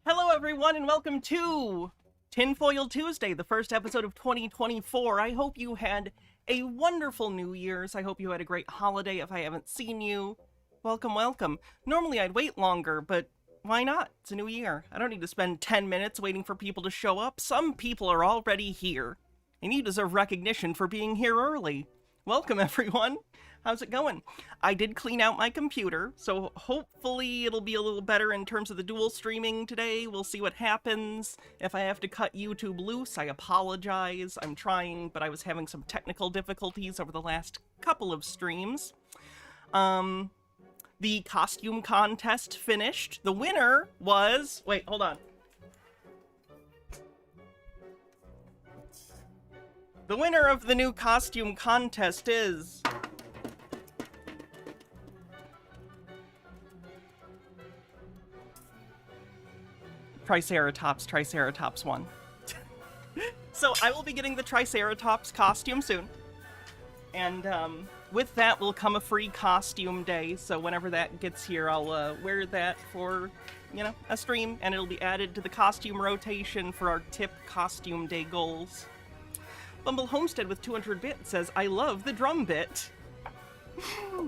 Hello everyone and welcome to Tinfoil Tuesday, the first episode of 2024. I hope you had a wonderful New Year's. I hope you had a great holiday. If I haven't seen you, welcome, welcome. Normally I'd wait longer, but why not? It's a new year. I don't need to spend 10 minutes waiting for people to show up. Some people are already here, and you deserve recognition for being here early. Welcome everyone. How's it going? I did clean out my computer, so hopefully it'll be a little better in terms of the dual streaming today. We'll see what happens. If I have to cut YouTube loose, I apologize. I'm trying, but I was having some technical difficulties over the last couple of streams. The costume contest finished. The winner was... Wait, hold on. The winner of the new costume contest is... Triceratops won. So I will be getting the Triceratops costume soon. And with that will come a free costume day. So whenever that gets here, I'll wear that for, you know, a stream. And it'll be added to the costume rotation for our tip costume day goals. Bumble Homestead with 200 bits says, I love the drum bit.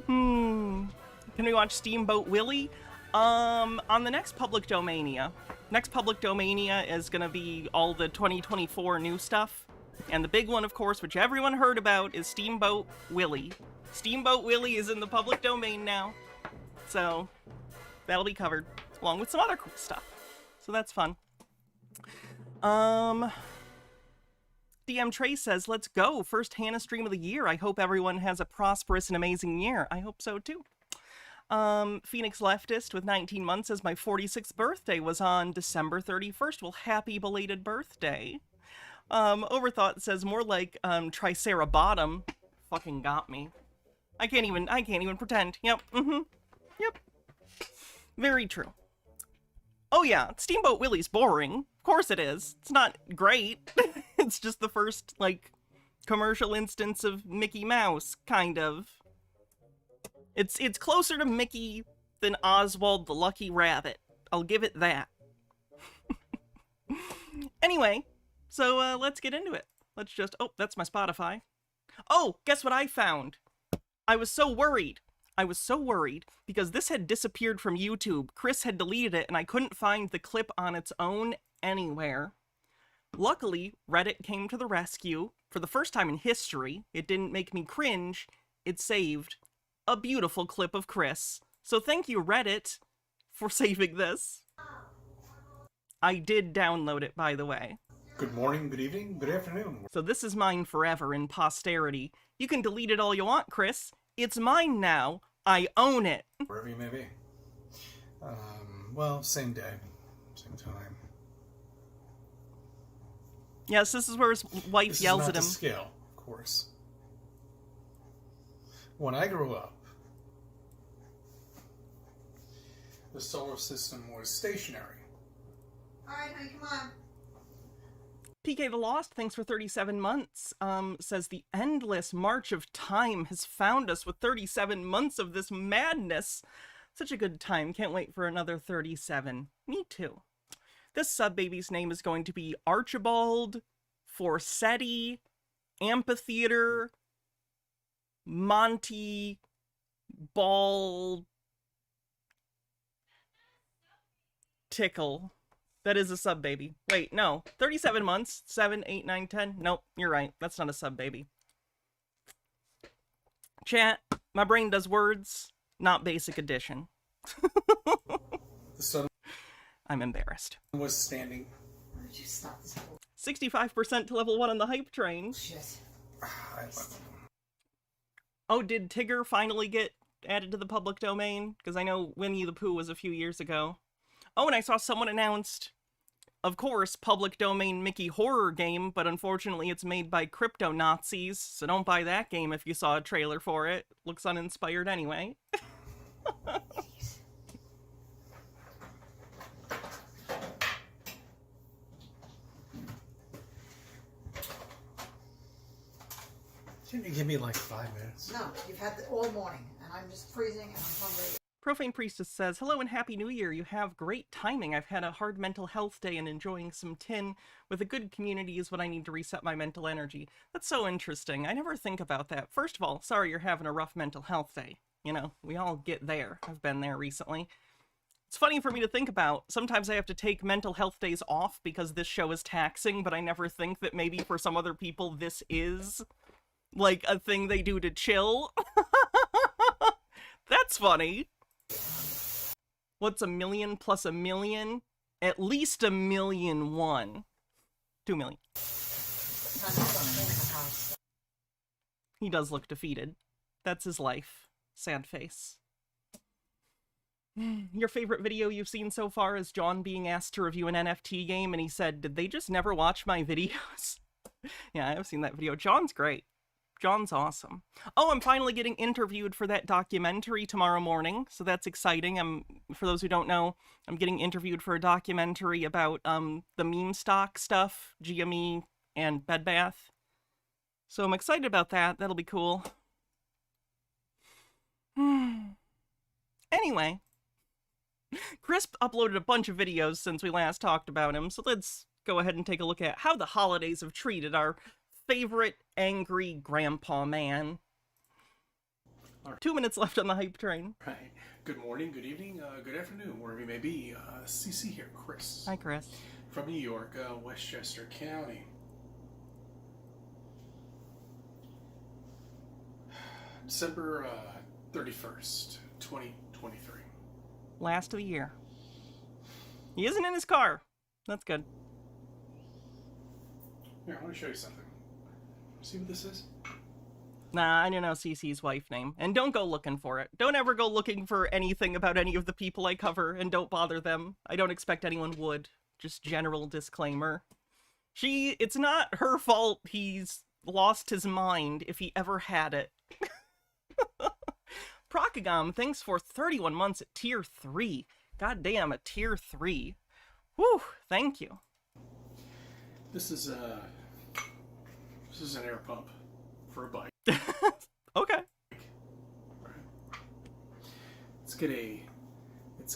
Can we watch Steamboat Willie? On the next Public Domania. Next Public Domania is going to be all the 2024 new stuff. And the big one, of course, which everyone heard about, is Steamboat Willie. Steamboat Willie is in the public domain now. So, that'll be covered, along with some other cool stuff. So that's fun. DM Trey says, let's go. First Hannah stream of the year. I hope everyone has a prosperous and amazing year. I hope so, too. Phoenix Leftist with 19 months says, my 46th birthday was on December 31st. Well, happy belated birthday. Overthought says, more like, Tricerabottom. Fucking got me. I can't even pretend. Yep, yep. Very true. Oh yeah, Steamboat Willie's boring. Of course it is. It's not great. It's just the first, like, commercial instance of Mickey Mouse, kind of. It's closer to Mickey than Oswald the Lucky Rabbit. I'll give it that. Anyway, so let's get into it. Let's just... Oh, that's my Spotify. Oh, guess what I found? I was so worried. Because this had disappeared from YouTube. Chris had deleted it, and I couldn't find the clip on its own anywhere. Luckily, Reddit came to the rescue. For the first time in history, it didn't make me cringe. It saved a beautiful clip of Chris. So thank you, Reddit, for saving this. I did download it, by the way. Good morning, good evening, good afternoon. So this is mine forever in posterity. You can delete it all you want, Chris. It's mine now. I own it. Wherever you may be. Well, same day, same time. Yes, this is where his wife This yells is not at him. to scale, of course. When I grew up, the solar system was stationary. Alright, honey, come on. PK the Lost, thanks for 37 months, says the endless march of time has found us with 37 months of this madness. Such a good time. Can't wait for another 37. Me too. This sub-baby's name is going to be Archibald Forsetti Amphitheater Monty Ball Tickle. That is a sub-baby. Wait, no. 37 months. 7, 8, 9, 10. Nope, you're right. That's not a sub-baby. Chat, my brain does words, not basic addition. The sun I'm embarrassed. was standing. Why don't you stop this whole 65% to level 1 on the hype train. shit? Oh, did Tigger finally get added to the public domain? Because I know Winnie the Pooh was a few years ago. Oh, and I saw someone announced, of course, public domain Mickey horror game, but unfortunately it's made by crypto Nazis, so don't buy that game if you saw a trailer for it. Looks uninspired anyway. Can you give me like 5 minutes? No, you've had it all morning, and I'm just freezing and I'm hungry. Profane Priestess says, hello and happy new year. You have great timing. I've had a hard mental health day and enjoying some tin with a good community is what I need to reset my mental energy. That's so interesting. I never think about that. First of all, sorry you're having a rough mental health day. You know, we all get there. I've been there recently. It's funny for me to think about. Sometimes I have to take mental health days off because this show is taxing, but I never think that maybe for some other people this is like a thing they do to chill. That's funny. What's 1 million plus 1 million? At least 1,000,001. 2 million. He does look defeated. That's his life. Sad face. Your favorite video you've seen so far is John being asked to review an NFT game, and he said, did they just never watch my videos? Yeah, I've seen that video. John's great. John's awesome. Oh, I'm finally getting interviewed for that documentary tomorrow morning, so that's exciting. For those who don't know, I'm getting interviewed for a documentary about the meme stock stuff, GME and Bed Bath. So I'm excited about that. That'll be cool. Anyway, Chris uploaded a bunch of videos since we last talked about him, so let's go ahead and take a look at how the holidays have treated our favorite angry grandpa man. 2 minutes left on the hype train. Right. Good morning, good evening, good afternoon, wherever you may be. CC here, Chris. Hi, Chris. From New York, Westchester County. December 31st, 2023. Last of the year. He isn't in his car. That's good. Here, I want to show you something. See what this is? Nah, I don't know CC's wife name. And don't go looking for it. Don't ever go looking for anything about any of the people I cover, and don't bother them. I don't expect anyone would. Just general disclaimer. It's not her fault he's lost his mind, if he ever had it. Procagam, thanks for 31 months at tier 3. God damn, a tier 3. Whew, thank you. This is an air pump for a bike. Okay. It's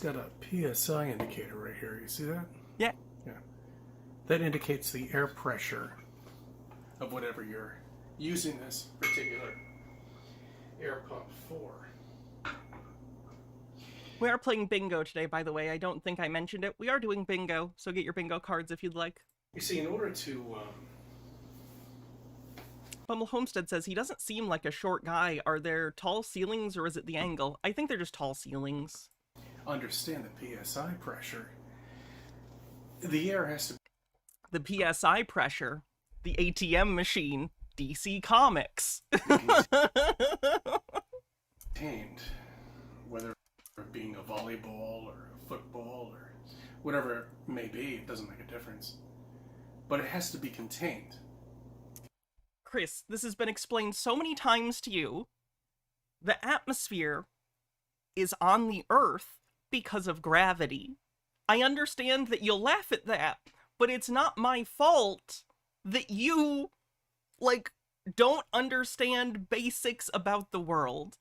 got a PSI indicator right here. You see that? Yeah. Yeah. That indicates the air pressure of whatever you're using this particular air pump for. We are playing bingo today, by the way. I don't think I mentioned it. We are doing bingo, so get your bingo cards if you'd like. You see, in order to Bumble Homestead says he doesn't seem like a short guy. Are there tall ceilings or is it the angle? I think they're just tall ceilings. understand the PSI pressure, the air has to The PSI pressure, the ATM machine, DC Comics. be contained, whether it being a volleyball or a football or whatever it may be, it doesn't make a difference. But it has to be contained. Chris, this has been explained so many times to you. The atmosphere is on the Earth because of gravity. I understand that you'll laugh at that, but it's not my fault that you, don't understand basics about the world.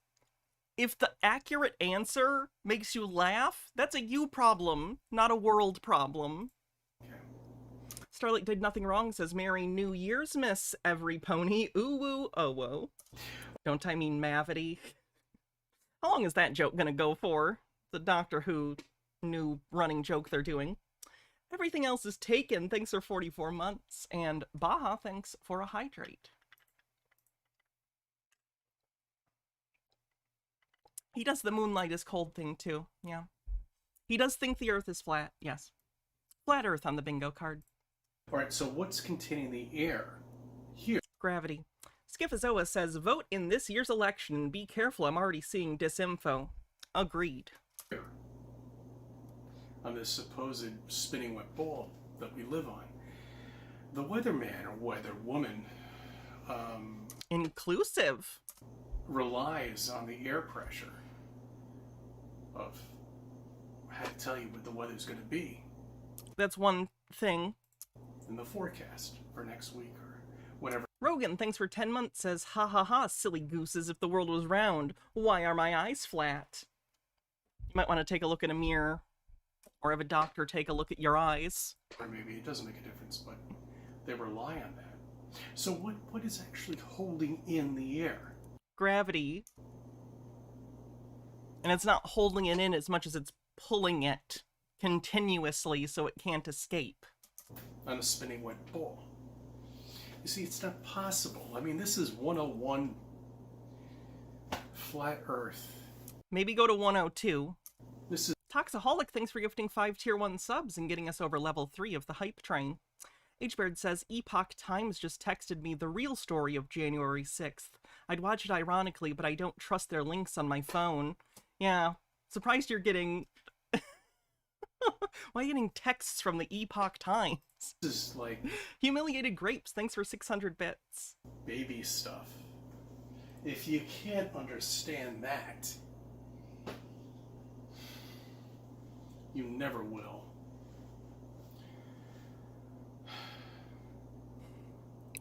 If the accurate answer makes you laugh, that's a you problem, not a world problem. Okay. Starlight did nothing wrong, says Merry New Year's, Miss Every Pony. Ooh woo oh whoa. Don't I mean Mavity? How long is that joke gonna go for? The Doctor Who new running joke they're doing. Everything else is taken, thanks for 44 months. And Baha, thanks for a hydrate. He does the moonlight is cold thing too, yeah. He does think the Earth is flat, yes. Flat Earth on the bingo card. Alright, so what's containing the air here? Gravity. Skifazoa says, vote in this year's election. Be careful, I'm already seeing disinfo. Agreed. On this supposed spinning wet ball that we live on. The weatherman or weatherwoman Inclusive. relies on the air pressure of how to tell you what the weather's going to be That's one thing. in the forecast for next week or whatever. Rogan, thanks for 10 months, says, ha ha ha, silly gooses, if the world was round, why are my eyes flat? You might want to take a look in a mirror, or have a doctor take a look at your eyes. Or maybe it doesn't make a difference, but they rely on that. So what is actually holding in the air? Gravity. And it's not holding it in as much as it's pulling it continuously so it can't escape. On a spinning wet ball. You see, it's not possible. I mean, this is 101 flat Earth. Maybe go to 102. This is Toxaholic, thanks for gifting 5 tier 1 subs and getting us over level 3 of the hype train. Hbird says, Epoch Times just texted me the real story of January 6th. I'd watch it ironically, but I don't trust their links on my phone. Yeah, surprised you're getting... Why are you getting texts from the Epoch Times? this is like Humiliated Grapes, thanks for 600 bits. baby stuff. If you can't understand that, you never will.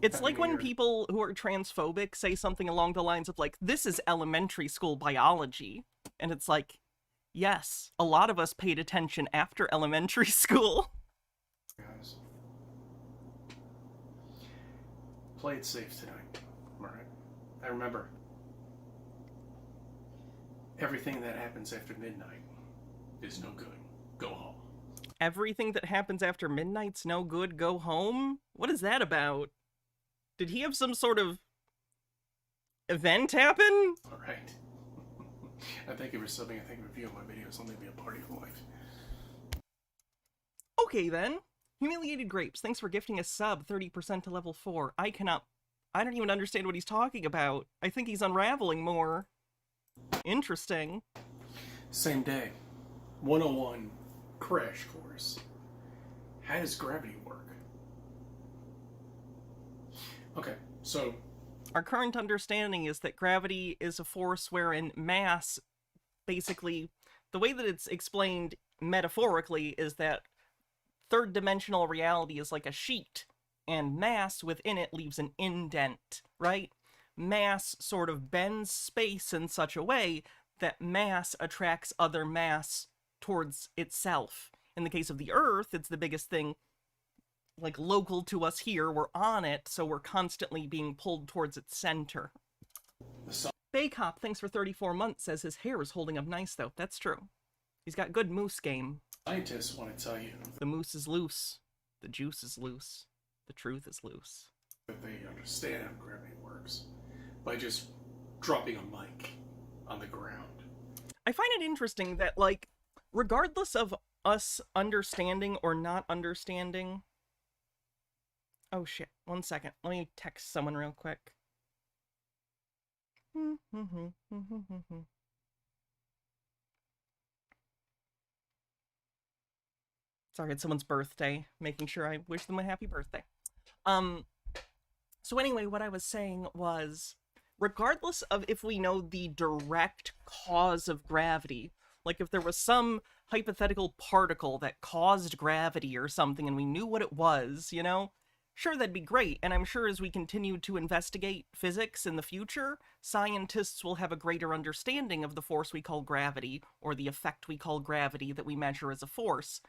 It's Happy like New when Year. people who are transphobic say something along the lines of, this is elementary school biology. And it's like, yes, a lot of us paid attention after elementary school. Guys, play it safe tonight. Alright? And remember, everything that happens after midnight is no good. Go home. Everything that happens after midnight's no good, go home? What is that about? Did he have some sort of event happen? Alright. I thank you for subbing. I thank you for viewing my videos. Let me be a party for life. Okay then. Humiliated Grapes, thanks for gifting a sub 30% to level 4. I don't even understand what he's talking about. I think he's unraveling more. Interesting. Same day. 101 crash course. How does gravity work? Okay, so Our current understanding is that gravity is a force wherein mass, basically, the way that it's explained metaphorically is that third dimensional reality is like a sheet, and mass within it leaves an indent, right? Mass sort of bends space in such a way that mass attracts other mass towards itself. In the case of the Earth, it's the biggest thing, like, local to us here. We're on it, so we're constantly being pulled towards its center. Baycop, thanks for 34 months, says his hair is holding up nice, though. That's true. He's got good moose game. Scientists want to tell you The moose is loose. The juice is loose. The truth is loose. that they understand how gravity works by just dropping a mic on the ground. I find it interesting that, like, regardless of us understanding or not understanding... Oh shit, 1 second. Let me text someone real quick. Sorry, it's someone's birthday. Making sure I wish them a happy birthday. So anyway, what I was saying was, regardless of if we know the direct cause of gravity, like if there was some hypothetical particle that caused gravity or something and we knew what it was, you know, sure, that'd be great. And I'm sure as we continue to investigate physics in the future, scientists will have a greater understanding of the force we call gravity, or the effect we call gravity that we measure as a force.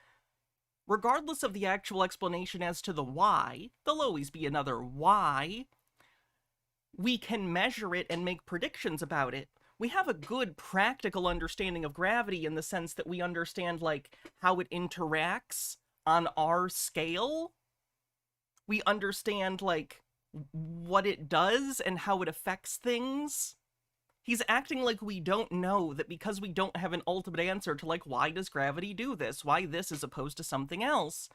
Regardless of the actual explanation as to the why, there'll always be another why. We can measure it and make predictions about it. We have a good practical understanding of gravity in the sense that we understand, like, how it interacts on our scale. We understand, like, what it does and how it affects things. He's acting like we don't know that because we don't have an ultimate answer to, like, why does gravity do this? Why this as opposed to something else?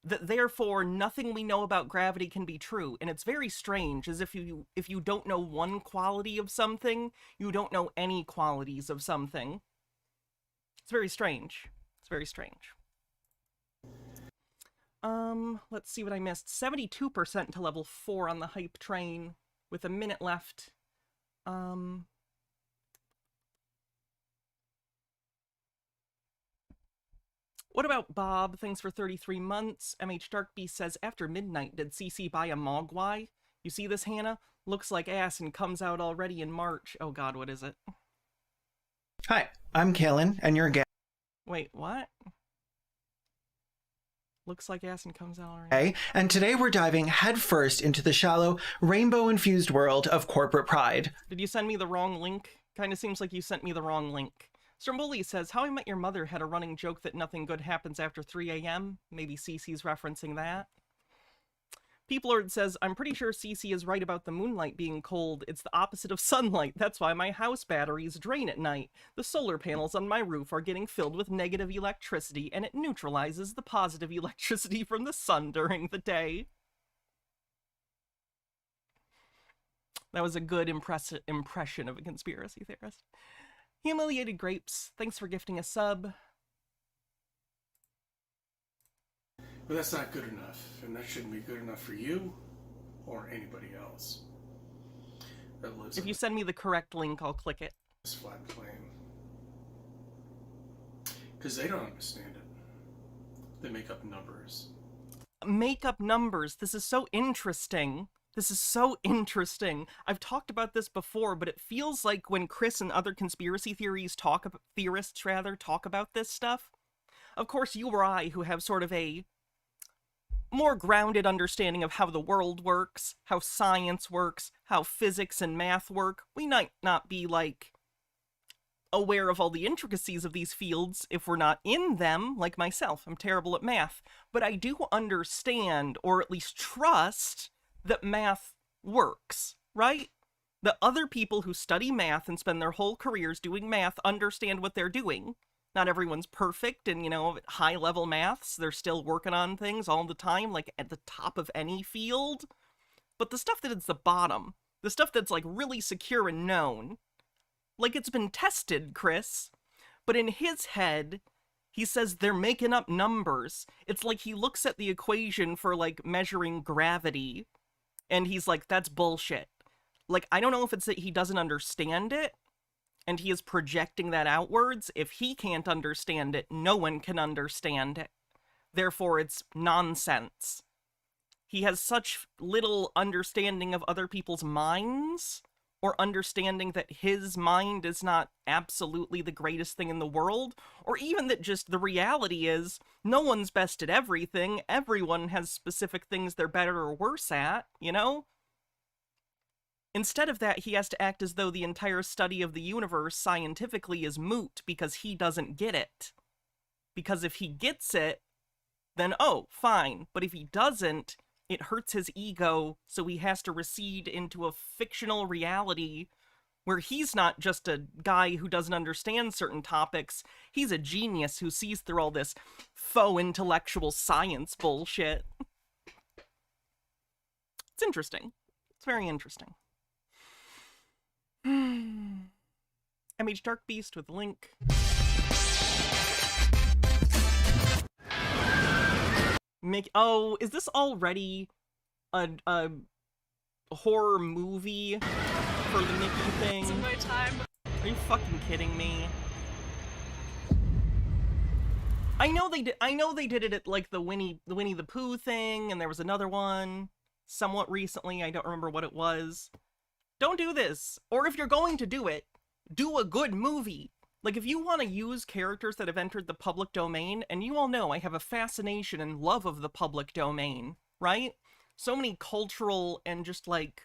That therefore nothing we know about gravity can be true. And it's very strange, as if you don't know one quality of something, you don't know any qualities of something. It's very strange. It's very strange. Let's see what I missed. 72% to level 4 on the hype train, with a minute left. What about Bob? Thanks for 33 months. MH Darkbeast says, after midnight, did CC buy a Mogwai? You see this, Hannah? Looks like ass and comes out already in March. Oh god, what is it? Hi, I'm Kalen, and you're gay. Wait, what? Looks like ass and comes out already. And today we're diving headfirst into the shallow, rainbow-infused world of corporate pride. Did you send me the wrong link? Kinda seems like you sent me the wrong link. Stromboli says, How I Met Your Mother had a running joke that nothing good happens after 3 a.m. Maybe Cece's referencing that. Peoplord says, I'm pretty sure Cece is right about the moonlight being cold. It's the opposite of sunlight. That's why my house batteries drain at night. The solar panels on my roof are getting filled with negative electricity, and it neutralizes the positive electricity from the sun during the day. That was a good impression of a conspiracy theorist. Humiliated Grapes, thanks for gifting a sub. But that's not good enough, and that shouldn't be good enough for you or anybody else that lives If on you send me the correct link, I'll click it. this flat plane. Because they don't understand it. They make up numbers. Make up numbers. This is so interesting. This is so interesting. I've talked about this before, but it feels like when Chris and other conspiracy theorists talk about this stuff, of course you or I, who have sort of a more grounded understanding of how the world works, how science works, how physics and math work, we might not be, like, aware of all the intricacies of these fields if we're not in them, like myself. I'm terrible at math. But I do understand, or at least trust, that math works, right? That other people who study math and spend their whole careers doing math understand what they're doing. Not everyone's perfect and, you know, high-level maths. They're still working on things all the time, like at the top of any field. But the stuff that is the bottom, the stuff that's, like, really secure and known, like, it's been tested, Chris. But in his head, he says they're making up numbers. It's like he looks at the equation for, like, measuring gravity, and he's like, that's bullshit. Like, I don't know if it's that he doesn't understand it, and he is projecting that outwards. If he can't understand it, no one can understand it. therefore it's nonsense. He has such little understanding of other people's minds, or understanding that his mind is not absolutely the greatest thing in the world, or even that just the reality is no one's best at everything. Everyone has specific things they're better or worse at, you know? Instead of that, he has to act as though the entire study of the universe scientifically is moot because he doesn't get it. Because if he gets it, then oh, fine. But if he doesn't, it hurts his ego, so he has to recede into a fictional reality where he's not just a guy who doesn't understand certain topics. He's a genius who sees through all this faux intellectual science bullshit. It's interesting. It's very interesting. MH Dark Beast with link. Oh, is this already a horror movie for the Mickey thing? It's my time. Are you fucking kidding me? I know they did it at like the Winnie the Pooh thing, and there was another one somewhat recently. I don't remember what it was. Don't do this. Or if you're going to do it, do a good movie. Like, if you want to use characters that have entered the public domain, and you all know I have a fascination and love of the public domain, right? So many cultural and just, like,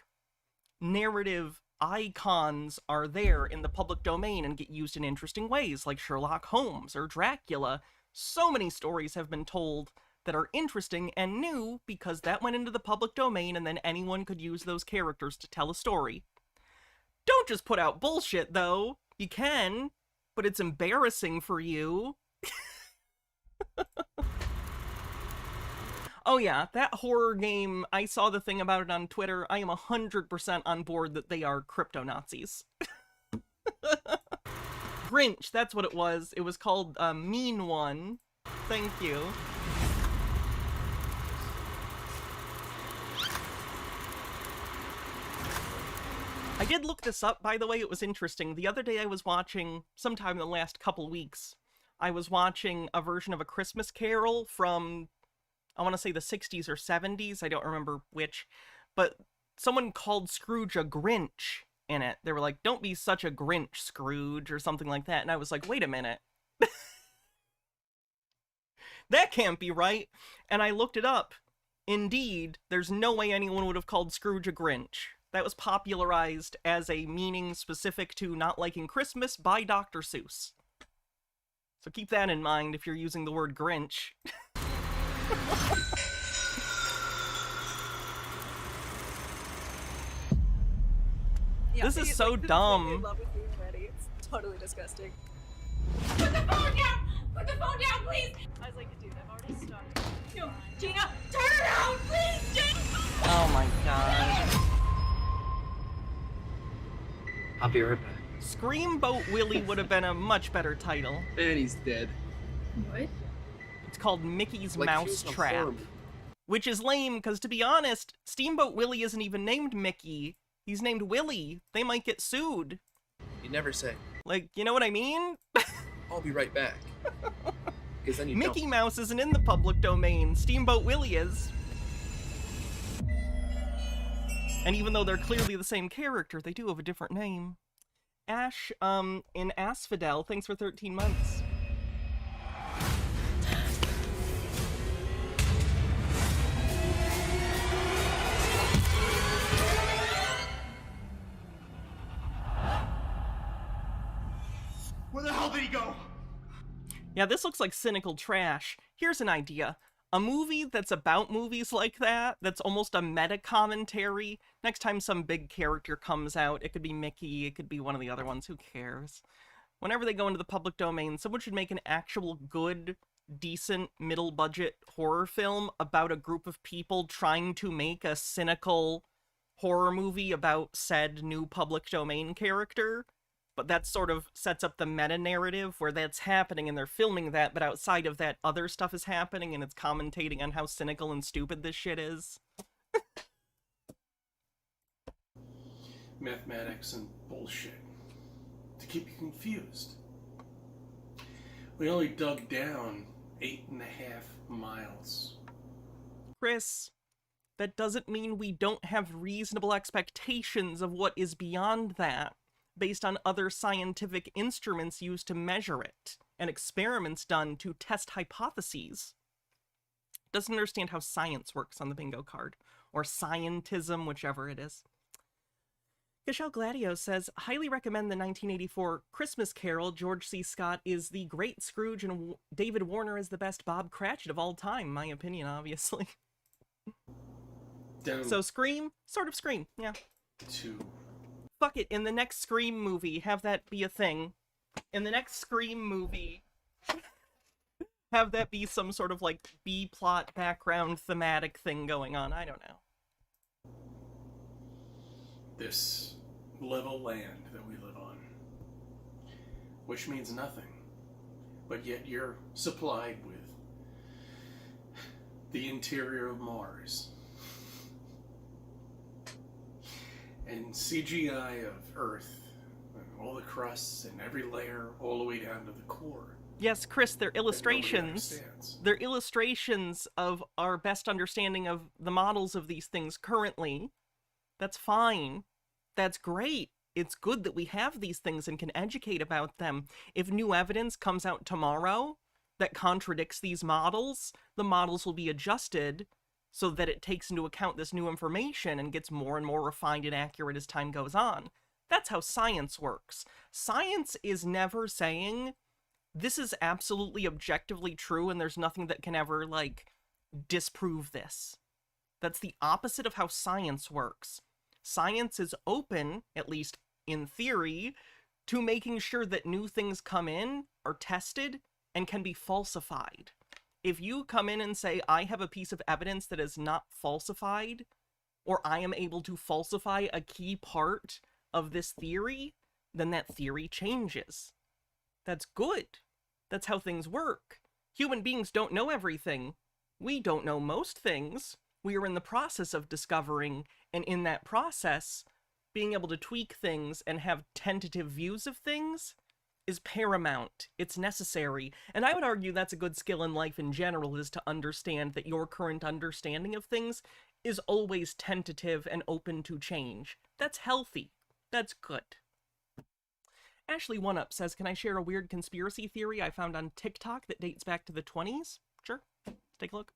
narrative icons are there in the public domain and get used in interesting ways, like Sherlock Holmes or Dracula. So many stories have been told that are interesting and new because that went into the public domain and then anyone could use those characters to tell a story. Don't just put out bullshit, though. You can, but it's embarrassing for you. Oh yeah, that horror game, I saw the thing about it on Twitter. I am 100% on board that they are crypto-Nazis. Grinch, that's what it was. It was called Mean One. Thank you. I did look this up, by the way. It was interesting. The other day I was watching, sometime in the last couple weeks, I was watching a version of A Christmas Carol from, I want to say the 60s or 70s, I don't remember which, but someone called Scrooge a Grinch in it. They were like, don't be such a Grinch, Scrooge, or something like that, and I was like, wait a minute. That can't be right. And I looked it up. Indeed, there's no way anyone would have called Scrooge a Grinch. That was popularized as a meaning specific to not liking Christmas by Dr. Seuss. So keep that in mind if you're using the word Grinch. Yeah, This is he's, so like, dumb. in love with me already. It's totally disgusting. Put the phone down! Put the phone down, please! I was like, dude, I've already started. No, Gina, turn around, please, Gina! Oh my god. I'll be right back. Screamboat Willie would have been a much better title. And he's dead. What? It's called Mickey's Like Mouse he was in a Trap. horror movie. Which is lame, because to be honest, Steamboat Willie isn't even named Mickey. He's named Willie. They might get sued. You never say. Like, you know what I mean? I'll be right back. Because then you Mickey don't. Mouse isn't in the public domain. Steamboat Willie is. And even though they're clearly the same character, they do have a different name. Ash, in Asphodel, thanks for 13 months. Where the hell did he go? Yeah, this looks like cynical trash. Here's an idea. A movie that's about movies like that, that's almost a meta-commentary. Next time some big character comes out, it could be Mickey, it could be one of the other ones, who cares? Whenever they go into the public domain, someone should make an actual good, decent, middle-budget horror film about a group of people trying to make a cynical horror movie about said new public domain character. But that sort of sets up the meta-narrative where that's happening and they're filming that, but outside of that, other stuff is happening and it's commentating on how cynical and stupid this shit is. Mathematics and bullshit. To keep you confused. We only dug down 8.5 miles. Chris, that doesn't mean we don't have reasonable expectations of what is beyond that, based on other scientific instruments used to measure it, and experiments done to test hypotheses. Doesn't understand how science works on the bingo card, or scientism, whichever it is. Gishel Gladio says, highly recommend the 1984 Christmas Carol. George C. Scott is the great Scrooge, and David Warner is the best Bob Cratchit of all time. My opinion, obviously. Down So Scream? Sort of Scream, yeah. to Fuck it, in the next Scream movie, have that be a thing. In the next Scream movie, have that be some sort of, like, B-plot background thematic thing going on. I don't know. this level land that we live on, which means nothing, but yet you're supplied with the interior of Mars and CGI of Earth, and all the crusts and every layer all the way down to the core. Yes, Chris, they're that nobody illustrations. understands. They're illustrations of our best understanding of the models of these things currently. That's fine. That's great. It's good that we have these things and can educate about them. If new evidence comes out tomorrow that contradicts these models, the models will be adjusted so that it takes into account this new information and gets more and more refined and accurate as time goes on. That's how science works. Science is never saying, this is absolutely objectively true and there's nothing that can ever, like, disprove this. That's the opposite of how science works. Science is open, at least in theory, to making sure that new things come in, are tested, and can be falsified. If you come in and say, I have a piece of evidence that is not falsified, or I am able to falsify a key part of this theory, then that theory changes. That's good. That's how things work. Human beings don't know everything. We don't know most things. We are in the process of discovering, and in that process, being able to tweak things and have tentative views of things is paramount. It's necessary. And I would argue that's a good skill in life in general, is to understand that your current understanding of things is always tentative and open to change. That's healthy. That's good. Ashley One Up says, can I share a weird conspiracy theory I found on TikTok that dates back to the 20s? Sure. Let's take a look.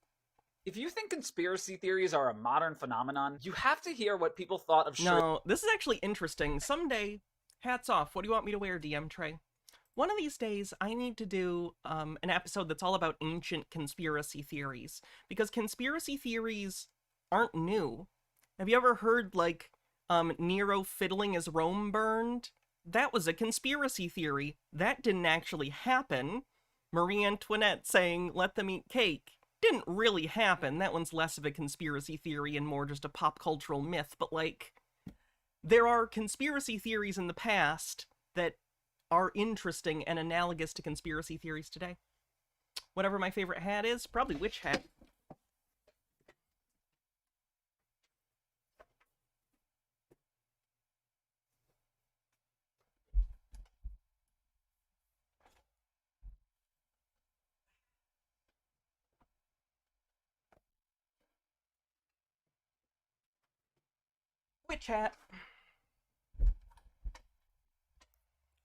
If you think conspiracy theories are a modern phenomenon, you have to hear what people thought of No, this is actually interesting. Someday, hats off. What do you want me to wear, DM Trey? One of these days, I need to do an episode that's all about ancient conspiracy theories. Because conspiracy theories aren't new. Have you ever heard, like, Nero fiddling as Rome burned? That was a conspiracy theory. That didn't actually happen. Marie Antoinette saying, let them eat cake, didn't really happen. That one's less of a conspiracy theory and more just a pop cultural myth. But, like, there are conspiracy theories in the past that are interesting and analogous to conspiracy theories today. Whatever my favorite hat is, probably witch hat. Witch hat.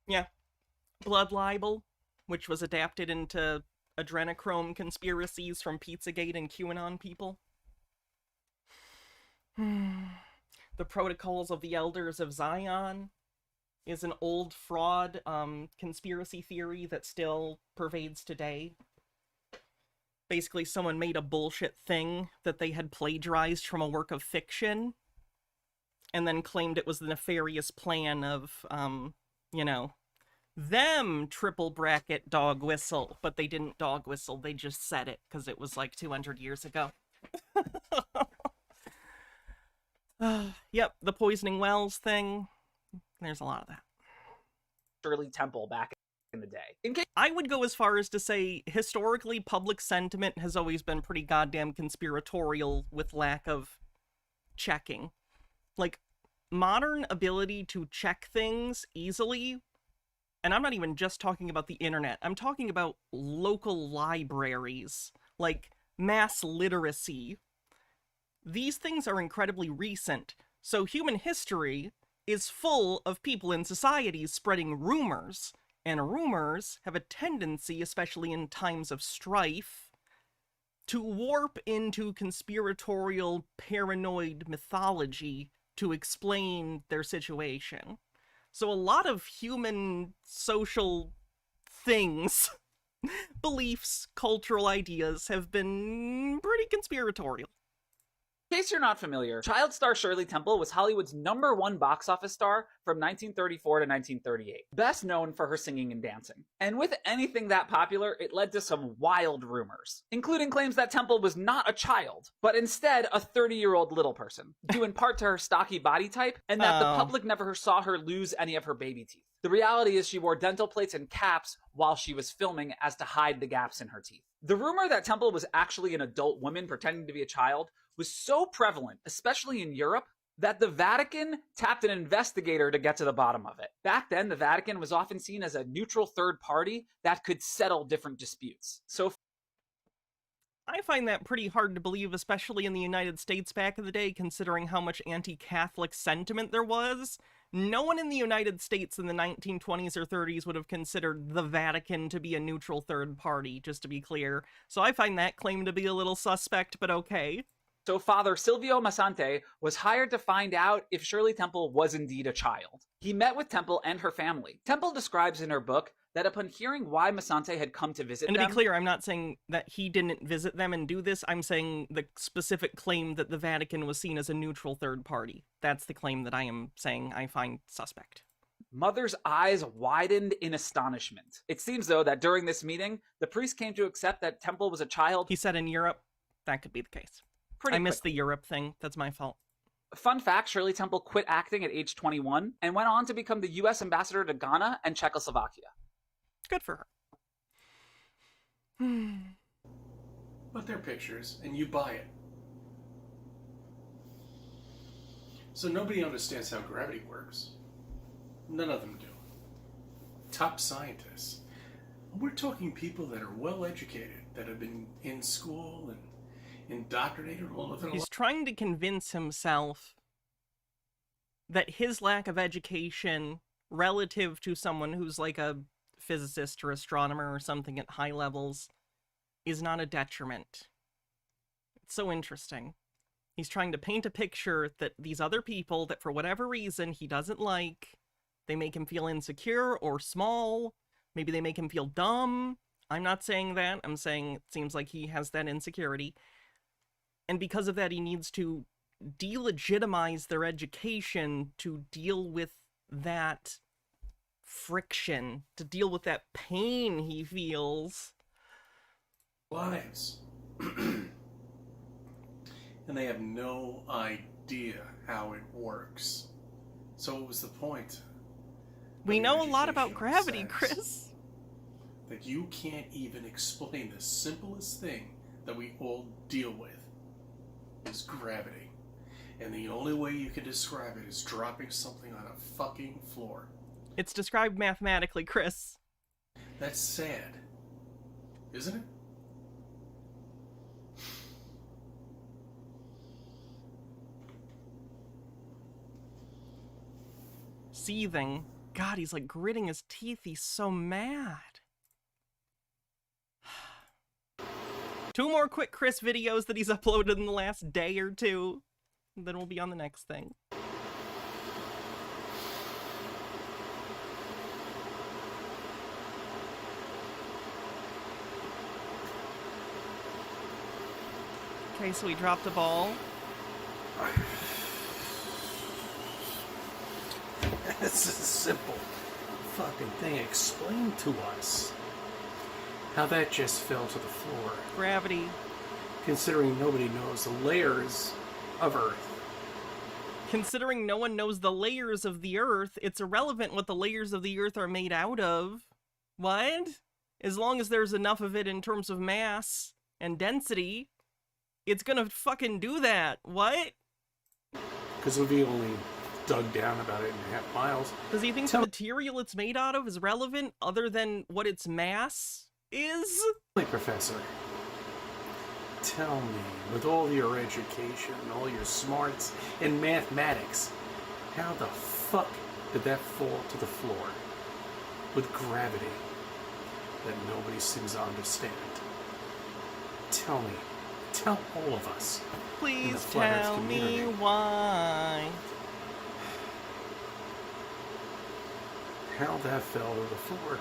Yeah. Blood libel, which was adapted into adrenochrome conspiracies from Pizzagate and QAnon people. The Protocols of the Elders of Zion is an old fraud conspiracy theory that still pervades today. Basically, someone made a bullshit thing that they had plagiarized from a work of fiction, and then claimed it was the nefarious plan of, you know, them triple bracket dog whistle, but they didn't dog whistle, they just said it, because it was like 200 years ago. Yep, the poisoning wells thing, there's a lot of that. Shirley Temple back in the day. I would go as far as to say, historically, public sentiment has always been pretty goddamn conspiratorial with lack of checking. Like, modern ability to check things easily and I'm not even just talking about the internet, I'm talking about local libraries, like mass literacy. These things are incredibly recent, so human history is full of people in societies spreading rumors, and rumors have a tendency, especially in times of strife, to warp into conspiratorial, paranoid mythology to explain their situation. So a lot of human social things, beliefs, cultural ideas have been pretty conspiratorial. In case you're not familiar, child star Shirley Temple was Hollywood's #1 box office star from 1934 to 1938, best known for her singing and dancing. And with anything that popular, it led to some wild rumors, including claims that Temple was not a child, but instead a 30-year-old little person, due in part to her stocky body type, and that the public never saw her lose any of her baby teeth. The reality is she wore dental plates and caps while she was filming as to hide the gaps in her teeth. The rumor that Temple was actually an adult woman pretending to be a child was so prevalent, especially in Europe, that the Vatican tapped an investigator to get to the bottom of it. Back then, the Vatican was often seen as a neutral third party that could settle different disputes. So I find that pretty hard to believe, especially in the United States back in the day, considering how much anti-Catholic sentiment there was. No one in the United States in the 1920s or 30s would have considered the Vatican to be a neutral third party, just to be clear. So I find that claim to be a little suspect, but okay. So Father Silvio Massante was hired to find out if Shirley Temple was indeed a child. He met with Temple and her family. Temple describes in her book that upon hearing why Massante had come to visit them... And to be clear, I'm not saying that he didn't visit them and do this. I'm saying the specific claim that the Vatican was seen as a neutral third party. That's the claim that I am saying I find suspect. Mother's eyes widened in astonishment. It seems, though, that during this meeting, the priest came to accept that Temple was a child. He said in Europe, that could be the case. I missed the Europe thing. That's my fault. Fun fact, Shirley Temple quit acting at age 21 and went on to become the U.S. ambassador to Ghana and Czechoslovakia. Good for her. But they're pictures, and you buy it. So nobody understands how gravity works. None of them do. Top scientists. We're talking people that are well educated, that have been in school and indoctrinated all of their life. He's trying to convince himself that his lack of education relative to someone who's like a physicist or astronomer or something at high levels is not a detriment. It's so interesting. He's trying to paint a picture that these other people that for whatever reason he doesn't like, they make him feel insecure or small, maybe they make him feel dumb. I'm not saying that. I'm saying it seems like he has that insecurity. And because of that, he needs to delegitimize their education to deal with that friction, to deal with that pain he feels. Lives. And they have no idea how it works. So what was the point? We know a lot about gravity, Chris. That you can't even explain the simplest thing that we all deal with. Is gravity. And the only way you can describe it is dropping something on a fucking floor. It's described mathematically, Chris. That's sad. Isn't it? Seething. God, he's like gritting his teeth. He's so mad. 2 more quick Chris videos that he's uploaded in the last day or two. Then we'll be on the next thing. Okay, so we dropped the ball. It's a simple fucking thing. Explain to us how that just fell to the floor. Gravity. Considering nobody knows the layers of Earth. Considering no one knows the layers of the Earth, it's irrelevant what the layers of the Earth are made out of. What? As long as there's enough of it in terms of mass and density, it's gonna fucking do that. What? Because it would be only dug down about 8.5 miles. Does he think the material it's made out of is relevant other than what its mass is? Hey, Professor, tell me, with all your education and all your smarts in mathematics, how the fuck did that fall to the floor with gravity that nobody seems to understand? Tell me, tell all of us. Please flat earth tell me community. why. How that fell to the floor.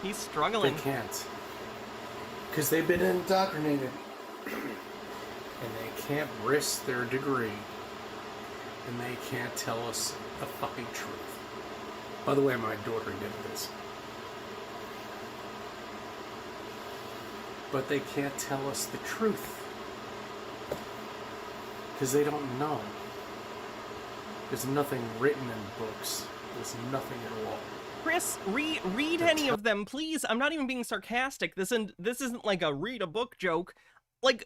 He's struggling. They can't. Because they've been indoctrinated. And they can't risk their degree. And they can't tell us the fucking truth. By the way, my daughter did this. But they can't tell us the truth. Because they don't know. There's nothing written in books. There's nothing at all. Chris, read any of them, please. I'm not even being sarcastic. This isn't like a read a book joke. Like,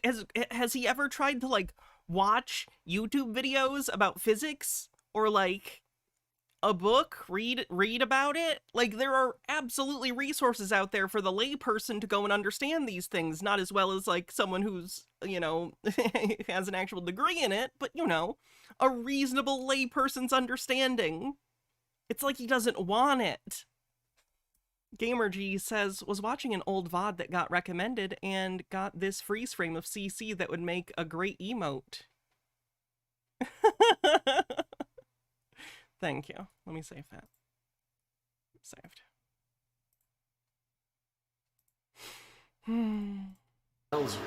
has he ever tried to, like, watch YouTube videos about physics? Or, like, a book? Read about it? Like, there are absolutely resources out there for the layperson to go and understand these things. Not as well as, like, someone who's, you know, has an actual degree in it. But, you know, a reasonable layperson's understanding. It's like he doesn't want it. GamerG says, was watching an old VOD that got recommended and got this freeze frame of CC that would make a great emote. Thank you. Let me save that. Saved. Tells you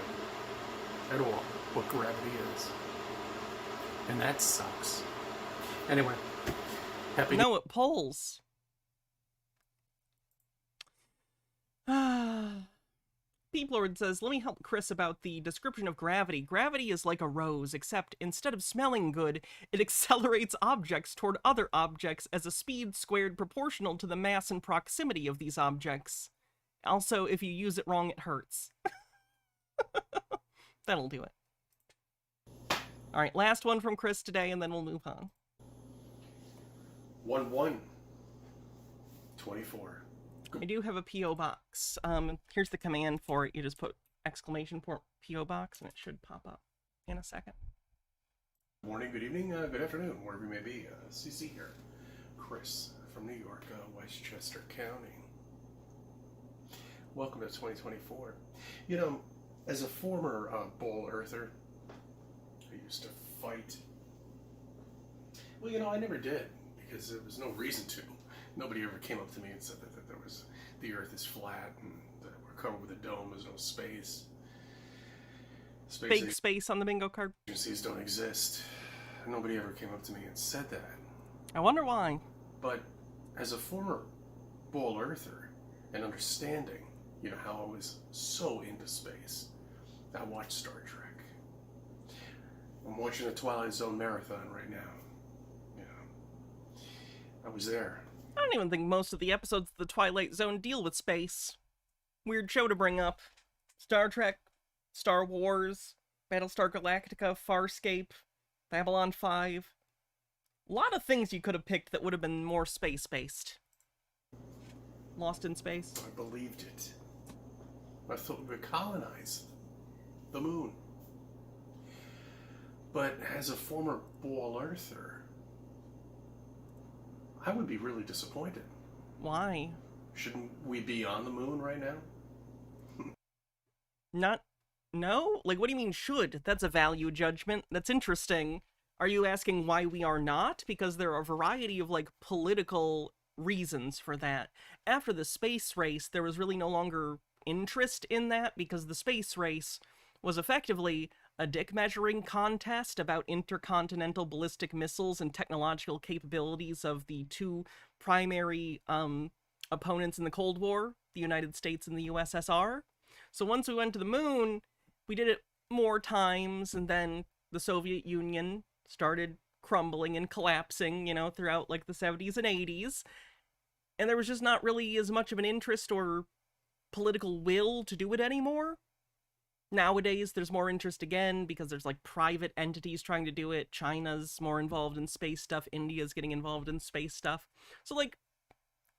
at all what gravity is. And that sucks. Anyway. No, it pulls. Peeplord says, let me help Chris about the description of gravity. Gravity is like a rose, except instead of smelling good, it accelerates objects toward other objects as a speed squared proportional to the mass and proximity of these objects. Also, if you use it wrong, it hurts. That'll do it. All right, last one from Chris today, and then we'll move on. 1-1. 24. I do have a P.O. box. Here's the command for it. You just put exclamation point P.O. box, and it should pop up in a second. Good morning, good evening, good afternoon, wherever you may be. CC here. Chris from New York, Westchester County. Welcome to 2024. You know, as a former ball earther, I used to fight. Well, you know, I never did, because there was no reason to. Nobody ever came up to me and said that the earth is flat and that we're covered with a dome, there's no space. Fake space on the bingo card. Agencies don't exist. Nobody ever came up to me and said that. I wonder why. But as a former ball earther and understanding, you know, how I was so into space, I watched Star Trek. I'm watching the Twilight Zone marathon right now. You know, I was there. I don't even think most of the episodes of the Twilight Zone deal with space. Weird show to bring up. Star Trek, Star Wars, Battlestar Galactica, Farscape, Babylon 5. A lot of things you could have picked that would have been more space-based. Lost in Space. I believed it. I thought we would colonize the moon. But as a former ball earther, I would be really disappointed. Why? Shouldn't we be on the moon right now? No? Like, what do you mean should? That's a value judgment. That's interesting. Are you asking why we are not? Because there are a variety of, like, political reasons for that. After the space race, there was really no longer interest in that because the space race was effectively a dick measuring contest about intercontinental ballistic missiles and technological capabilities of the two primary opponents in the Cold War, the United States and the USSR. So once we went to the moon, we did it more times, and then the Soviet Union started crumbling and collapsing, you know, throughout like the 70s and 80s. And there was just not really as much of an interest or political will to do it anymore. Nowadays, there's more interest again because there's like private entities trying to do it. China's more involved in space stuff. India's getting involved in space stuff. So like,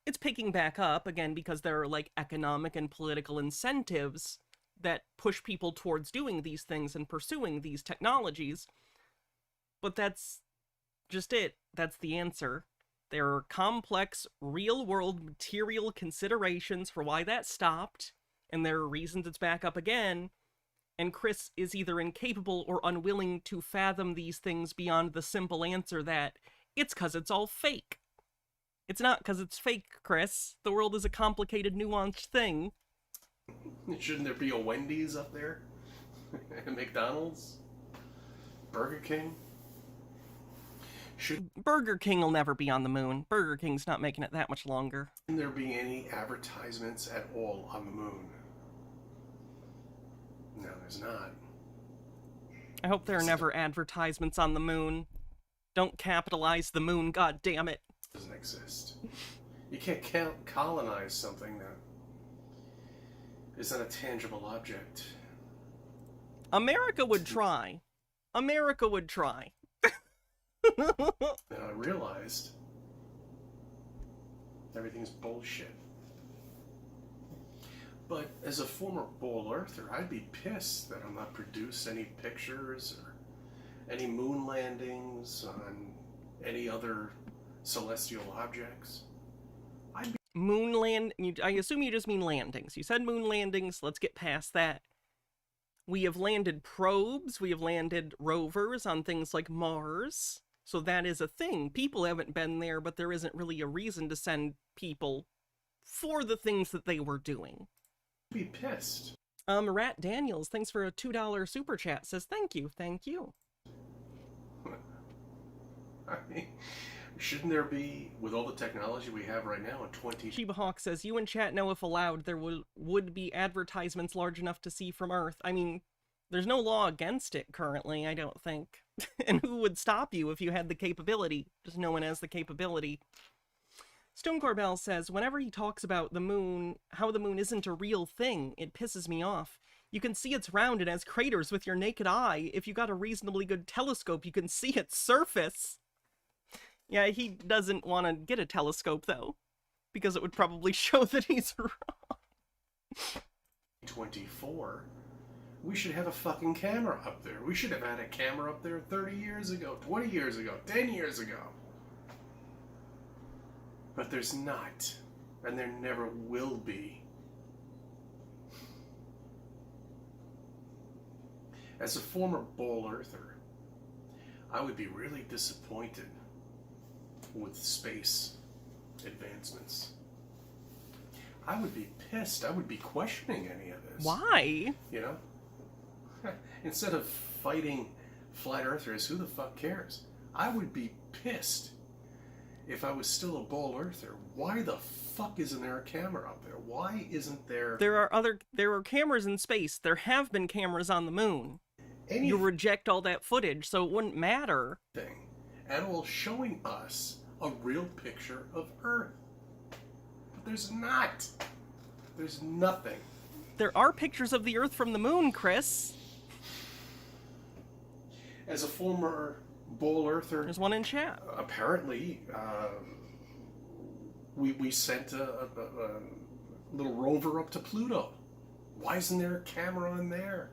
it's picking back up again because there are like economic and political incentives that push people towards doing these things and pursuing these technologies. But that's just it. That's the answer. There are complex, real-world material considerations for why that stopped, and there are reasons it's back up again. And Chris is either incapable or unwilling to fathom these things beyond the simple answer that it's 'cause it's all fake. It's not 'cause it's fake, Chris. The world is a complicated, nuanced thing. Shouldn't there be a Wendy's up there? A McDonald's? Burger King? Burger King will never be on the moon. Burger King's not making it that much longer. Shouldn't there be any advertisements at all on the moon? No, there's not. I hope there are never advertisements on the moon. Don't capitalize the moon, god damn it. Doesn't exist. You can't colonize something that isn't a tangible object. America would try. America would try. And I realized everything's bullshit. But as a former bull earther, I'd be pissed that I'm not produced any pictures or any moon landings on any other celestial objects. I assume you just mean landings. You said moon landings. Let's get past that. We have landed probes. We have landed rovers on things like Mars. So that is a thing. People haven't been there, but there isn't really a reason to send people for the things that they were doing. Be pissed. Rat Daniels, thanks for a $2 super chat, says thank you. I mean, shouldn't there be, with all the technology we have right now in 20... Sheba Hawk says, you and chat know if allowed there would be advertisements large enough to see from Earth. I mean, there's no law against it currently, I don't think. And who would stop you if you had the capability? Just no one has the capability. Stone Corbell says, whenever he talks about the moon, how the moon isn't a real thing, it pisses me off. You can see it's round and has craters with your naked eye. If you got a reasonably good telescope, you can see its surface. Yeah, he doesn't want to get a telescope, though, because it would probably show that he's wrong. 24, we should have a fucking camera up there. We should have had a camera up there 30 years ago, 20 years ago, 10 years ago. But there's not, and there never will be. As a former bull earther, I would be really disappointed with space advancements. I would be pissed. I would be questioning any of this. Why? You know? Instead of fighting flat earthers, who the fuck cares? I would be pissed if I was still a bull earther. Why the fuck isn't there a camera up there? Why isn't there... There are cameras in space. There have been cameras on the moon. You reject all that footage, so it wouldn't matter. Thing at all showing us a real picture of Earth. But there's not. There's nothing. There are pictures of the Earth from the moon, Chris. As a former bull earther... There's one in chat. Apparently, we sent a little rover up to Pluto. Why isn't there a camera on there?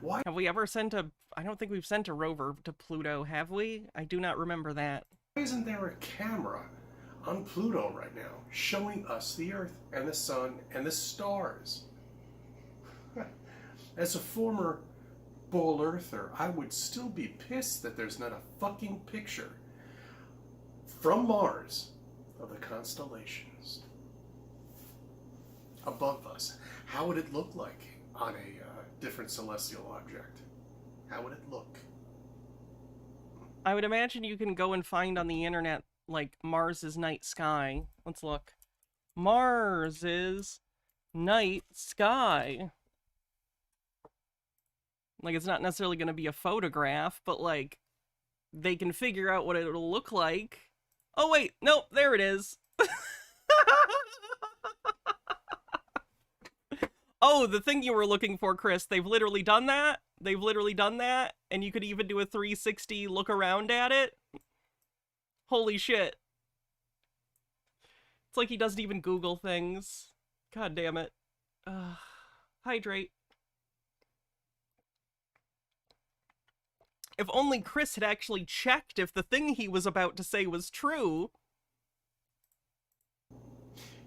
Why? Have we ever sent a... I don't think we've sent a rover to Pluto, have we? I do not remember that. Why isn't there a camera on Pluto right now showing us the Earth and the Sun and the stars? As a former bull earther, I would still be pissed that there's not a fucking picture from Mars of the constellations above us. How would it look like on a different celestial object? How would it look? I would imagine you can go and find on the internet, like, Mars's night sky. Let's look. Mars's night sky. Like, it's not necessarily going to be a photograph, but, like, they can figure out what it'll look like. Oh, wait. Nope, there it is. Oh, the thing you were looking for, Chris. They've literally done that? They've literally done that? And you could even do a 360 look around at it? Holy shit. It's like he doesn't even Google things. God damn it. Hydrate. If only Chris had actually checked if the thing he was about to say was true.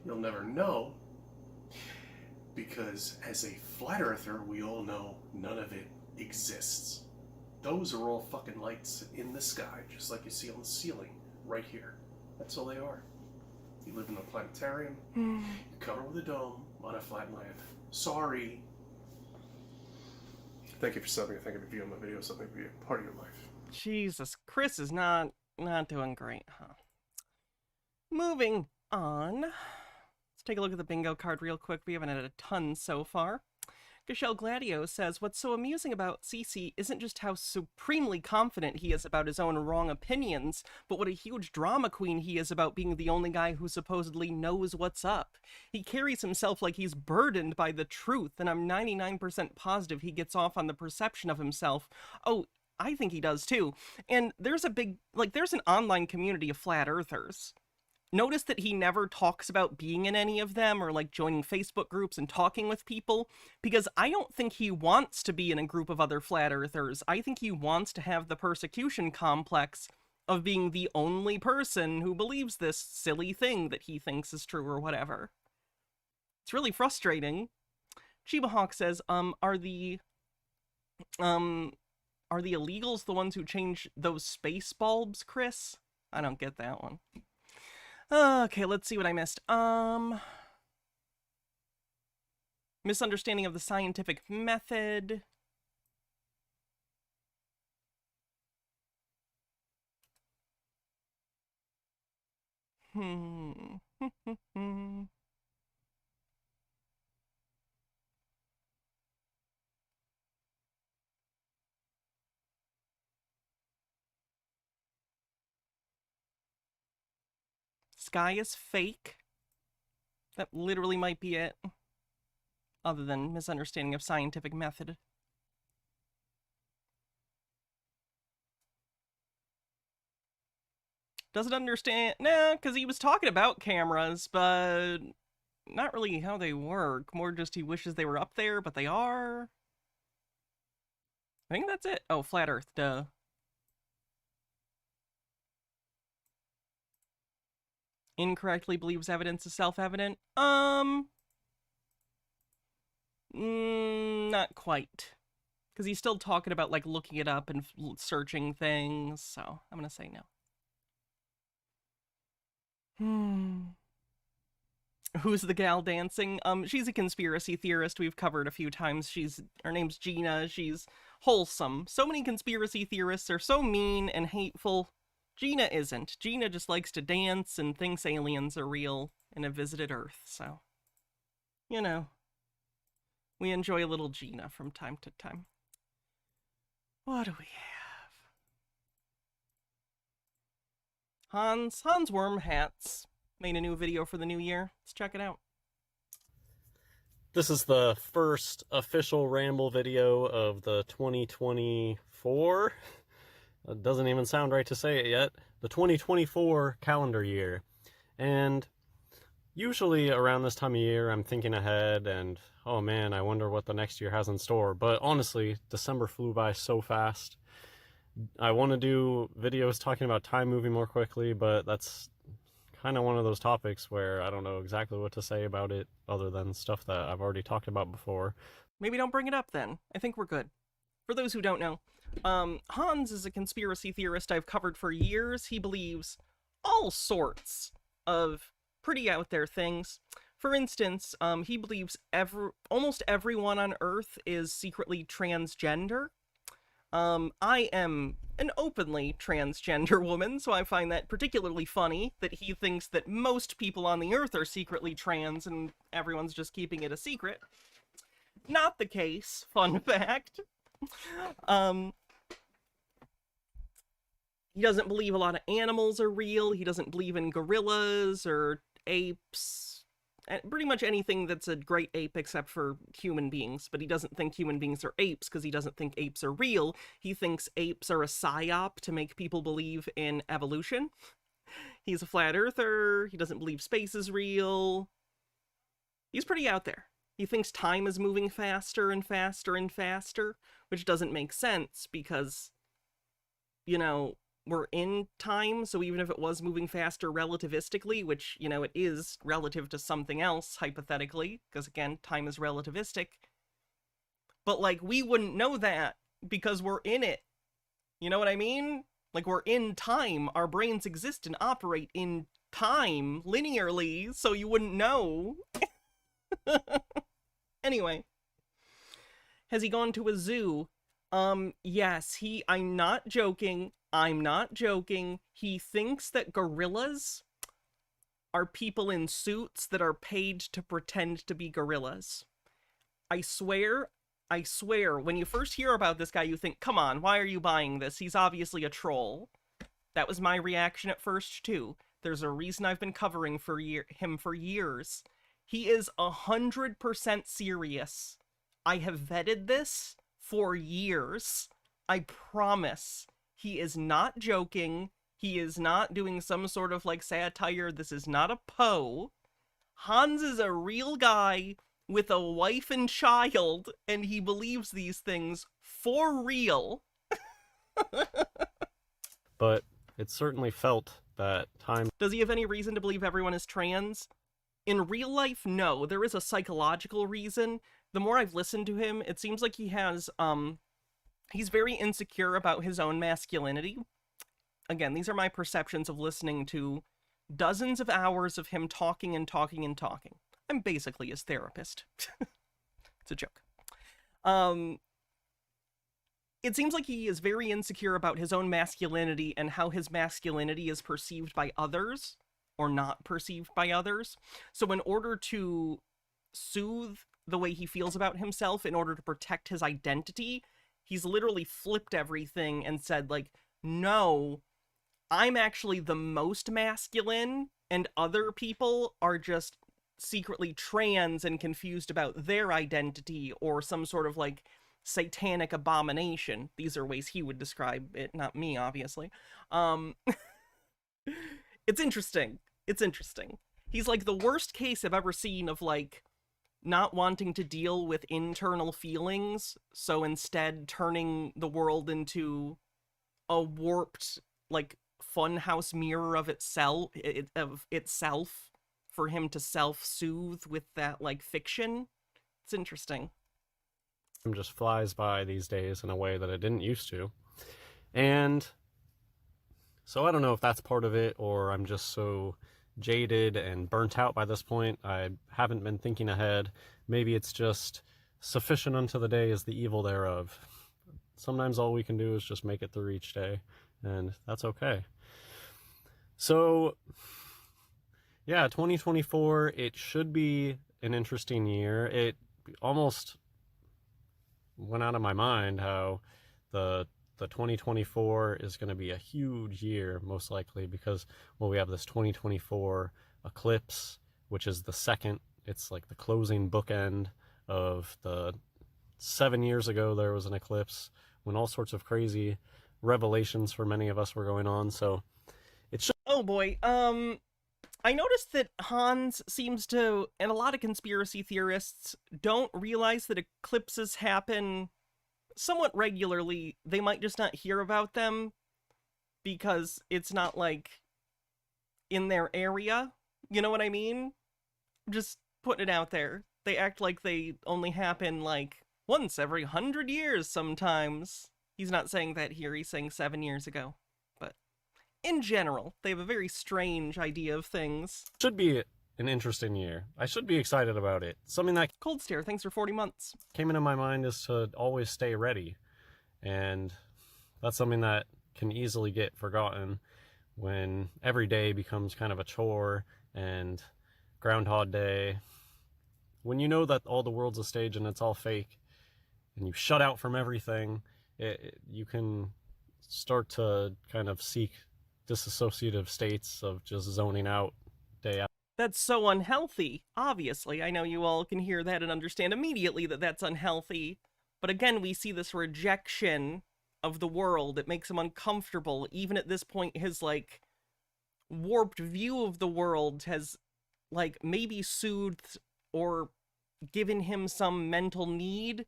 You'll never know, because as a flat earther, we all know none of it exists. Those are all fucking lights in the sky, just like you see on the ceiling, right here. That's all they are. You live in a planetarium, you're covered with a dome on a flat land. Sorry. Thank you for subbing. Thank you for viewing my video. Something to be a part of your life. Jesus, Chris is not doing great, huh? Moving on. Let's take a look at the bingo card real quick. We haven't had a ton so far. Gashel Gladio says, what's so amusing about Cece isn't just how supremely confident he is about his own wrong opinions, but what a huge drama queen he is about being the only guy who supposedly knows what's up. He carries himself like he's burdened by the truth, and I'm 99% positive he gets off on the perception of himself. Oh, I think he does too. And there's a big, there's an online community of flat earthers. Notice that he never talks about being in any of them or joining Facebook groups and talking with people, because I don't think he wants to be in a group of other flat earthers. I think he wants to have the persecution complex of being the only person who believes this silly thing that he thinks is true or whatever. It's really frustrating. Chiba Hawk says, are the illegals the ones who change those space bulbs, Chris? I don't get that one. Okay, let's see what I missed. Misunderstanding of the scientific method. Sky is fake. That literally might be it. Other than misunderstanding of scientific method. Doesn't understand... Nah, because he was talking about cameras, but... not really how they work. More just he wishes they were up there, but they are. I think that's it. Oh, flat Earth, duh. Incorrectly believes evidence is self-evident. Not quite. Because he's still talking about, looking it up and searching things, so I'm gonna say no. Who's the gal dancing? She's a conspiracy theorist we've covered a few times. Her name's Gina. She's wholesome. So many conspiracy theorists are so mean and hateful. Gina isn't. Gina just likes to dance and thinks aliens are real and have visited Earth, so... you know. We enjoy a little Gina from time to time. What do we have? Hans Wormhat's made a new video for the new year. Let's check it out. This is the first official ramble video of the 2024. It doesn't even sound right to say it yet. The 2024 calendar year. And usually around this time of year, I'm thinking ahead and, oh man, I wonder what the next year has in store. But honestly, December flew by so fast. I want to do videos talking about time moving more quickly, but that's kind of one of those topics where I don't know exactly what to say about it other than stuff that I've already talked about before. Maybe don't bring it up then. I think we're good. For those who don't know, Hans is a conspiracy theorist I've covered for years. He believes all sorts of pretty out there things. For instance, he believes almost everyone on Earth is secretly transgender. I am an openly transgender woman, so I find that particularly funny that he thinks that most people on the Earth are secretly trans and everyone's just keeping it a secret. Not the case, fun fact. He doesn't believe a lot of animals are real. He doesn't believe in gorillas or apes. pretty much anything that's a great ape except for human beings, but he doesn't think human beings are apes because he doesn't think apes are real. He thinks apes are a psyop to make people believe in evolution. He's a flat earther. He doesn't believe space is real. He's pretty out there. He thinks time is moving faster and faster and faster, which doesn't make sense because, you know, we're in time, so even if it was moving faster relativistically, which, you know, it is relative to something else, hypothetically, because, again, time is relativistic, but, like, we wouldn't know that because we're in it. You know what I mean? Like, we're in time. Our brains exist and operate in time linearly, so you wouldn't know. Anyway. Has he gone to a zoo? Yes, I'm not joking. I'm not joking. He thinks that gorillas are people in suits that are paid to pretend to be gorillas. I swear, when you first hear about this guy, you think, come on, why are you buying this? He's obviously a troll. That was my reaction at first, too. There's a reason I've been covering him for years. He is 100% serious. I have vetted this for years. I promise. He is not joking. He is not doing some sort of, like, satire. This is not a Poe. Hans is a real guy with a wife and child, and he believes these things for real. But it certainly felt that time. Does he have any reason to believe everyone is trans? In real life, no. There is a psychological reason. The more I've listened to him, it seems like he has, he's very insecure about his own masculinity. Again, these are my perceptions of listening to dozens of hours of him talking and talking and talking. I'm basically his therapist. It's a joke. It seems like he is very insecure about his own masculinity and how his masculinity is perceived by others or not perceived by others. So in order to soothe the way he feels about himself, in order to protect his identity, he's literally flipped everything and said, like, no, I'm actually the most masculine, and other people are just secretly trans and confused about their identity or some sort of, like, satanic abomination. These are ways he would describe it, not me, obviously. It's interesting. It's interesting. He's, like, the worst case I've ever seen of, like, not wanting to deal with internal feelings, so instead turning the world into a warped, like, funhouse mirror of itself, for him to self-soothe with that, like, fiction. It's interesting. Just flies by these days in a way that it didn't used to. And so I don't know if that's part of it, or I'm just so jaded and burnt out by this point. I haven't been thinking ahead. Maybe it's just sufficient unto the day is the evil thereof. Sometimes all we can do is just make it through each day, and that's okay. So yeah, 2024, it should be an interesting year. It almost went out of my mind how the 2024 is going to be a huge year, most likely, because, well, we have this 2024 eclipse, which is the second. It's like the closing bookend of the 7 years ago there was an eclipse when all sorts of crazy revelations for many of us were going on. So it should. Oh boy. I noticed that Hans seems to, and a lot of conspiracy theorists don't realize that eclipses happen somewhat regularly. They might just not hear about them because it's not, like, in their area. You know what I mean? Just putting it out there. They act like they only happen, like, once every 100 years sometimes. He's not saying that here, he's saying 7 years ago. But in general, they have a very strange idea of things. Should be an interesting year. I should be excited about it. Something that Cold Stare, thanks for 40 months. Came into my mind is to always stay ready. And that's something that can easily get forgotten when every day becomes kind of a chore and Groundhog Day. When you know that all the world's a stage and it's all fake and you shut out from everything, you can start to kind of seek disassociative states of just zoning out day after. That's so unhealthy. Obviously, I know you all can hear that and understand immediately that that's unhealthy. But again, we see this rejection of the world. It makes him uncomfortable. Even at this point, his, like, warped view of the world has, like, maybe soothed or given him some mental need.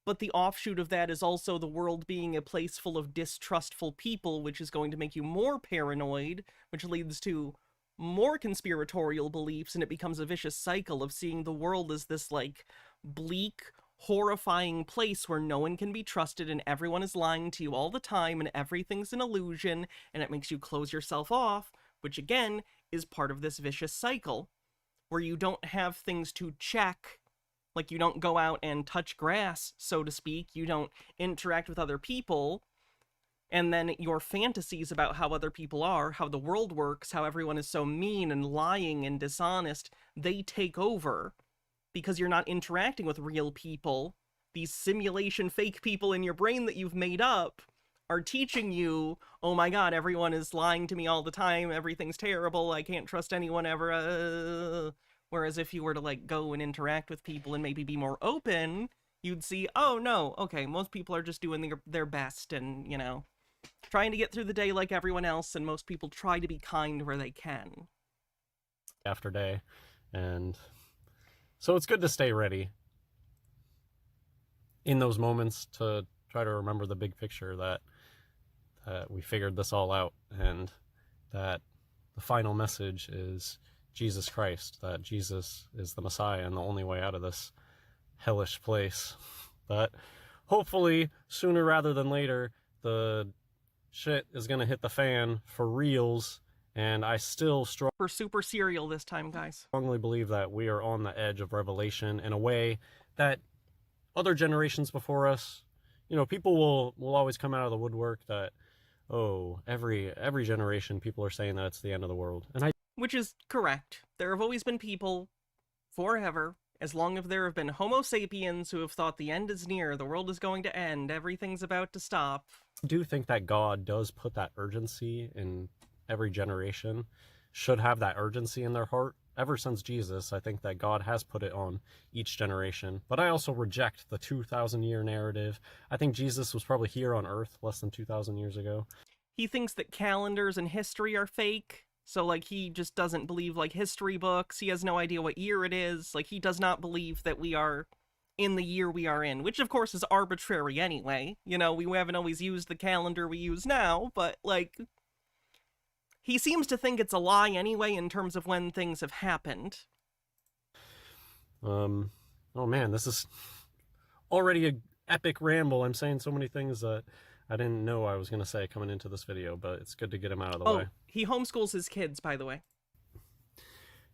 But the offshoot of that is also the world being a place full of distrustful people, which is going to make you more paranoid, which leads to more conspiratorial beliefs, and it becomes a vicious cycle of seeing the world as this, like, bleak, horrifying place where no one can be trusted and everyone is lying to you all the time and everything's an illusion, and it makes you close yourself off, which again is part of this vicious cycle where you don't have things to check. Like, you don't go out and touch grass, so to speak. You don't interact with other people. And then your fantasies about how other people are, how the world works, how everyone is so mean and lying and dishonest, they take over because you're not interacting with real people. These simulation fake people in your brain that you've made up are teaching you, oh my god, everyone is lying to me all the time, everything's terrible, I can't trust anyone ever. Whereas if you were to, like, go and interact with people and maybe be more open, you'd see, oh no, okay, most people are just doing their best and, you know, trying to get through the day like everyone else, and most people try to be kind where they can. After day, and so it's good to stay ready in those moments to try to remember the big picture that we figured this all out, and that the final message is Jesus Christ, that Jesus is the Messiah and the only way out of this hellish place. But hopefully, sooner rather than later, the shit is going to hit the fan for reals, and I still For super serial this time, guys. strongly believe that we are on the edge of revelation in a way that other generations before us, you know, people will always come out of the woodwork that, oh, every generation people are saying that it's the end of the world. And Which is correct. There have always been people, forever, as long as there have been Homo sapiens who have thought the end is near, the world is going to end, everything's about to stop. I do think that God does put that urgency in every generation, should have that urgency in their heart. Ever since Jesus, I think that God has put it on each generation. But I also reject the 2,000-year narrative. I think Jesus was probably here on Earth less than 2,000 years ago. He thinks that calendars and history are fake. So, like, he just doesn't believe, like, history books. He has no idea what year it is. Like, he does not believe that we are in the year we are in, which, of course, is arbitrary anyway. You know, we haven't always used the calendar we use now, but, like, he seems to think it's a lie anyway in terms of when things have happened. Oh man, this is already an epic ramble. I'm saying so many things that I didn't know I was going to say coming into this video, but it's good to get them out of the way. He homeschools his kids, by the way.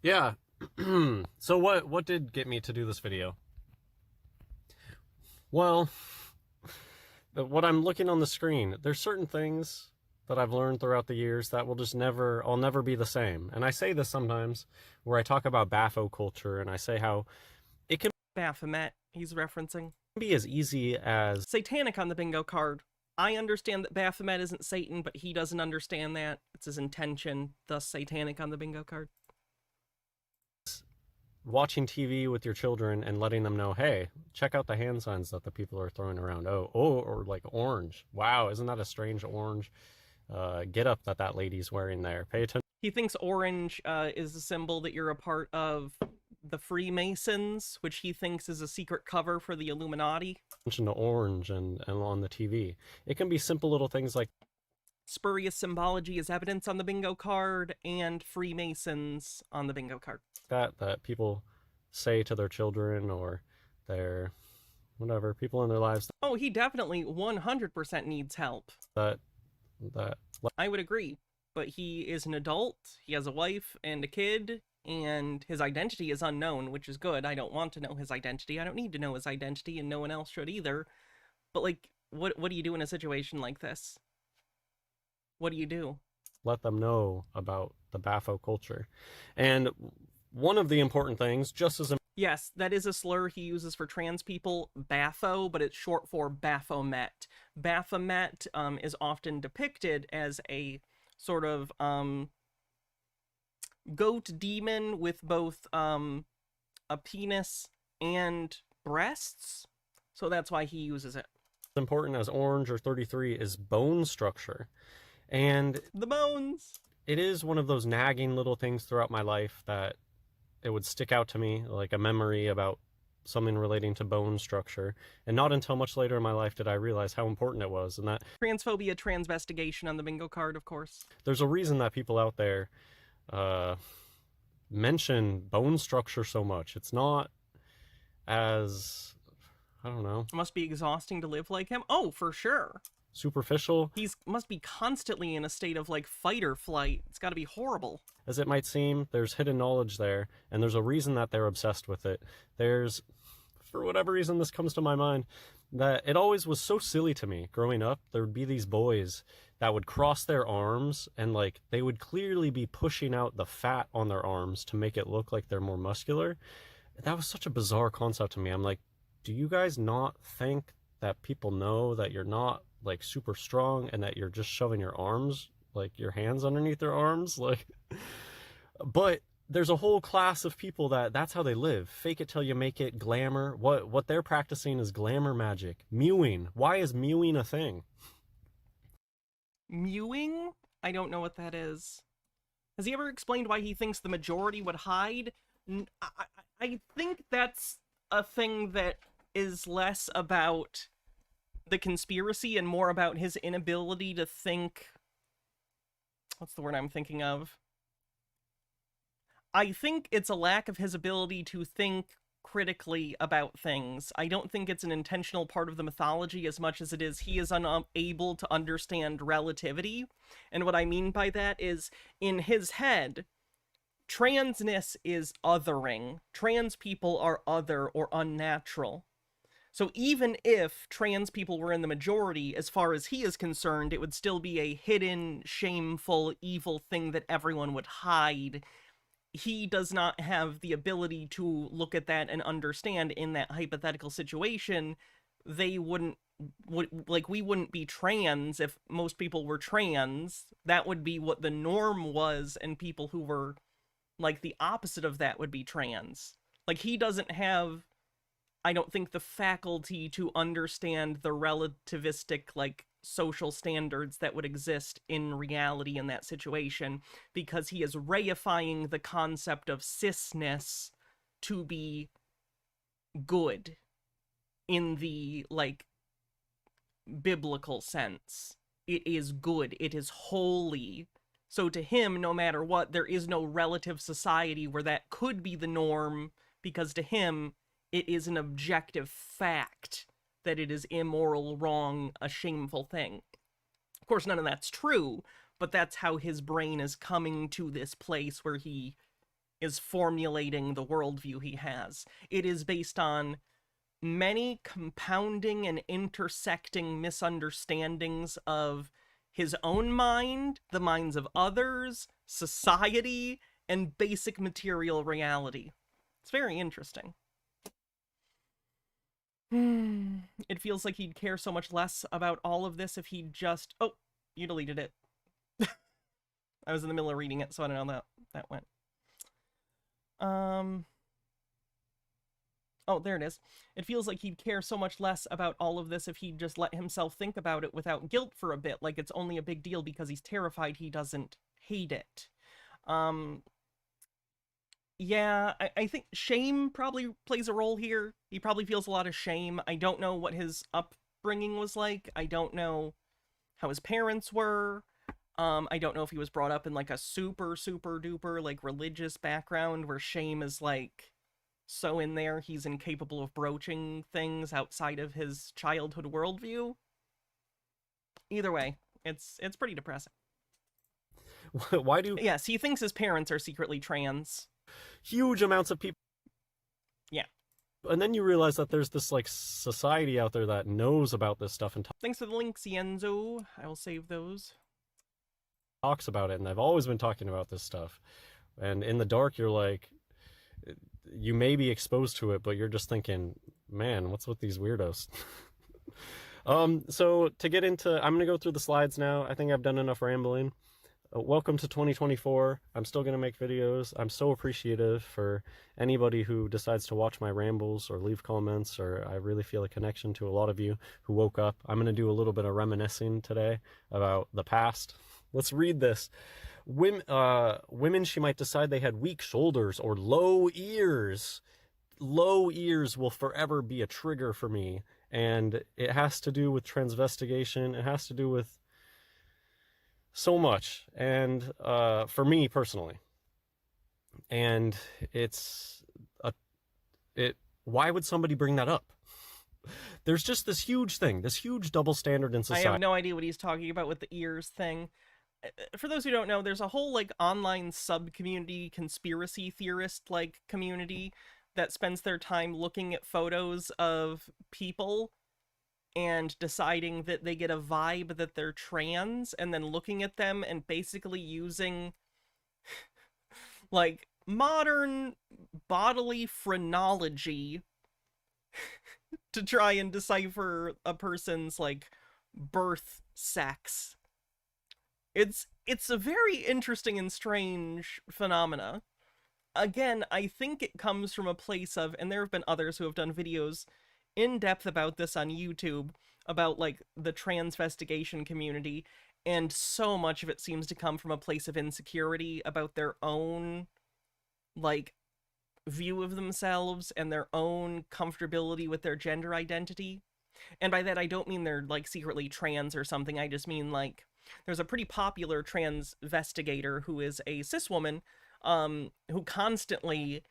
Yeah. So what did get me to do this video? Well, what I'm looking on the screen, there's certain things that I've learned throughout the years that will just I'll never be the same. And I say this sometimes where I talk about Bapho culture, and I say how it can Baphomet, he's referencing. be as easy as Satanic on the bingo card. I understand that Baphomet isn't Satan, but he doesn't understand that. It's his intention, thus satanic on the bingo card. watching TV with your children and letting them know, hey, check out the hand signs that the people are throwing around. Or like orange. Wow, isn't that a strange orange get up that lady's wearing there? Pay attention. He thinks orange is a symbol that you're a part of the Freemasons, which he thinks is a secret cover for the Illuminati. Attention to orange and on the TV. It can be simple little things like spurious symbology is evidence on the bingo card, and Freemasons on the bingo card. That people say to their children or their whatever people in their lives. Oh, he definitely 100% needs help. That I would agree, but he is an adult, he has a wife and a kid, and his identity is unknown, which is good. I don't want to know his identity. I don't need to know his identity, and no one else should either. But, like, what do you do in a situation like this? What do you do? Let them know about the Bapho culture. And one of the important things, just as yes, that is a slur he uses for trans people, Bapho, but it's short for Baphomet. Baphomet is often depicted as a sort of goat demon with both a penis and breasts, so that's why he uses it. Important as orange or 33 is bone structure. And the bones. It is one of those nagging little things throughout my life that it would stick out to me, like a memory about something relating to bone structure. And not until much later in my life did I realize how important it was. And that transphobia, transvestigation on the bingo card, of course. There's a reason that people out there mention bone structure so much. It's not as, I don't know. It must be exhausting to live like him. Oh, for sure. Superficial. Must be constantly in a state of like fight or flight. It's got to be horrible. As it might seem, there's hidden knowledge there, and there's a reason that they're obsessed with it. There's, for whatever reason this comes to my mind, that it always was so silly to me growing up. There would be these boys that would cross their arms, and like they would clearly be pushing out the fat on their arms to make it look like they're more muscular. That was such a bizarre concept to me. I'm like, do you guys not think that people know that you're not like super strong and that you're just shoving your arms, like your hands underneath their arms? Like, but there's a whole class of people that's how they live. Fake it till you make it, glamour. What they're practicing is glamour magic. Mewing. Why is mewing a thing? Mewing? I don't know what that is. Has he ever explained why he thinks the majority would hide? I think that's a thing that is less about the conspiracy and more about his inability to think. What's the word I'm thinking of? I think it's a lack of his ability to think critically about things. I don't think it's an intentional part of the mythology as much as it is he is unable to understand relativity. And what I mean by that is, in his head, transness is othering. Trans people are other or unnatural. So even if trans people were in the majority, as far as he is concerned, it would still be a hidden, shameful, evil thing that everyone would hide. He does not have the ability to look at that and understand in that hypothetical situation. We wouldn't be trans if most people were trans. That would be what the norm was, and people who were like the opposite of that would be trans. Like, he doesn't have, I don't think, the faculty to understand the relativistic, like, social standards that would exist in reality in that situation, because he is reifying the concept of cisness to be good in the, like, biblical sense. It is good. It is holy. So to him, no matter what, there is no relative society where that could be the norm, because to him, it is an objective fact that it is immoral, wrong, a shameful thing. Of course, none of that's true, but that's how his brain is coming to this place where he is formulating the worldview he has. It is based on many compounding and intersecting misunderstandings of his own mind, the minds of others, society, and basic material reality. It's very interesting. It feels like he'd care so much less about all of this if he just... Oh, you deleted it. I was in the middle of reading it, so I don't know how that went. Oh, there it is. It feels like he'd care so much less about all of this if he'd just let himself think about it without guilt for a bit, like it's only a big deal because he's terrified he doesn't hate it. Yeah, I think shame probably plays a role here. He probably feels a lot of shame. I don't know what his upbringing was like. I don't know how his parents were. I don't know if he was brought up in like a super, super duper like religious background where shame is like so in there he's incapable of broaching things outside of his childhood worldview. Either way, it's pretty depressing. Why do... Yes, he thinks his parents are secretly trans. Huge amounts of people. Yeah. And then you realize that there's this like society out there that knows about this stuff and thanks for the links, Yenzo. I will save those. Talks about it, and I've always been talking about this stuff. And in the dark, you're like, you may be exposed to it, but you're just thinking, man, what's with these weirdos? So to get into, I'm going to go through the slides now. I think I've done enough rambling. welcome to 2024. I'm still going to make videos. I'm so appreciative for anybody who decides to watch my rambles or leave comments, or I really feel a connection to a lot of you who woke up. I'm going to do a little bit of reminiscing today about the past. Let's read this. Women, she might decide they had weak shoulders or low ears. Low ears will forever be a trigger for me, and it has to do with transvestigation. It has to do with so much, and for me personally, and why would somebody bring that up? There's just this huge thing, this huge double standard in society. I have no idea what he's talking about with the ears thing. For those who don't know, there's a whole like online sub-community, conspiracy theorist like community that spends their time looking at photos of people and deciding that they get a vibe that they're trans, and then looking at them and basically using like modern bodily phrenology to try and decipher a person's like birth sex. It's a very interesting and strange phenomena. Again, I think it comes from a place of, and there have been others who have done videos in depth about this on YouTube, about like the transvestigation community, and so much of it seems to come from a place of insecurity about their own like view of themselves and their own comfortability with their gender identity. And by that I don't mean they're like secretly trans or something, I just mean like there's a pretty popular transvestigator who is a cis woman who constantly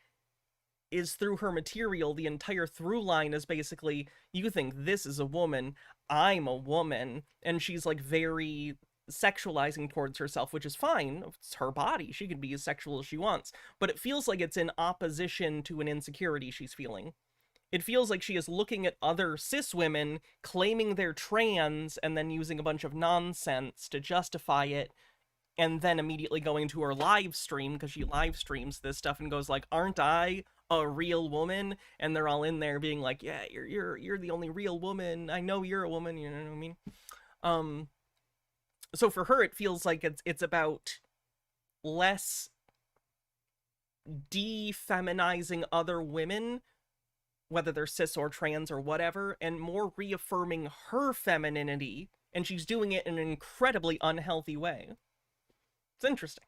is, through her material, the entire through line is basically, you think this is a woman, I'm a woman, and she's like very sexualizing towards herself, which is fine. It's her body, she can be as sexual as she wants, but it feels like it's in opposition to an insecurity she's feeling. It feels like she is looking at other cis women claiming they're trans and then using a bunch of nonsense to justify it, and then immediately going to her live stream, because she live streams this stuff and goes like, aren't I a real woman? And they're all in there being like, yeah, you're the only real woman, I know you're a woman, you know what I mean? So for her it feels like it's about less defeminizing other women, whether they're cis or trans or whatever, and more reaffirming her femininity, and she's doing it in an incredibly unhealthy way. It's interesting.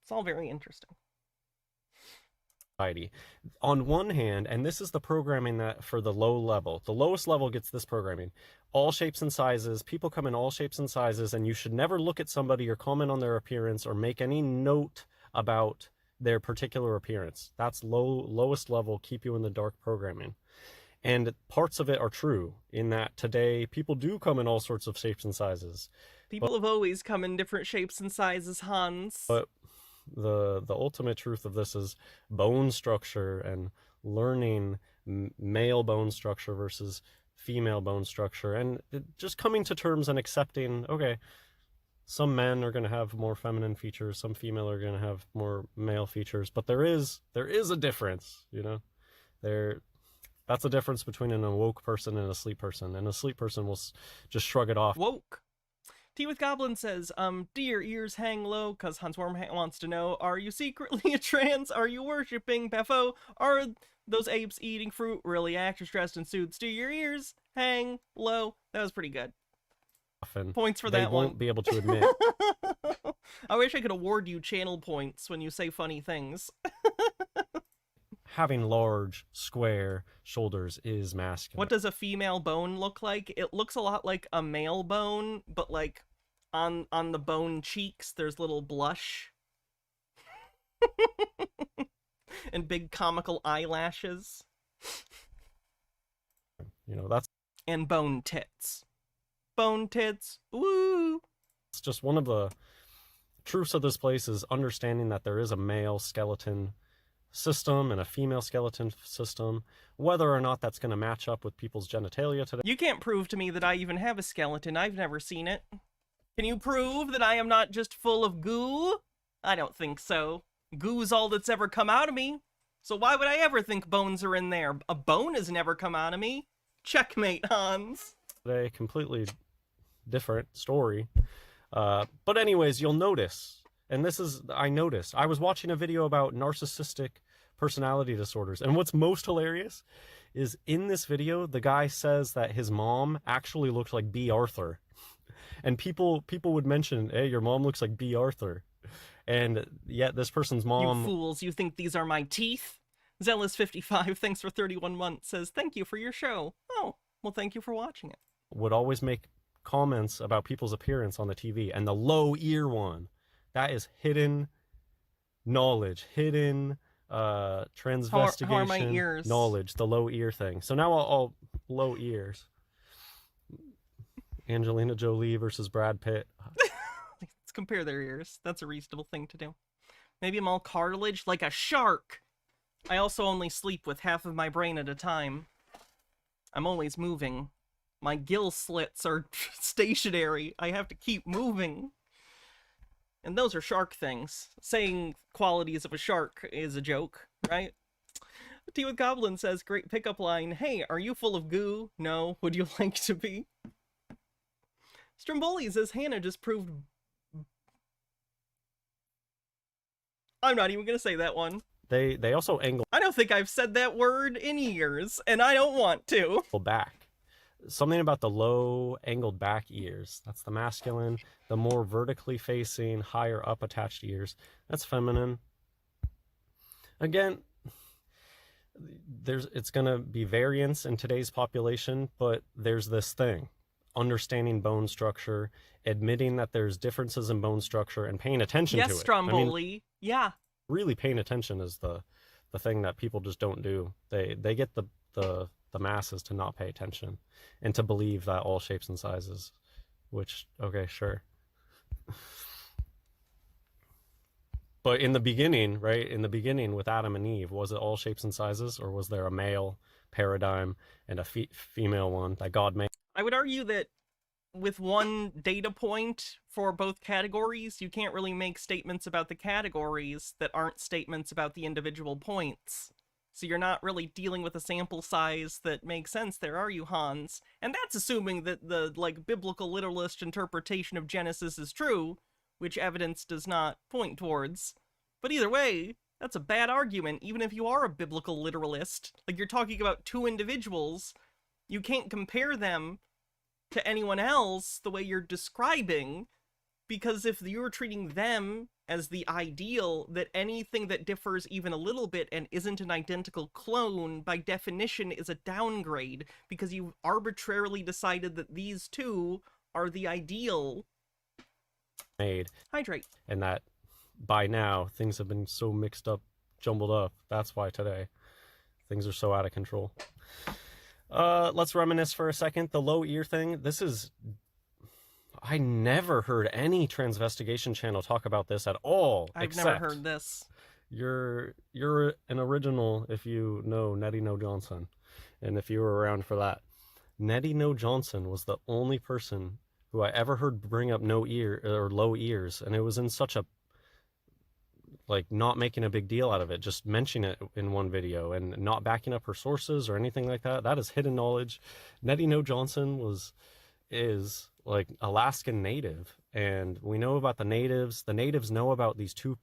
It's all very interesting. On one hand, and this is the programming that for the low level, the lowest level gets this programming, all shapes and sizes, people come in all shapes and sizes, and you should never look at somebody or comment on their appearance or make any note about their particular appearance. That's lowest level, keep you in the dark programming. And parts of it are true in that today people do come in all sorts of shapes and sizes. People have always come in different shapes and sizes, Hans. But the ultimate truth of this is bone structure and learning male bone structure versus female bone structure, and just coming to terms and accepting, okay, some men are going to have more feminine features, some female are going to have more male features, but there is a difference, you know. That's a difference between an awoke person and a sleep person, and a sleep person will just shrug it off. Woke. Tea with Goblin says, do your ears hang low? Because Hans Wormhat wants to know, are you secretly a trans? Are you worshipping Bepho? Are those apes eating fruit really actors dressed in suits? Do your ears hang low? That was pretty good. Points for that one. They won't be able to admit. I wish I could award you channel points when you say funny things. Having large, square shoulders is masculine. What does a female bone look like? It looks a lot like a male bone, but like on the bone cheeks, there's little blush. And big comical eyelashes. You know, that's... And bone tits. Bone tits. Woo! It's just one of the truths of this place is understanding that there is a male skeleton system and a female skeleton system, whether or not that's going to match up with people's genitalia today. You can't prove to me that I even have a skeleton. I've never seen it. Can you prove that I am not just full of goo? I don't think so. Goo's all that's ever come out of me. So why would I ever think bones are in there? A bone has never come out of me. Checkmate, Hans. Today, completely different story. But anyways, you'll notice And this is, I noticed, I was watching a video about narcissistic personality disorders, and what's most hilarious is in this video, the guy says that his mom actually looked like B. Arthur. And people would mention, hey, your mom looks like B. Arthur. And yet this person's mom... You fools, you think these are my teeth? Zealous55, thanks for 31 months, says, thank you for your show. Oh, well, thank you for watching it. Would always make comments about people's appearance on the TV. And the low ear one, that is hidden knowledge, hidden transvestigation how are my ears? Knowledge, the low ear thing. So now I'll low ears. Angelina Jolie versus Brad Pitt. Let's compare their ears. That's a reasonable thing to do. Maybe I'm all cartilage like a shark. I also only sleep with half of my brain at a time. I'm always moving. My gill slits are stationary. I have to keep moving. And those are shark things. Saying qualities of a shark is a joke, right? Tea with Goblin says, great pickup line. Hey, are you full of goo? No. Would you like to be? Stromboli says, Hannah just proved... I'm not even going to say that one. They also angle... I don't think I've said that word in years, and I don't want to. Back. Something about the low angled back ears. That's the masculine. The more vertically facing, higher up attached ears. That's feminine. Again, it's going to be variance in today's population, but there's this thing. Understanding bone structure, admitting that there's differences in bone structure, and paying attention to it. Yes, Stromboli. Yeah. Really paying attention is the thing that people just don't do. They get the masses to not pay attention and to believe that all shapes and sizes, which, okay, sure. But in the beginning, right, in the beginning with Adam and Eve, was it all shapes and sizes, or was there a male paradigm and a female one that God made? I would argue that with one data point for both categories, you can't really make statements about the categories that aren't statements about the individual points. So you're not really dealing with a sample size that makes sense there, are you, Hans? And that's assuming that the, like, biblical literalist interpretation of Genesis is true, which evidence does not point towards. But either way, that's a bad argument, even if you are a biblical literalist. Like, you're talking about two individuals, you can't compare them to anyone else the way you're describing, because if you're treating them as the ideal, that anything that differs even a little bit and isn't an identical clone, by definition, is a downgrade, because you've arbitrarily decided that these two are the ideal. Made. Hydrate. And that by now, things have been so mixed up, jumbled up. That's why today things are so out of control. Let's reminisce for a second. The low ear thing, this is... I never heard any Transvestigation channel talk about this at all. I've never heard this. You're an original if you know Nettie No Johnson, and if you were around for that. Nettie No Johnson was the only person who I ever heard bring up no ear or low ears, and it was in such a, like, not making a big deal out of it, just mentioning it in one video and not backing up her sources or anything like that. That is hidden knowledge. Nettie No Johnson is like Alaskan Native, and we know about the natives. The natives know about these two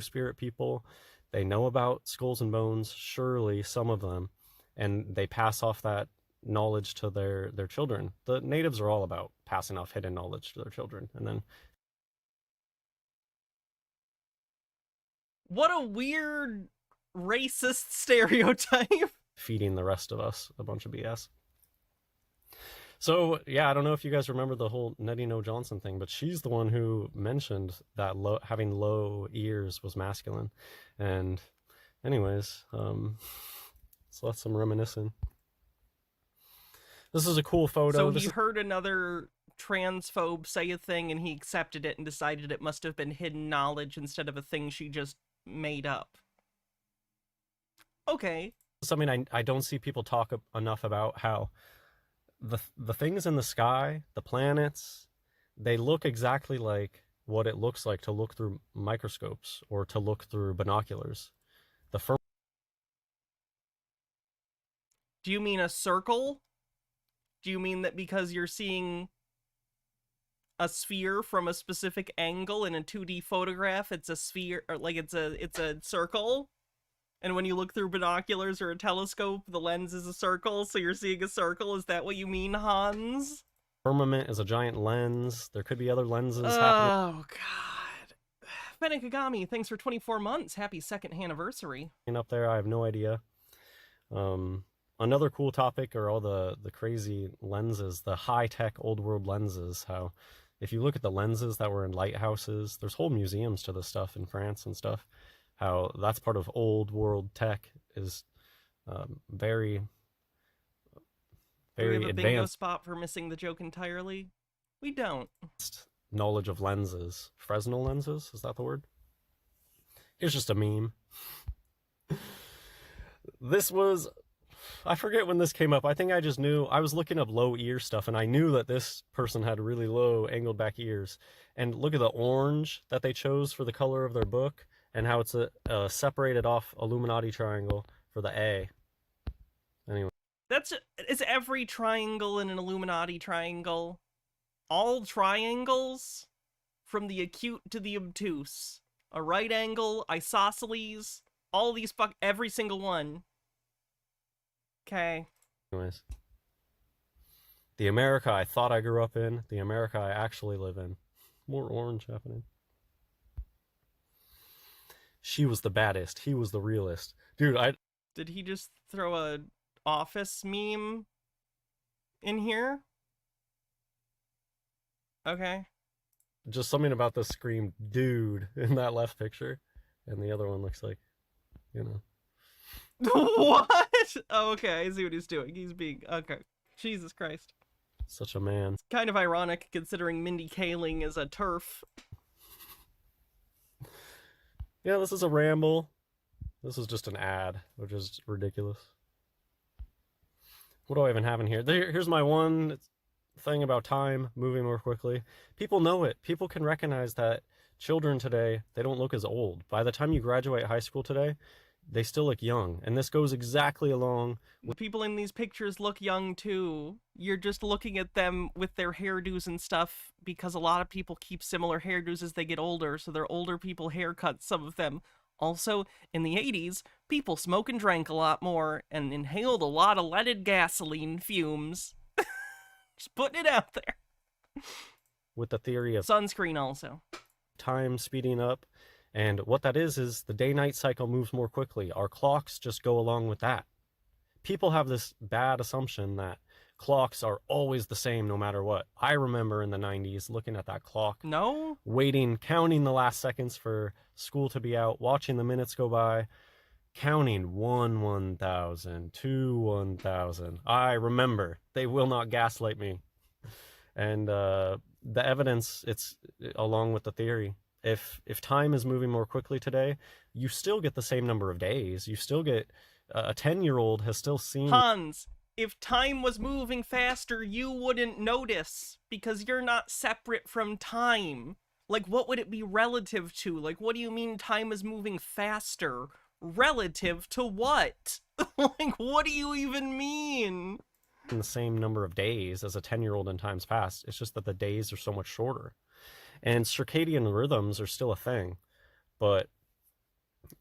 spirit people. They know about skulls and bones, surely some of them, and they pass off that knowledge to their children. The natives are all about passing off hidden knowledge to their children, and then... What a weird racist stereotype. Feeding the rest of us a bunch of BS. So, yeah, I don't know if you guys remember the whole Nettie No Johnson thing, but she's the one who mentioned that having low ears was masculine. And anyways, so that's some reminiscing. This is a cool photo. So he heard another transphobe say a thing and he accepted it and decided it must have been hidden knowledge instead of a thing she just made up. Okay. Something I don't see people talk enough about, how the things in the sky, the planets, they look exactly like what it looks like to look through microscopes or to look through binoculars. Do you mean a circle? Do you mean that because you're seeing a sphere from a specific angle in a 2D photograph. It's a sphere, or like it's a circle. And when you look through binoculars or a telescope, the lens is a circle, so you're seeing a circle. Is that what you mean, Hans? Firmament is a giant lens. There could be other lenses happening. Oh, God. Benikagami, thanks for 24 months. Happy 2nd anniversary. Up there, I have no idea. Another cool topic are all the crazy lenses, the high-tech old world lenses. How if you look at the lenses that were in lighthouses, there's whole museums to this stuff in France and stuff. How that's part of old world tech is very, very Do we have a bingo advanced spot for missing the joke entirely? We don't. knowledge of lenses. Fresnel lenses, is that the word? Here's just a meme. This was, I forget when this came up. I think I just knew, I was looking up low ear stuff, and I knew that this person had really low angled back ears. And look at the orange that they chose for the color of their book, and how it's a separated off Illuminati triangle for the A. Anyway. Is every triangle in an Illuminati triangle? All triangles? From the acute to the obtuse. A right angle, isosceles, all these every single one. Okay. Anyways. The America I thought I grew up in, the America I actually live in. More orange happening. She was the baddest. He was the realist. Dude, Did he just throw a Office meme in here? Okay. Just something about the scream dude in that left picture. And the other one looks like, you know. What? Oh, okay, I see what he's doing. He's being... Okay. Jesus Christ. Such a man. It's kind of ironic considering Mindy Kaling is a TERF. Yeah, this is a ramble. This is just an ad, which is ridiculous. What do I even have in here? Here's my one thing about time moving more quickly. People know it. People can recognize that children today, they don't look as old. By the time you graduate high school today, they still look young. And this goes exactly along with... People in these pictures look young too. You're just looking at them with their hairdos and stuff because a lot of people keep similar hairdos as they get older, so they're older people haircuts, some of them. Also, in the 80s, people smoked and drank a lot more and inhaled a lot of leaded gasoline fumes. Just putting it out there. With the theory of sunscreen also. Time speeding up. And what that is the day-night cycle moves more quickly. Our clocks just go along with that. People have this bad assumption that clocks are always the same no matter what. I remember in the 90s looking at that clock. No? Waiting, counting the last seconds for school to be out, watching the minutes go by, counting 1,000, 2,000. I remember. They will not gaslight me. And the evidence, it's along with the theory. If time is moving more quickly today, you still get the same number of days. You still get... a 10-year-old has still seen... Hans, if time was moving faster, you wouldn't notice, because you're not separate from time. Like, what would it be relative to? Like, what do you mean time is moving faster? Relative to what? Like, what do you even mean? The same number of days as a 10-year-old in times past. It's just that the days are so much shorter. And circadian rhythms are still a thing, but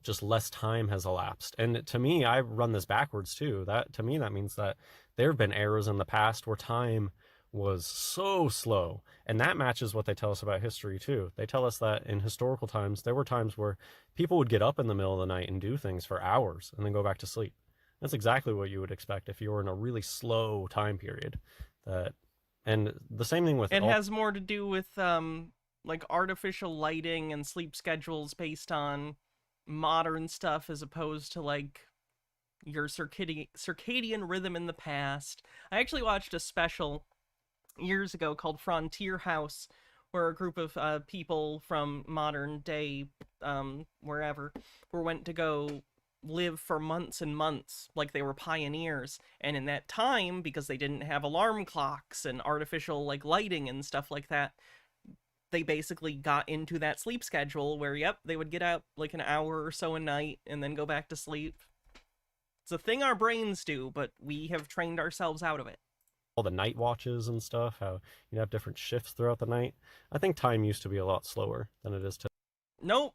just less time has elapsed. And to me, I run this backwards too. To me, that means that there have been eras in the past where time was so slow. And that matches what they tell us about history too. They tell us that in historical times, there were times where people would get up in the middle of the night and do things for hours and then go back to sleep. That's exactly what you would expect if you were in a really slow time period. And the same thing with... It has more to do with like artificial lighting and sleep schedules based on modern stuff as opposed to like your circadian rhythm in the past. I actually watched a special years ago called Frontier House, where a group of people from modern day wherever went to go live for months and months like they were pioneers. And in that time, because they didn't have alarm clocks and artificial like lighting and stuff like that, they basically got into that sleep schedule where, yep, they would get out like an hour or so a night and then go back to sleep. It's a thing our brains do, but we have trained ourselves out of it. all the night watches and stuff, how you'd have different shifts throughout the night. I think time used to be a lot slower than it is today. Nope.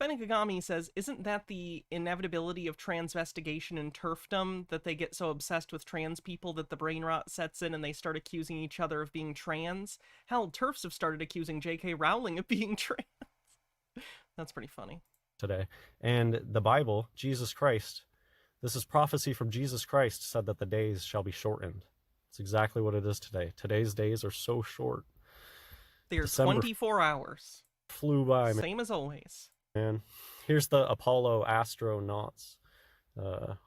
Fennikagami says, isn't that the inevitability of transvestigation and turfdom, that they get so obsessed with trans people that the brain rot sets in and they start accusing each other of being trans? Hell, turfs have started accusing J.K. Rowling of being trans. That's pretty funny. Today. And the Bible, Jesus Christ, this is prophecy from Jesus Christ, said that the days shall be shortened. It's exactly what it is today. Today's days are so short. They are December 24 hours. Flew by, man. Same as always. Man, here's the Apollo astronauts,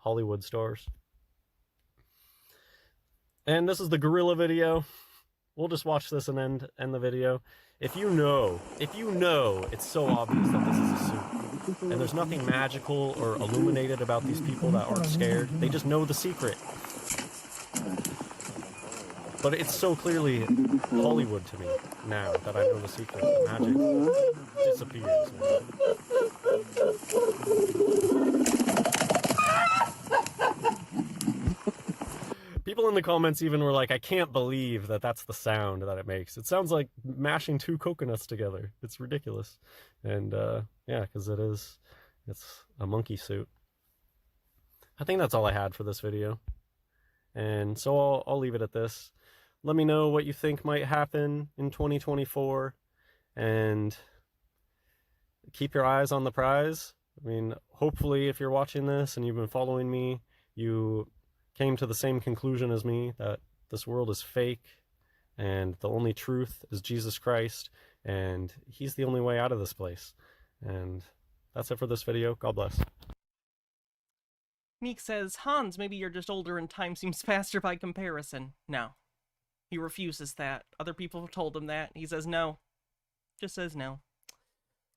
Hollywood stars. And this is the gorilla video. We'll just watch this and end the video. If you know, it's so obvious that this is a suit. And there's nothing magical or illuminated about these people that aren't scared. They just know the secret. But it's so clearly Hollywood to me now that I know the secret. The magic disappears. People in the comments even were like, I can't believe that that's the sound that it makes. It sounds like mashing two coconuts together. It's ridiculous. And yeah, because it's a monkey suit. I think that's all I had for this video. And so I'll leave it at this. Let me know what you think might happen in 2024, and keep your eyes on the prize. I mean, hopefully if you're watching this and you've been following me, you came to the same conclusion as me, that this world is fake and the only truth is Jesus Christ, and he's the only way out of this place. And that's it for this video. God bless. Meek says, Hans, maybe you're just older and time seems faster by comparison. No. He refuses that. Other people have told him that. He says no. Just says no.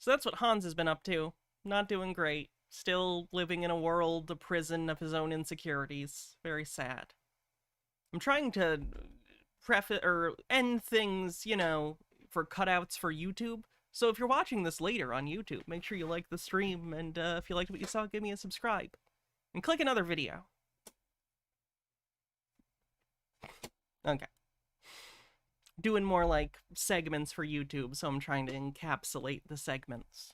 So that's what Hans has been up to. Not doing great. Still living in a world, a prison of his own insecurities. Very sad. I'm trying to end things, you know, for cutouts for YouTube. So if you're watching this later on YouTube, make sure you like the stream, and if you liked what you saw, give me a subscribe. And click another video. Okay. Doing more like segments for YouTube, so I'm trying to encapsulate the segments.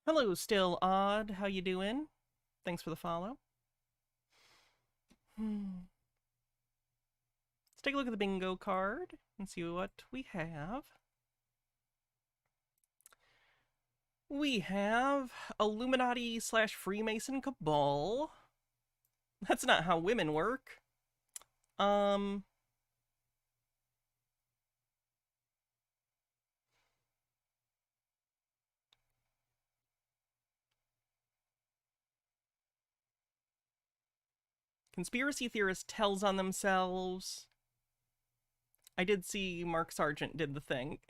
Hello, Still Odd. How you doing? Thanks for the follow. Let's take a look at the bingo card and see what we have. We have Illuminati / Freemason Cabal. That's not how women work. Conspiracy theorist tells on themselves. I did see Mark Sargent did the thing.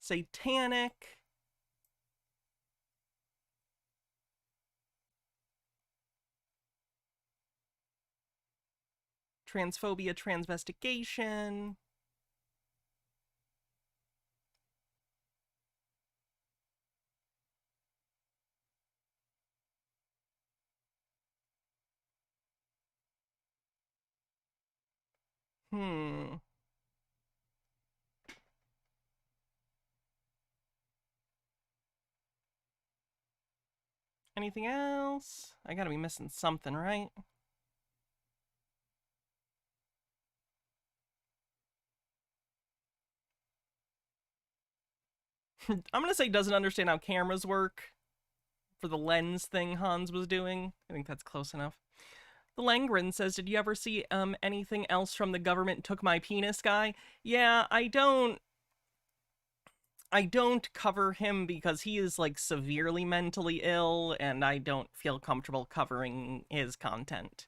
Satanic. Transphobia, transvestigation. Anything else? I gotta be missing something, right? I'm gonna say doesn't understand how cameras work for the lens thing Hans was doing. I think that's close enough. The Langren says, did you ever see anything else from the government took my penis guy? Yeah, I don't cover him because he is like severely mentally ill, and I don't feel comfortable covering his content.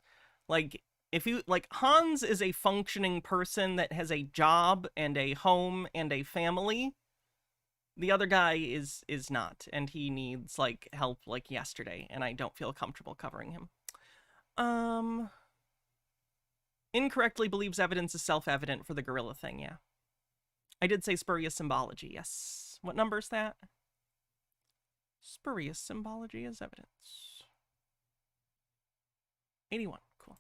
Like, if you like, Hans is a functioning person that has a job and a home and a family. The other guy is not, and he needs like help like yesterday, and I don't feel comfortable covering him. Incorrectly believes evidence is self-evident for the gorilla thing, yeah. I did say spurious symbology, yes. What number is that? Spurious symbology as evidence. 81, cool.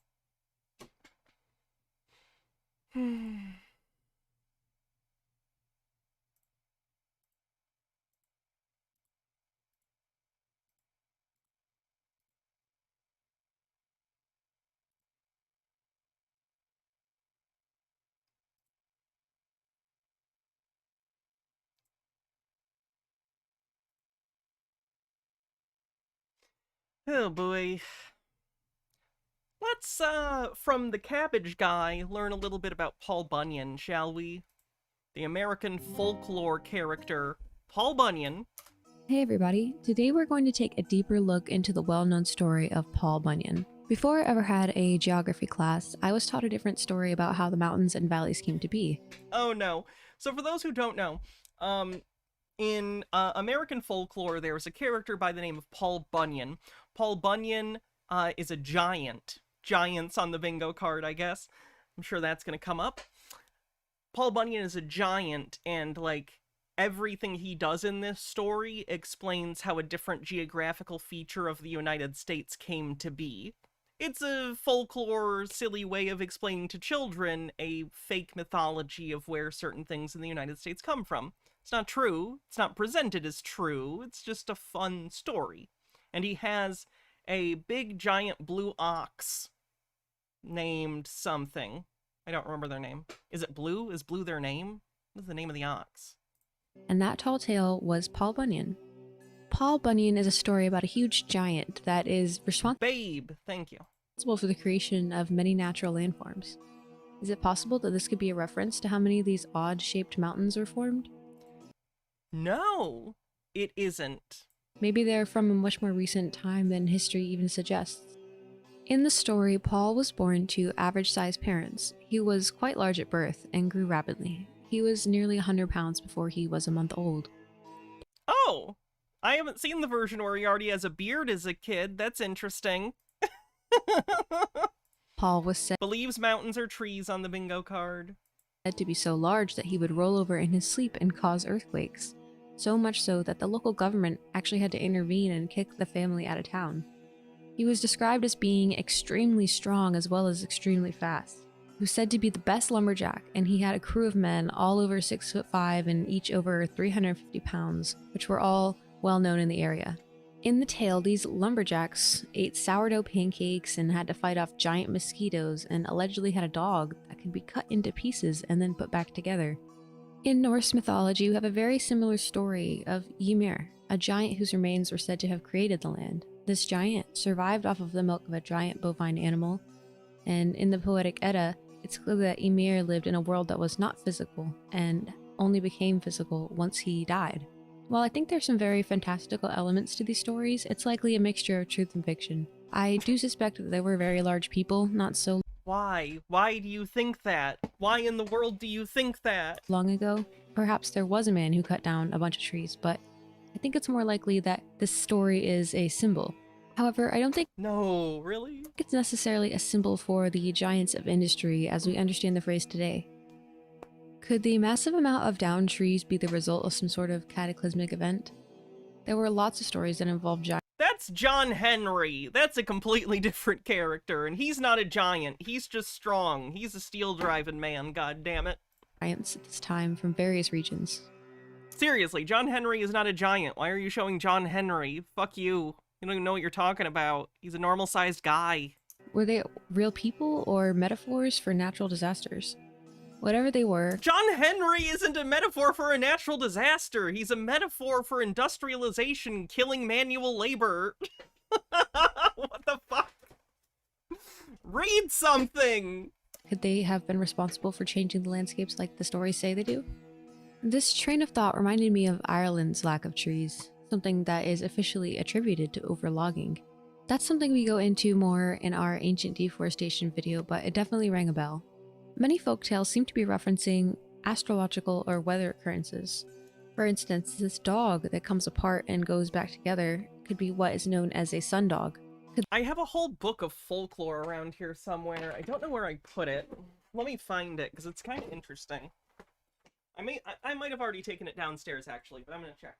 Oh boy. Let's, from the cabbage guy, learn a little bit about Paul Bunyan, shall we? The American folklore character, Paul Bunyan. Hey everybody, today we're going to take a deeper look into the well-known story of Paul Bunyan. Before I ever had a geography class, I was taught a different story about how the mountains and valleys came to be. Oh no. So for those who don't know, in American folklore, there was a character by the name of Paul Bunyan. Paul Bunyan is a giant. Giants on the bingo card, I guess. I'm sure that's going to come up. Paul Bunyan is a giant, and, like, everything he does in this story explains how a different geographical feature of the United States came to be. It's a folklore, silly way of explaining to children a fake mythology of where certain things in the United States come from. It's not true. It's not presented as true. It's just a fun story. And he has a big giant blue ox named something. I don't remember their name. Is it Blue? Is Blue their name? What is the name of the ox? And that tall tale was Paul Bunyan. Paul Bunyan is a story about a huge giant that is Babe, thank you. responsible for the creation of many natural landforms. Is it possible that this could be a reference to how many of these odd-shaped mountains were formed? No, it isn't. Maybe they're from a much more recent time than history even suggests. In the story, Paul was born to average-sized parents. He was quite large at birth and grew rapidly. He was nearly 100 pounds before he was a month old. Oh, I haven't seen the version where he already has a beard as a kid. That's interesting. Paul was said Believes mountains are trees on the bingo card. to be so large that he would roll over in his sleep and cause earthquakes. So much so that the local government actually had to intervene and kick the family out of town. He was described as being extremely strong as well as extremely fast. He was said to be the best lumberjack, and he had a crew of men all over 6'5" and each over 350 pounds, which were all well known in the area. In the tale, these lumberjacks ate sourdough pancakes and had to fight off giant mosquitoes, and allegedly had a dog that could be cut into pieces and then put back together. In Norse mythology, we have a very similar story of Ymir, a giant whose remains were said to have created the land. This giant survived off of the milk of a giant bovine animal, and in the Poetic Edda, it's clear that Ymir lived in a world that was not physical, and only became physical once he died. While I think there's some very fantastical elements to these stories, it's likely a mixture of truth and fiction. I do suspect that they were very large people, not so Why? Why do you think that? Why in the world do you think that? long ago. Perhaps there was a man who cut down a bunch of trees, but I think it's more likely that this story is a symbol. However, I don't think No, really? it's necessarily a symbol for the giants of industry as we understand the phrase today. Could the massive amount of downed trees be the result of some sort of cataclysmic event? There were lots of stories that involved That's John Henry. That's a completely different character, and he's not a giant. He's just strong. He's a steel-driving man, god damn it. giants at this time from various regions. Seriously, John Henry is not a giant. Why are you showing John Henry? Fuck you. You don't even know what you're talking about. He's a normal-sized guy. Were they real people or metaphors for natural disasters? Whatever they were, John Henry isn't a metaphor for a natural disaster. He's a metaphor for industrialization killing manual labor. What the fuck? Read something! could they have been responsible for changing the landscapes like the stories say they do? This train of thought reminded me of Ireland's lack of trees, something that is officially attributed to overlogging. That's something we go into more in our ancient deforestation video, but it definitely rang a bell. Many folktales seem to be referencing astrological or weather occurrences. For instance, this dog that comes apart and goes back together could be what is known as a sundog. I have a whole book of folklore around here somewhere. I don't know where I put it. Let me find it, because it's kind of interesting. I might have already taken it downstairs, actually, but I'm gonna check.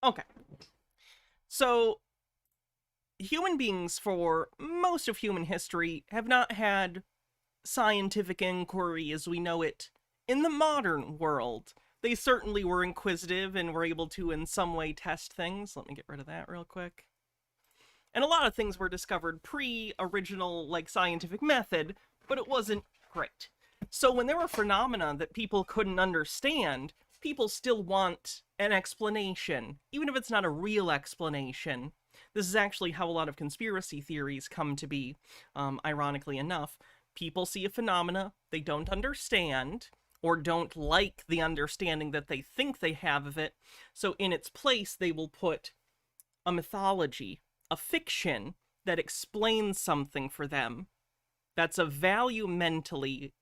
Okay. So, human beings, for most of human history, have not had scientific inquiry as we know it in the modern world. They certainly were inquisitive and were able to, in some way, test things. Let me get rid of that real quick. And a lot of things were discovered pre-original, like, scientific method, but it wasn't great. So when there were phenomena that people couldn't understand, people still want an explanation, even if it's not a real explanation. This is actually how a lot of conspiracy theories come to be, ironically enough. People see a phenomena they don't understand, or don't like the understanding that they think they have of it, so in its place they will put a mythology, a fiction that explains something for them. That's of value mentally,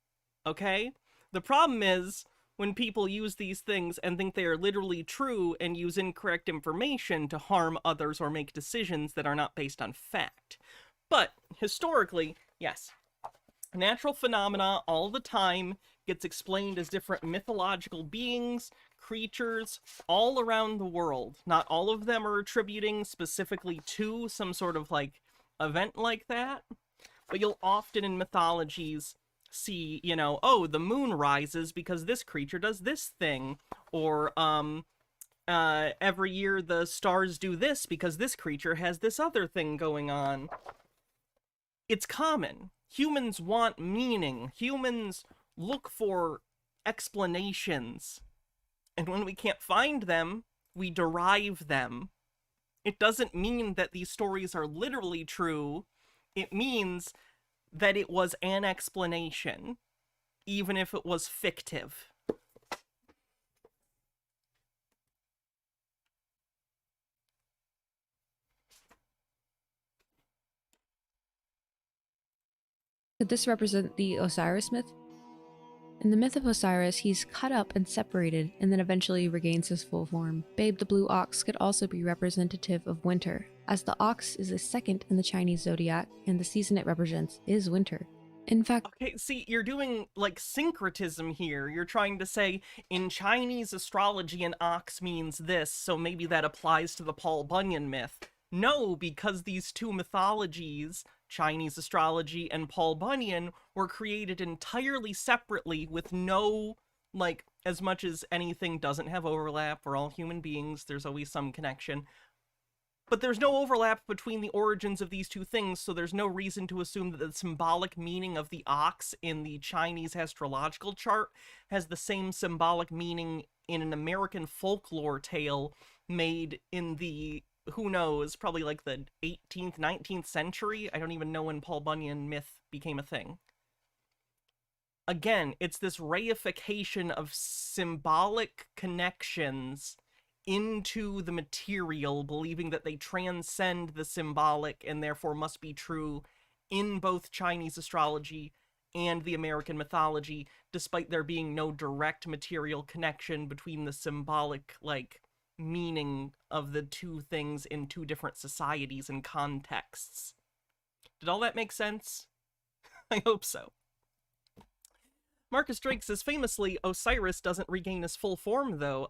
okay? The problem is when people use these things and think they are literally true and use incorrect information to harm others or make decisions that are not based on fact. But historically, yes, natural phenomena all the time gets explained as different mythological beings, creatures, all around the world. Not all of them are attributing specifically to some sort of, like, event like that, but you'll often in mythologies see, you know, oh, the moon rises because this creature does this thing, or, every year the stars do this because this creature has this other thing going on. It's common. Humans want meaning. Humans look for explanations. And when we can't find them, we derive them. It doesn't mean that these stories are literally true. It means that it was an explanation, even if it was fictive. Could this represent the Osiris myth? In the myth of Osiris, he's cut up and separated, and then eventually regains his full form. Babe the blue ox could also be representative of winter, as the ox is the second in the Chinese zodiac, and the season it represents is winter. In fact... Okay, see, you're doing, like, syncretism here. You're trying to say, in Chinese astrology, an ox means this, so maybe that applies to the Paul Bunyan myth. No, because these two mythologies, Chinese astrology and Paul Bunyan, were created entirely separately with no, like, as much as anything doesn't have overlap, we're all human beings, there's always some connection. But there's no overlap between the origins of these two things, so there's no reason to assume that the symbolic meaning of the ox in the Chinese astrological chart has the same symbolic meaning in an American folklore tale made in the, who knows, probably like the 18th, 19th century? I don't even know when Paul Bunyan myth became a thing. Again, it's this reification of symbolic connections into the material, believing that they transcend the symbolic and therefore must be true in both Chinese astrology and the American mythology, despite there being no direct material connection between the symbolic, like, meaning of the two things in two different societies and contexts. Did all that make sense? I hope so. Marcus Drake says, famously, Osiris doesn't regain his full form, though.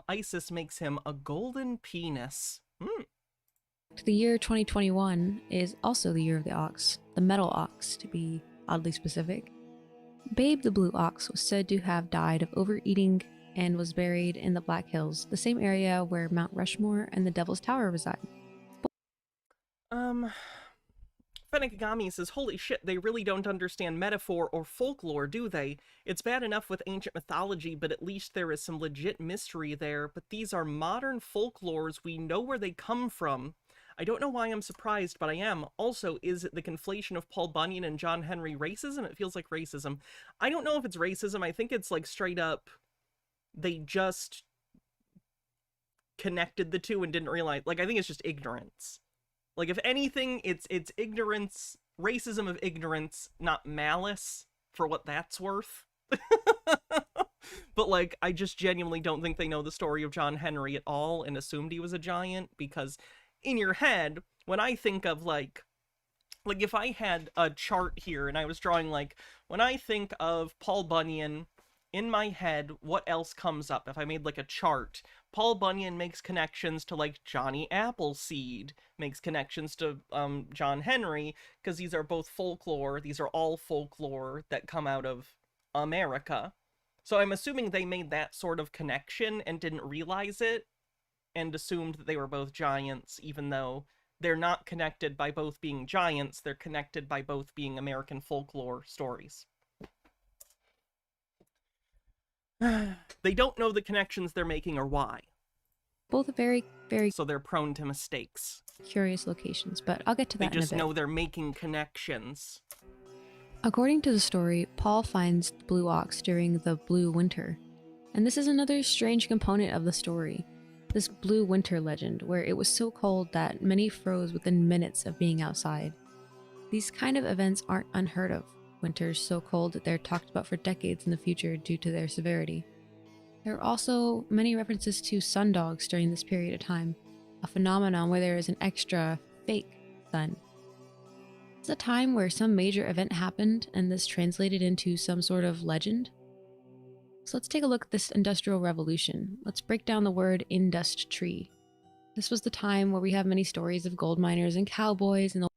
Isis makes him a golden penis. The year 2021 is also the year of the ox, the metal ox, to be oddly specific. Babe the blue ox was said to have died of overeating and was buried in the Black Hills, the same area where Mount Rushmore and the Devil's Tower reside. Fenekigami says, holy shit, they really don't understand metaphor or folklore, do they? It's bad enough with ancient mythology, but at least there is some legit mystery there. But these are modern folklores. We know where they come from. I don't know why I'm surprised, but I am. Also, is it the conflation of Paul Bunyan and John Henry racism? It feels like racism. I don't know if it's racism. I think it's like straight up, they just connected the two and didn't realize. Like, I think it's just ignorance. Like, if anything, it's ignorance racism of ignorance, not malice, for what that's worth. But, like, I just genuinely don't think they know the story of John Henry at all and assumed he was a giant, because in your head, when I think of, like, if I had a chart here and I was drawing, like, when I think of Paul Bunyan, in my head, what else comes up? If I made, like, a chart, Paul Bunyan makes connections to, like, Johnny Appleseed, makes connections to John Henry, because these are both folklore. These are all folklore that come out of America. So I'm assuming they made that sort of connection and didn't realize it, and assumed that they were both giants, even though they're not connected by both being giants, they're connected by both being American folklore stories. They don't know the connections they're making or why. Both very, very So they're prone to mistakes. curious locations, but I'll get to that in a They just bit. know they're making connections. According to the story, Paul finds the blue ox during the blue winter. And this is another strange component of the story. This blue winter legend, where it was so cold that many froze within minutes of being outside. These kind of events aren't unheard of. Winters so cold that they're talked about for decades in the future due to their severity. There are also many references to sundogs during this period of time, a phenomenon where there is an extra fake sun. It's a time where some major event happened and this translated into some sort of legend. So let's take a look at this Industrial Revolution. Let's break down the word industry. This was the time where we have many stories of gold miners and cowboys and the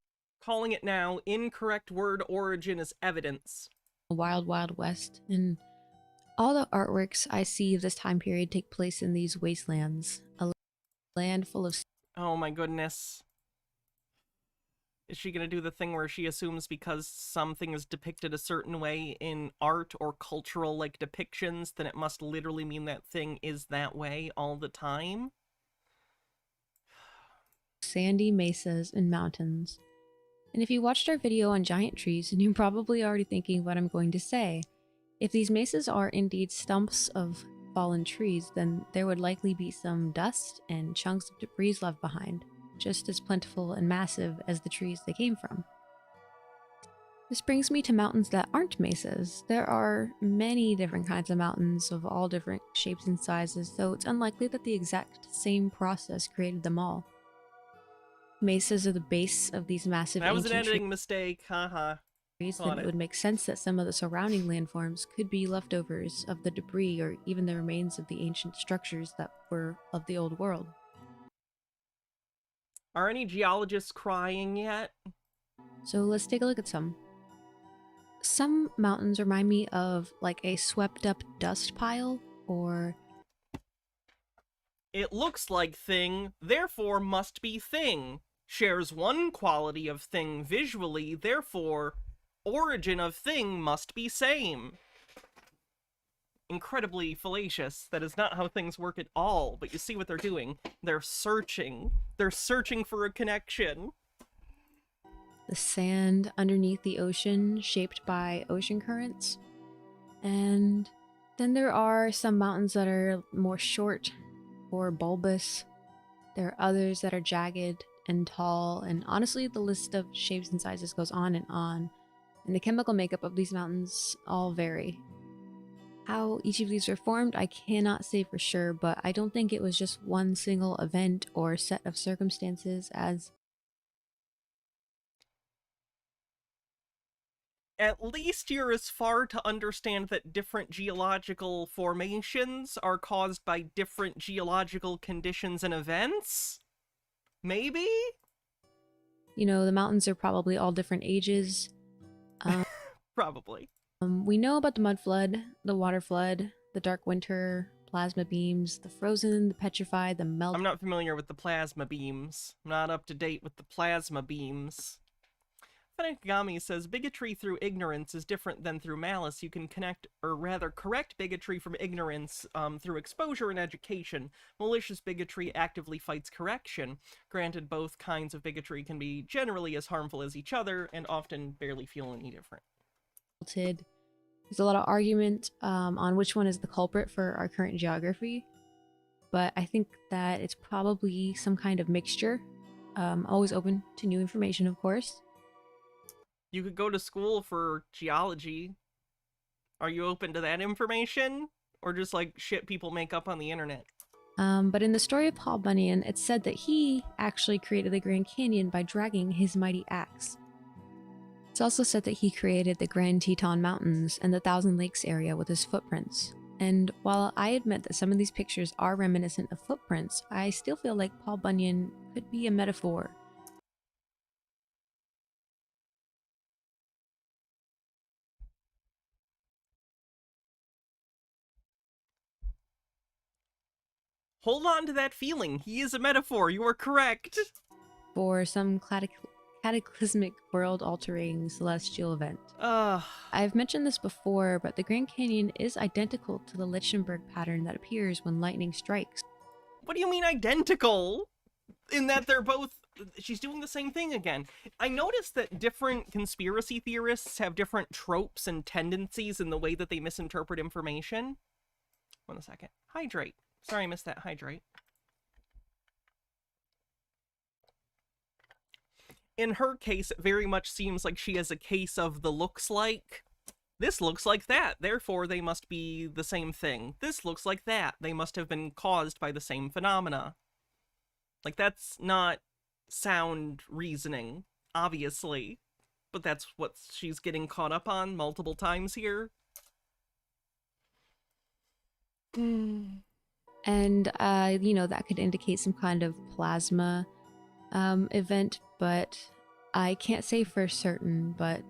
Calling it now, incorrect word origin is evidence. Wild Wild West, and all the artworks I see of this time period take place in these wastelands, a land full of... Oh my goodness. Is she gonna do the thing where she assumes because something is depicted a certain way in art or cultural, like, depictions, then it must literally mean that thing is that way all the time? sandy mesas and mountains. And if you watched our video on giant trees, you're probably already thinking what I'm going to say. If these mesas are indeed stumps of fallen trees, then there would likely be some dust and chunks of debris left behind, just as plentiful and massive as the trees they came from. This brings me to mountains that aren't mesas. There are many different kinds of mountains of all different shapes and sizes, so it's unlikely that the exact same process created them all. Mesas are the base of these massive That was an ancient editing mistake, haha. trees, Caught then it it. would make sense that some of the surrounding landforms could be leftovers of the debris or even the remains of the ancient structures that were of the old world. Are any geologists crying yet? So let's take a look at some. Some mountains remind me of like a swept up dust pile, or It looks like thing, therefore must be thing. Shares one quality of thing visually, therefore origin of thing must be same. Incredibly fallacious. That is not how things work at all, but you see what they're doing. They're searching. They're searching for a connection. the sand underneath the ocean shaped by ocean currents. And then there are some mountains that are more short or bulbous. There are others that are jagged and tall, and honestly the list of shapes and sizes goes on, and the chemical makeup of these mountains all vary. How each of these are formed, I cannot say for sure, but I don't think it was just one single event or set of circumstances, as At least you're as far to understand that different geological formations are caused by different geological conditions and events? Maybe? you know, the mountains are probably all different ages. Probably. We know about the Mudflood, the water flood, the dark winter, plasma beams, the frozen, the petrified, the melt. I'm not familiar with the plasma beams. I'm not up to date with the plasma beams. Fenegami says, bigotry through ignorance is different than through malice. You can connect, or rather correct bigotry from ignorance through exposure and education. Malicious bigotry actively fights correction. Granted, both kinds of bigotry can be generally as harmful as each other, and often barely feel any different. There's a lot of argument on which one is the culprit for our current geography, but I think that it's probably some kind of mixture. Always open to new information, of course. You could go to school for geology. Are you open to that information? Or just like shit people make up on the internet? But in the story of Paul Bunyan, it's said that he actually created the Grand Canyon by dragging his mighty axe. It's also said that he created the Grand Teton Mountains and the Thousand Lakes area with his footprints. And while I admit that some of these pictures are reminiscent of footprints, I still feel like Paul Bunyan could be a metaphor. Hold on to that feeling. He is a metaphor. You are correct. For some cataclysmic world-altering celestial event. I've mentioned this before, but the Grand Canyon is identical to the Lichtenberg pattern that appears when lightning strikes. What do you mean identical? In that they're both... She's doing the same thing again. I noticed that different conspiracy theorists have different tropes and tendencies in the way that they misinterpret information. One second. Hydrate. Sorry I missed that. Hydrate. In her case, it very much seems like she has a case of the looks like. This looks like that, therefore they must be the same thing. This looks like that, they must have been caused by the same phenomena. Like, that's not sound reasoning, obviously. But that's what she's getting caught up on multiple times here. And, you know, that could indicate some kind of plasma event, but I can't say for certain. But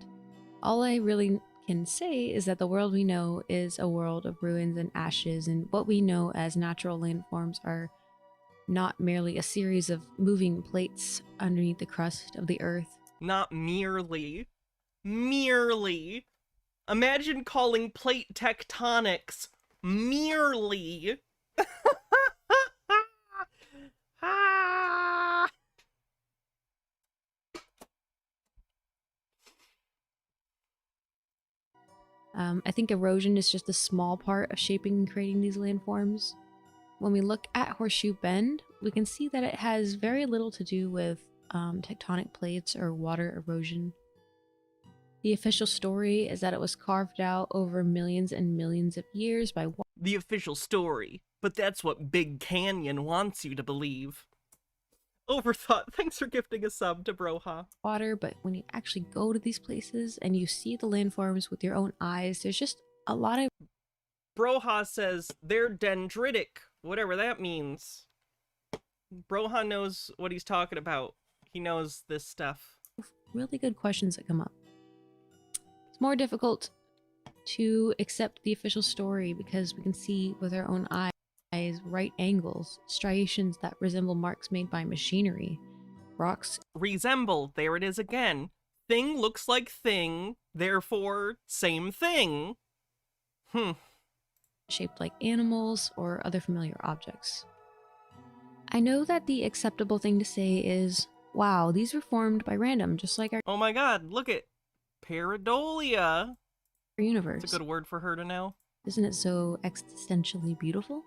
all I really can say is that the world we know is a world of ruins and ashes, and what we know as natural landforms are not merely a series of moving plates underneath the crust of the earth. Not merely. Merely. Imagine calling plate tectonics merely. I think erosion is just a small part of shaping and creating these landforms. When we look at Horseshoe Bend, we can see that it has very little to do with tectonic plates or water erosion. The official story is that it was carved out over millions and millions of years by water. The official story, but that's what Big Canyon wants you to believe. Overthought, thanks for gifting a sub to Broha. But when you actually go to these places and you see the landforms with your own eyes, there's just a lot of... Broha says they're dendritic, whatever that means. Broha knows what he's talking about. He knows this stuff. Really good questions that come up. It's more difficult to accept the official story because we can see with our own eyes right angles, striations that resemble marks made by machinery, rocks. Resemble, there it is again. Thing looks like thing, therefore same thing. Shaped like animals or other familiar objects. I know that the acceptable thing to say is, wow, these were formed by random, just like our... Oh my god, look at pareidolia. Universe. It's a good word for her to know. Isn't it so existentially beautiful?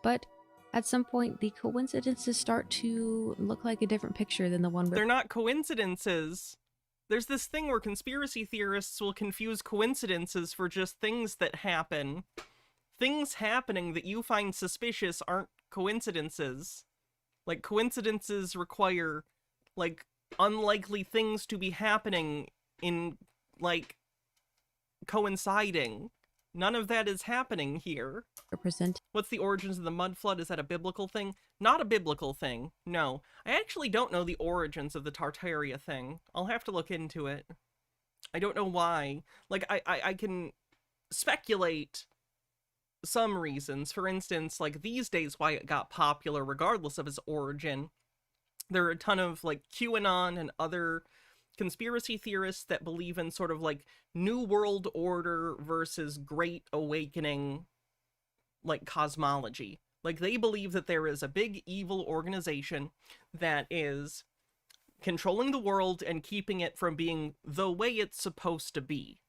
But at some point, the coincidences start to look like a different picture than the one we're... They're not coincidences. There's this thing where conspiracy theorists will confuse coincidences for just things that happen. Things happening that you find suspicious aren't coincidences. Like, coincidences require, like, unlikely things to be happening in, like, coinciding. None of that is happening here. Represent. What's the origins of the Mudflood? Is that a biblical thing? Not a biblical thing, no. I actually don't know the origins of the Tartaria thing. I'll have to look into it. I don't know why. Like, I can speculate some reasons. For instance, like, these days why it got popular regardless of its origin. There are a ton of, like, QAnon and other conspiracy theorists that believe in sort of like New World Order versus Great Awakening, like, cosmology. Like, they believe that there is a big evil organization that is controlling the world and keeping it from being the way it's supposed to be.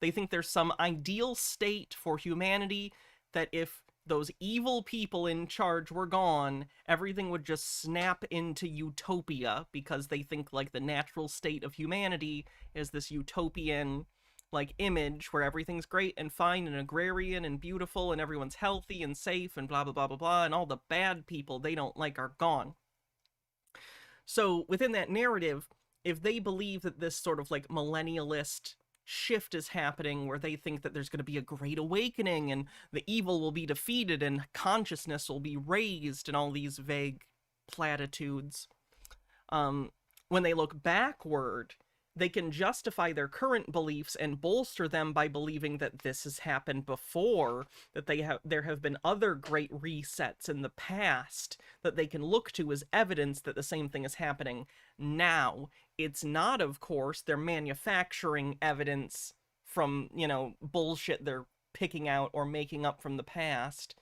They think there's some ideal state for humanity that if those evil people in charge were gone, everything would just snap into utopia, because they think like the natural state of humanity is this utopian like image where everything's great and fine and agrarian and beautiful and everyone's healthy and safe and blah blah blah blah blah, and all the bad people they don't like are gone. So within that narrative, if they believe that this sort of like millennialist shift is happening where they think that there's going to be a great awakening and the evil will be defeated and consciousness will be raised and all these vague platitudes, when they look backward, they can justify their current beliefs and bolster them by believing that this has happened before, that there have been other great resets in the past that they can look to as evidence that the same thing is happening now. It's not, of course, they're manufacturing evidence from, you know, bullshit they're picking out or making up from the past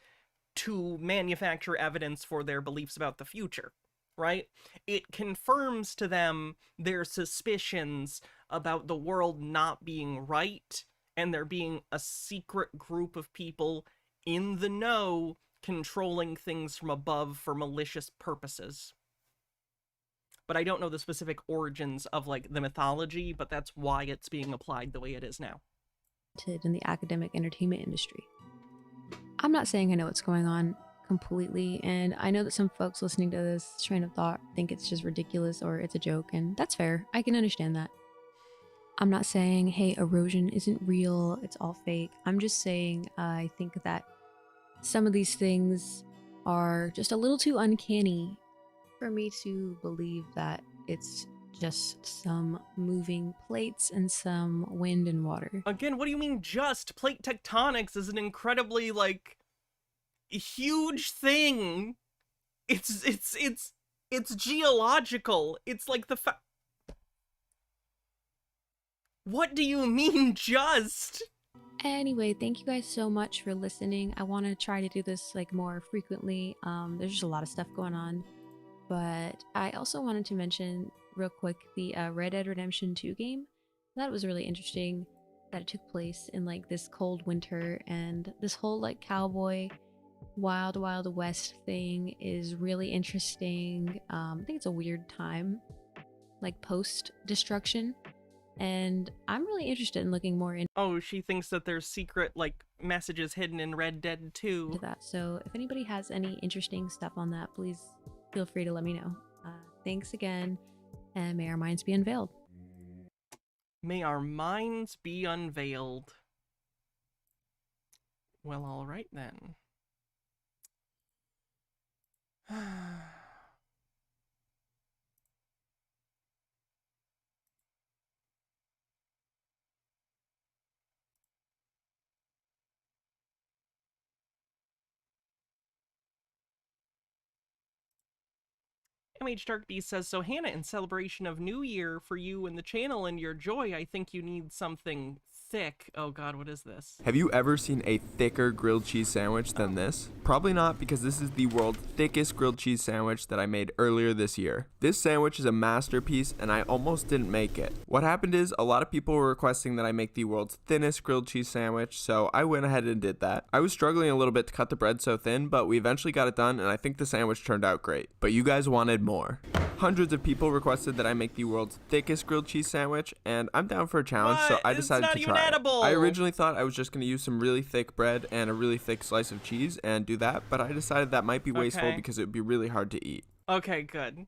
to manufacture evidence for their beliefs about the future, right? It confirms to them their suspicions about the world not being right and there being a secret group of people in the know controlling things from above for malicious purposes. But I don't know the specific origins of like the mythology, but that's why it's being applied the way it is now. In the academic entertainment industry. I'm not saying I know what's going on completely, and I know that some folks listening to this train of thought think it's just ridiculous or it's a joke, and that's fair. I can understand that. I'm not saying, hey, erosion isn't real, it's all fake. I'm just saying I think that some of these things are just a little too uncanny for me to believe that it's just some moving plates and some wind and water. Again, what do you mean just? Plate tectonics is an incredibly, like, huge thing. It's geological. It's like the What do you mean just? Anyway, thank you guys so much for listening. I want to try to do this like more frequently. There's just a lot of stuff going on. But I also wanted to mention real quick the Red Dead Redemption 2 game. That was really interesting that it took place in like this cold winter, and this whole like cowboy wild west thing is really interesting. I think it's a weird time, like post destruction, and I'm really interested in looking more into Oh, she thinks that there's secret like messages hidden in Red Dead 2. that. So if anybody has any interesting stuff on that, please feel free to let me know. Thanks again, and may our minds be unveiled. May our minds be unveiled. Well, alright then. MH Dark Beast says, so Hannah, in celebration of New Year for you and the channel and your joy, I think you need something thick. Oh god, what is this? Have you ever seen a thicker grilled cheese sandwich than this? Probably not, because this is the world's thickest grilled cheese sandwich that I made earlier this year. This sandwich is a masterpiece, and I almost didn't make it. What happened is a lot of people were requesting that I make the world's thinnest grilled cheese sandwich, so I went ahead and did that. I was struggling a little bit to cut the bread so thin, but we eventually got it done, and I think the sandwich turned out great. But you guys wanted more. Hundreds of people requested that I make the world's thickest grilled cheese sandwich, and I'm down for a challenge, so I decided to try it. I originally thought I was just going to use some really thick bread and a really thick slice of cheese and do that, but I decided that might be wasteful because it would be really hard to eat. Okay, good.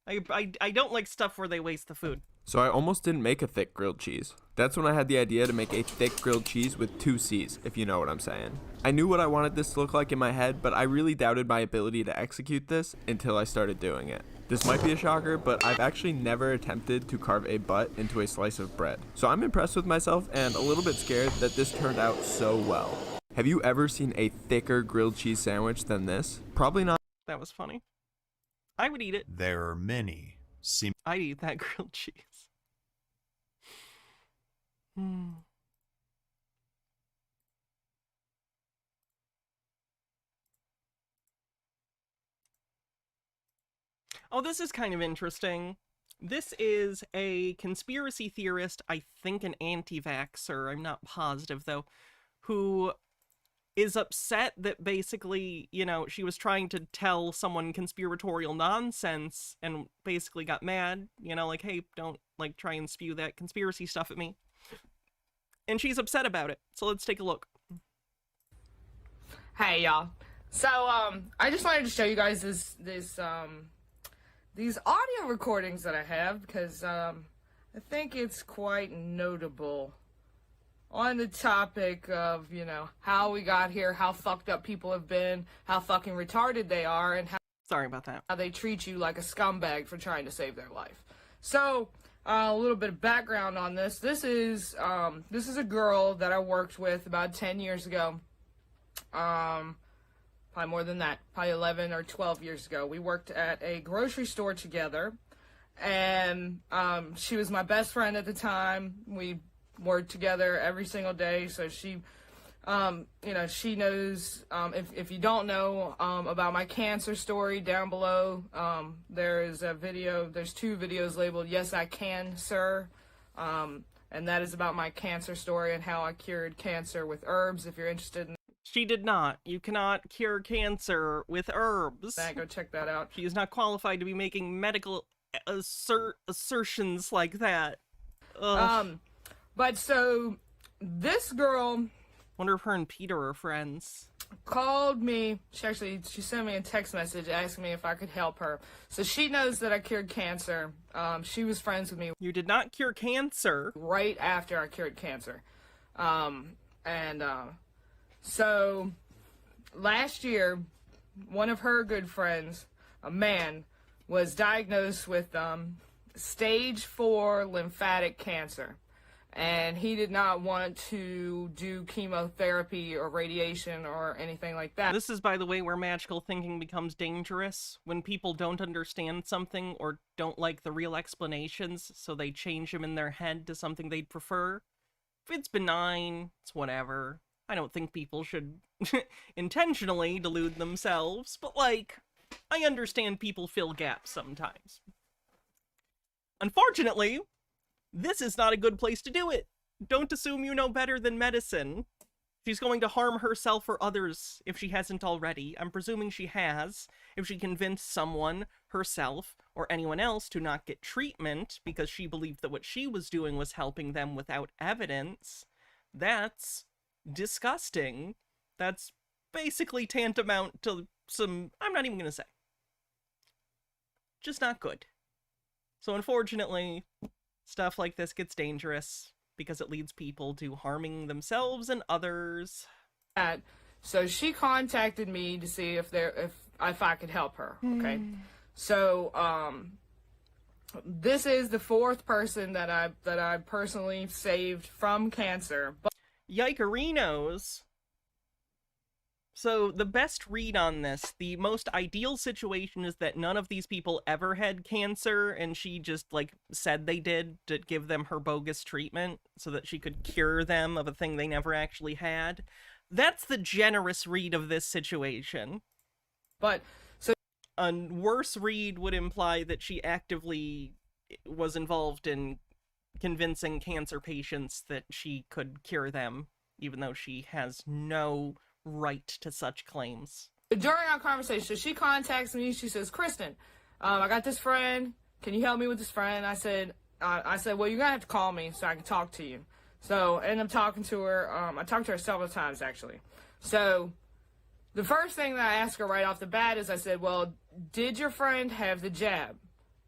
I don't like stuff where they waste the food. So I almost didn't make a thick grilled cheese. That's when I had the idea to make a thick grilled cheese with 2 C's, if you know what I'm saying. I knew what I wanted this to look like in my head, but I really doubted my ability to execute this until I started doing it. This might be a shocker, but I've actually never attempted to carve a butt into a slice of bread. So I'm impressed with myself and a little bit scared that this turned out so well. Have you ever seen a thicker grilled cheese sandwich than this? Probably not. That was funny. I would eat it. There are many. I'd eat that grilled cheese. Oh, this is kind of interesting. This is a conspiracy theorist, I think an anti-vaxxer, I'm not positive though, who is upset that basically, you know, she was trying to tell someone conspiratorial nonsense and basically got mad, you know, like, hey, don't, like, try and spew that conspiracy stuff at me. And she's upset about it. So let's take a look. Hey, y'all. So, I just wanted to show you guys these audio recordings that I have because, I think it's quite notable on the topic of, you know, how we got here, how fucked up people have been, how fucking retarded they are, and how sorry about that, how they treat you like a scumbag for trying to save their life. So, a little bit of background on this. This is a girl that I worked with about 10 years ago. Probably more than that, probably 11 or 12 years ago. We worked at a grocery store together, and she was my best friend at the time. We worked together every single day, so she, you know, she knows, if you don't know about my cancer story, down below, there is a video, there's 2 videos labeled, Yes, I Can, Sir, and that is about my cancer story and how I cured cancer with herbs, if you're interested in. She did not. You cannot cure cancer with herbs. Go check that out. She is not qualified to be making medical assertions like that. Ugh. But so, this girl... Wonder if her and Peter are friends. Called me. She sent me a text message asking me if I could help her. So she knows that I cured cancer. She was friends with me. You did not cure cancer. Right after I cured cancer. So, last year, one of her good friends, a man, was diagnosed with stage 4 lymphatic cancer. And he did not want to do chemotherapy or radiation or anything like that. This is, by the way, where magical thinking becomes dangerous. When people don't understand something or don't like the real explanations, so they change them in their head to something they'd prefer. If it's benign, it's whatever. I don't think people should intentionally delude themselves, but, like, I understand people fill gaps sometimes. Unfortunately, this is not a good place to do it. Don't assume you know better than medicine. She's going to harm herself or others if she hasn't already. I'm presuming she has. If she convinced someone, herself, or anyone else to not get treatment because she believed that what she was doing was helping them without evidence, that's disgusting. That's basically tantamount to some... I'm not even going to say. Just not good. So unfortunately, stuff like this gets dangerous because it leads people to harming themselves and others. So she contacted me to see if I could help her. Okay. So this is the 4th person that I personally saved from cancer. Yikerinos. So the best read on this, the most ideal situation is that none of these people ever had cancer and she just, like, said they did to give them her bogus treatment so that she could cure them of a thing they never actually had. That's the generous read of this situation. But, so... A worse read would imply that she actively was involved in convincing cancer patients that she could cure them, even though she has no right to such claims. During our conversation, she contacts me. She says, Kristen, I got this friend. Can you help me with this friend? I said, well, you're going to have to call me so I can talk to you. So I ended up talking to her. I talked to her several times, actually. So the first thing that I asked her right off the bat is I said, well, did your friend have the jab?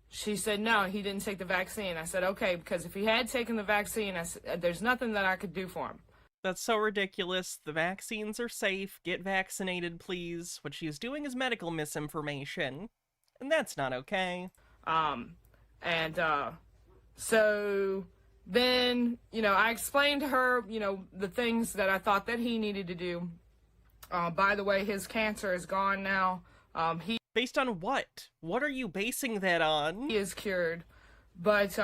She said, no, he didn't take the vaccine. I said, okay, because if he had taken the vaccine, there's nothing that I could do for him. That's so ridiculous. The vaccines are safe. Get vaccinated, please. What she's doing is medical misinformation. And that's not okay. So then, you know, I explained to her, you know, the things that I thought that he needed to do. By the way, his cancer is gone now. Based on what? What are you basing that on? He is cured. But,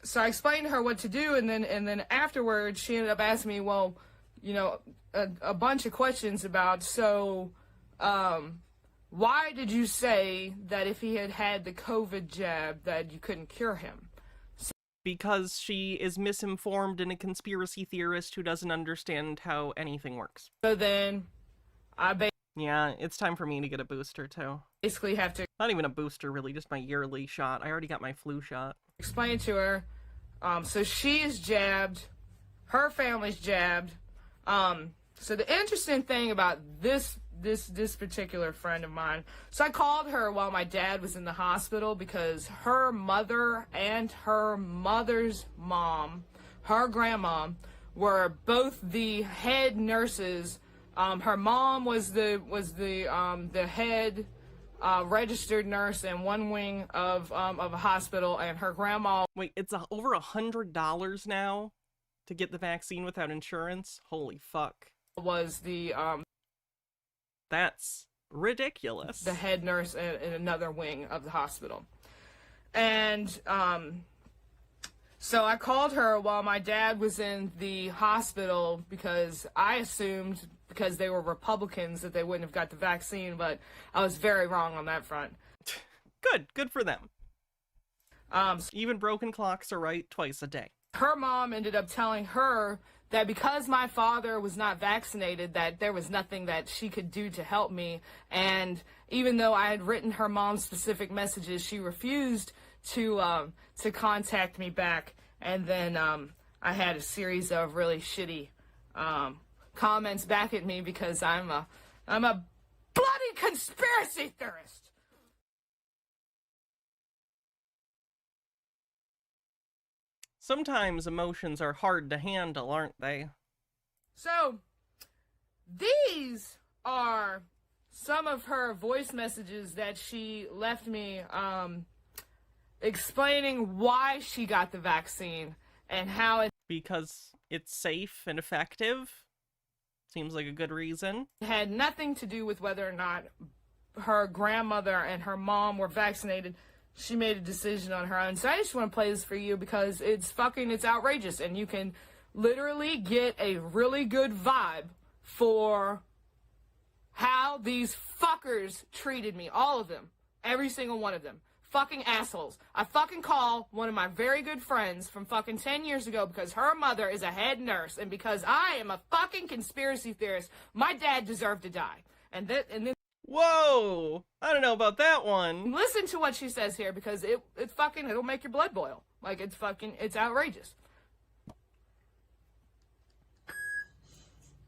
so I explained to her what to do, and then afterwards, she ended up asking me, well, you know, a bunch of questions about, so, why did you say that if he had had the COVID jab that you couldn't cure him? because she is misinformed and a conspiracy theorist who doesn't understand how anything works. So then I yeah, it's time for me to get a booster too. basically have to Not even a booster, really, just my yearly shot. I already got my flu shot. explain to her. So she is jabbed. Her family's jabbed. So the interesting thing about this particular friend of mine, so I called her while my dad was in the hospital because her mother and her mother's mom, her grandma, were both the head nurses. Her mom was the head registered nurse in one wing of a hospital, and her grandma. Wait, it's over $100 now to get the vaccine without insurance? Holy fuck. Was the That's ridiculous. The head nurse in another wing of the hospital. And so I called her while my dad was in the hospital because I assumed because they were Republicans that they wouldn't have got the vaccine, but I was very wrong on that front. Good for them. Even broken clocks are right twice a day. Her mom ended up telling her that because my father was not vaccinated, that there was nothing that she could do to help me. And even though I had written her mom specific messages, she refused to contact me back. And then I had a series of really shitty comments back at me because I'm a bloody conspiracy theorist. Sometimes emotions are hard to handle, aren't they? So, these are some of her voice messages that she left me explaining why she got the vaccine and how it... Because it's safe and effective? Seems like a good reason. It had nothing to do with whether or not her grandmother and her mom were vaccinated. She made a decision on her own. So I just want to play this for you because it's outrageous. And you can literally get a really good vibe for how these fuckers treated me. All of them. Every single one of them. Fucking assholes. I fucking call one of my very good friends from fucking 10 years ago because her mother is a head nurse. And because I am a fucking conspiracy theorist, my dad deserved to die. And then... Whoa! I don't know about that one. Listen to what she says here because it'll make your blood boil. Like, it's outrageous.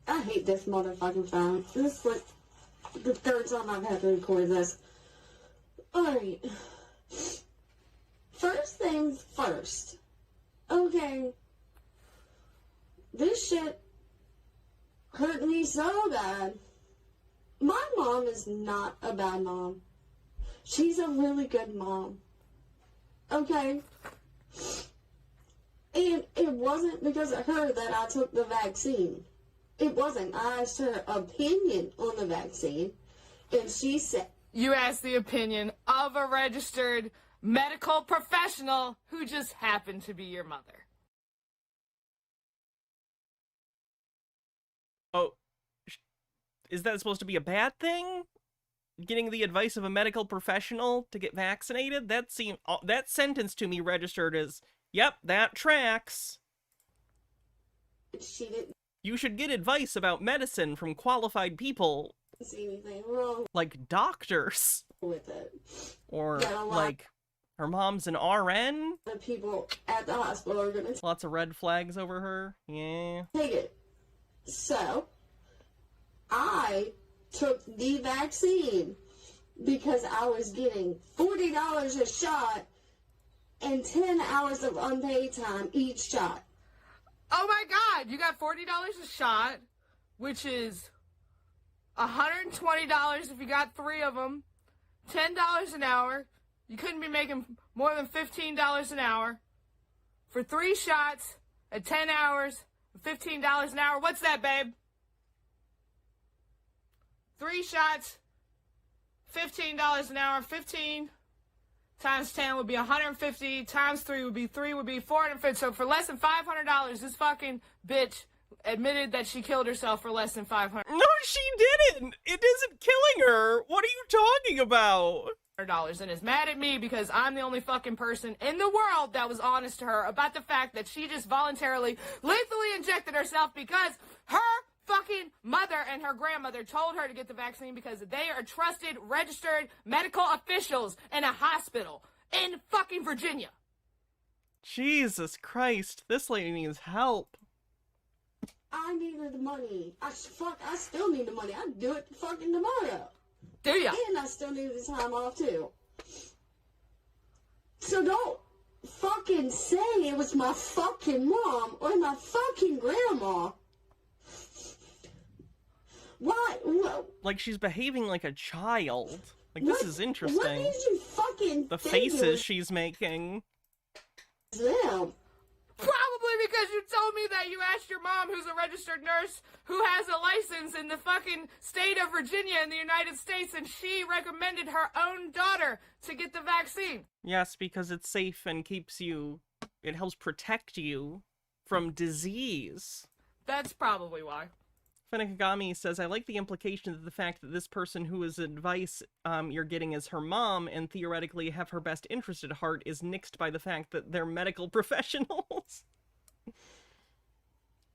I hate this motherfucking phone. This is like the third time I've had to record this. Alright. First things first. Okay. This shit hurt me so bad. My mom is not a bad mom. She's a really good mom. Okay? And it wasn't because of her that I took the vaccine. It wasn't. I asked her opinion on the vaccine, and she said... You asked the opinion of a registered medical professional who just happened to be your mother. Oh. Is that supposed to be a bad thing? Getting the advice of a medical professional to get vaccinated? That sentence to me registered as, yep, that tracks. She didn't You should get advice about medicine from qualified people. see anything wrong like doctors. With it. Or like her mom's an RN. The people at the hospital are gonna Lots of red flags over her. Yeah. take it. So I took the vaccine because I was getting $40 a shot and 10 hours of unpaid time each shot. Oh my God, you got $40 a shot, which is $120 if you got 3 of them, $10 an hour. You couldn't be making more than $15 an hour for 3 shots at 10 hours, $15 an hour. What's that, babe? 3 shots, $15 an hour. 15 times 10 would be 150. Times 3 would be 450. So for less than $500, this fucking bitch admitted that she killed herself for less than $500. No, she didn't. It isn't killing her. What are you talking about? and is mad at me because I'm the only fucking person in the world that was honest to her about the fact that she just voluntarily lethally injected herself because her fucking mother and her grandmother told her to get the vaccine because they are trusted, registered medical officials in a hospital in fucking Virginia. Jesus Christ, this lady needs help. I needed the money. I still need the money. I'd do it fucking tomorrow. Do ya? And I still need the time off too. So don't fucking say it was my fucking mom or my fucking grandma. Why? Like, she's behaving like a child. Like, this is interesting. What did you fucking The think faces she's making. Them. Probably because you told me that you asked your mom, who's a registered nurse, who has a license in the fucking state of Virginia in the United States, and she recommended her own daughter to get the vaccine. Yes, because it's safe and keeps you... It helps protect you from disease. That's probably why. Fenekagami says, I like the implication that the fact that this person whose advice you're getting is her mom and theoretically have her best interest at heart is nixed by the fact that they're medical professionals.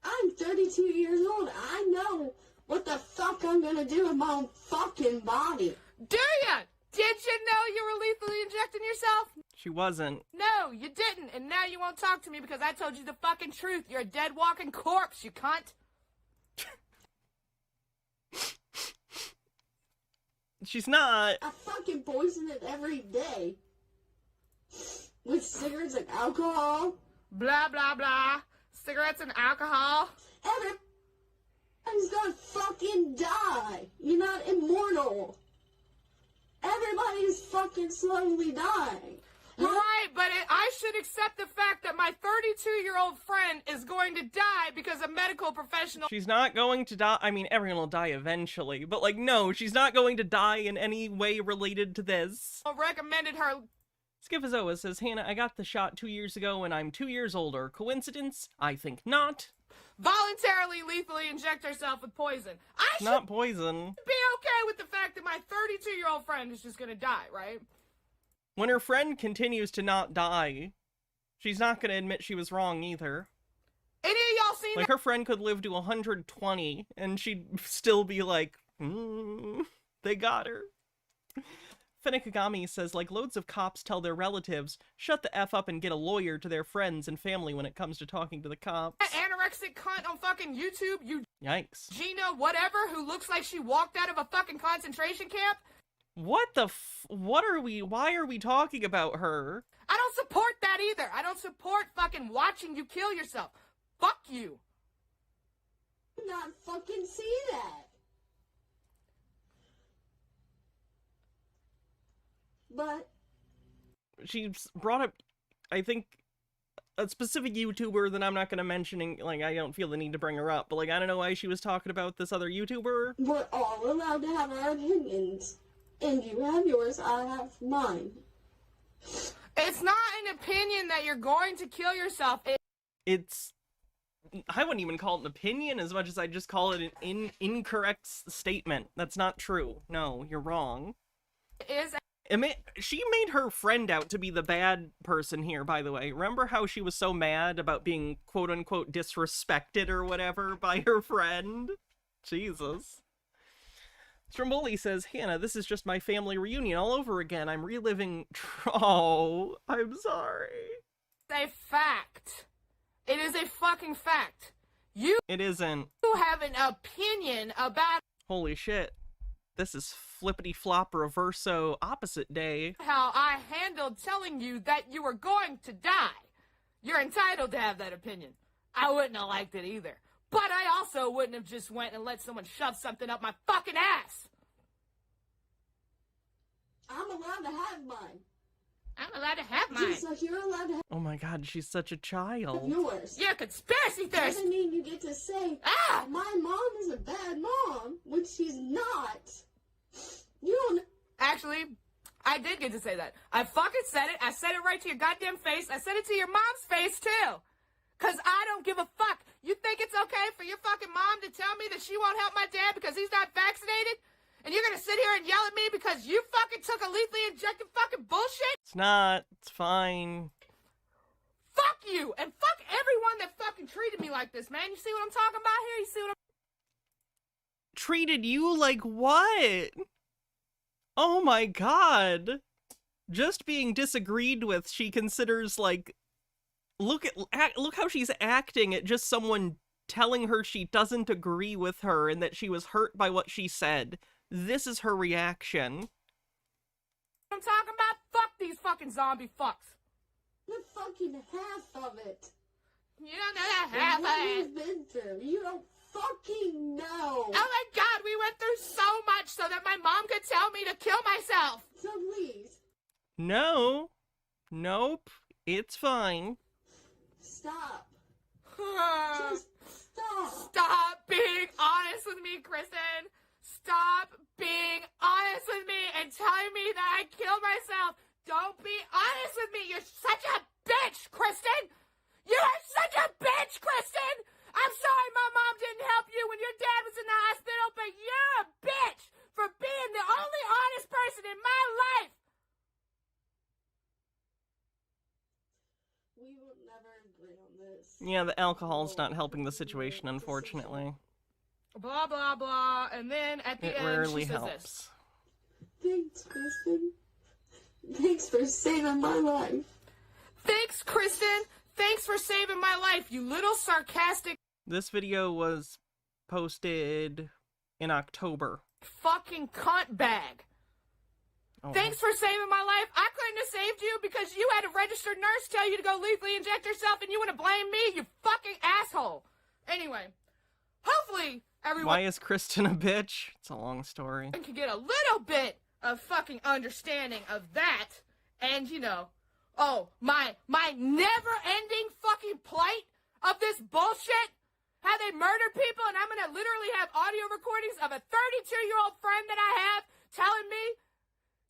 I'm 32 years old. I know what the fuck I'm gonna do with my own fucking body. Do ya? Did you know you were lethally injecting yourself? She wasn't. No, you didn't, and now you won't talk to me because I told you the fucking truth. You're a dead walking corpse, you cunt. She's not. I fucking poison it every day. With cigarettes and alcohol. Blah, blah, blah. Cigarettes and alcohol. Everybody's gonna fucking die. You're not immortal. Everybody's fucking slowly dying. Right, but I should accept the fact that my 32-year-old friend is going to die because a medical professional... She's not going to die. I mean, everyone will die eventually. But, like, no, she's not going to die in any way related to this. ...recommended her... Skifazoa says, Hannah, I got the shot 2 years ago and I'm 2 years older. Coincidence? I think not. Voluntarily lethally inject herself with poison. Not poison. Be okay with the fact that my 32-year-old friend is just gonna die, right? When her friend continues to not die, she's not gonna admit she was wrong either. Any of y'all seen Like, her friend could live to 120 and she'd still be like, they got her. Fenekagami says, like, loads of cops tell their relatives, shut the F up and get a lawyer to their friends and family when it comes to talking to the cops. that anorexic cunt on fucking YouTube, you Yikes. Gina whatever, who looks like she walked out of a fucking concentration camp? What the why are we talking about her? I don't support that either. I don't support fucking watching you kill yourself. Fuck you. Not fucking see that. But She's brought up, I think, a specific YouTuber that I'm not going to mention. Like, I don't feel the need to bring her up, but, like, I don't know why she was talking about this other YouTuber. we're all allowed to have our opinions. And you have yours, I have mine. It's not an opinion that you're going to kill yourself. It's, I wouldn't even call it an opinion as much as I just call it an incorrect statement. That's not true. No, you're wrong. She made her friend out to be the bad person here, by the way. Remember how she was so mad about being quote-unquote disrespected or whatever by her friend? Jesus. Stromboli says, Hannah, this is just my family reunion all over again. I'm reliving... Oh, I'm sorry. It's a fact. It is a fucking fact. It isn't. You have an opinion about... Holy shit. This is flippity-flop reverso opposite day. ...how I handled telling you that you were going to die. You're entitled to have that opinion. I wouldn't have liked it either. But I also wouldn't have just went and let someone shove something up my fucking ass. I'm allowed to have mine. I'm allowed to have mine. Just like you're allowed to have Oh my god, she's such a child. yours. You're a conspiracy theorist. Doesn't mean you get to say, my mom is a bad mom, when she's not. You don't... Actually, I did get to say that. I fucking said it. I said it right to your goddamn face. I said it to your mom's face, too. Because I don't give a fuck. You think it's okay for your fucking mom to tell me that she won't help my dad because he's not vaccinated? And you're gonna sit here and yell at me because you fucking took a lethally injected fucking bullshit? It's not. It's fine. Fuck you! And fuck everyone that fucking treated me like this, man. You see what I'm talking about here? You see what I'm... Treated you like what? Oh my god. Just being disagreed with, she considers like... Look how she's acting at just someone telling her she doesn't agree with her and that she was hurt by what she said. This is her reaction. I'm talking about? Fuck these fucking zombie fucks. The fucking half of it. You don't know that half of What it. we've been through. You don't fucking know. Oh my god, we went through so much so that my mom could tell me to kill myself. So please. No. Nope. It's fine. Stop. Just stop. Stop being honest with me, Kristen. Stop being honest with me and telling me that I killed myself. Don't be honest with me. You're such a bitch, Kristen. You are such a bitch, Kristen. I'm sorry my mom didn't help you when your dad was in the hospital, but you're a bitch for being the only honest person in my life. We will never agree on this. Yeah, the alcohol's not helping the situation, unfortunately. Blah, blah, blah. And then at the It end, rarely she says helps. this. Thanks, Kristen. Thanks for saving my life. Thanks, Kristen. Thanks for saving my life, you little sarcastic This video was posted in October. fucking cunt bag. Oh. Thanks for saving my life. I couldn't have saved you because you had a registered nurse tell you to go lethally inject yourself and you want to blame me, you fucking asshole. Anyway, hopefully everyone Why is Kristen a bitch? It's a long story. can get a little bit of fucking understanding of that. And, you know, oh, my never-ending fucking plight of this bullshit. How they murder people, and I'm gonna literally have audio recordings of a 32-year-old friend that I have telling me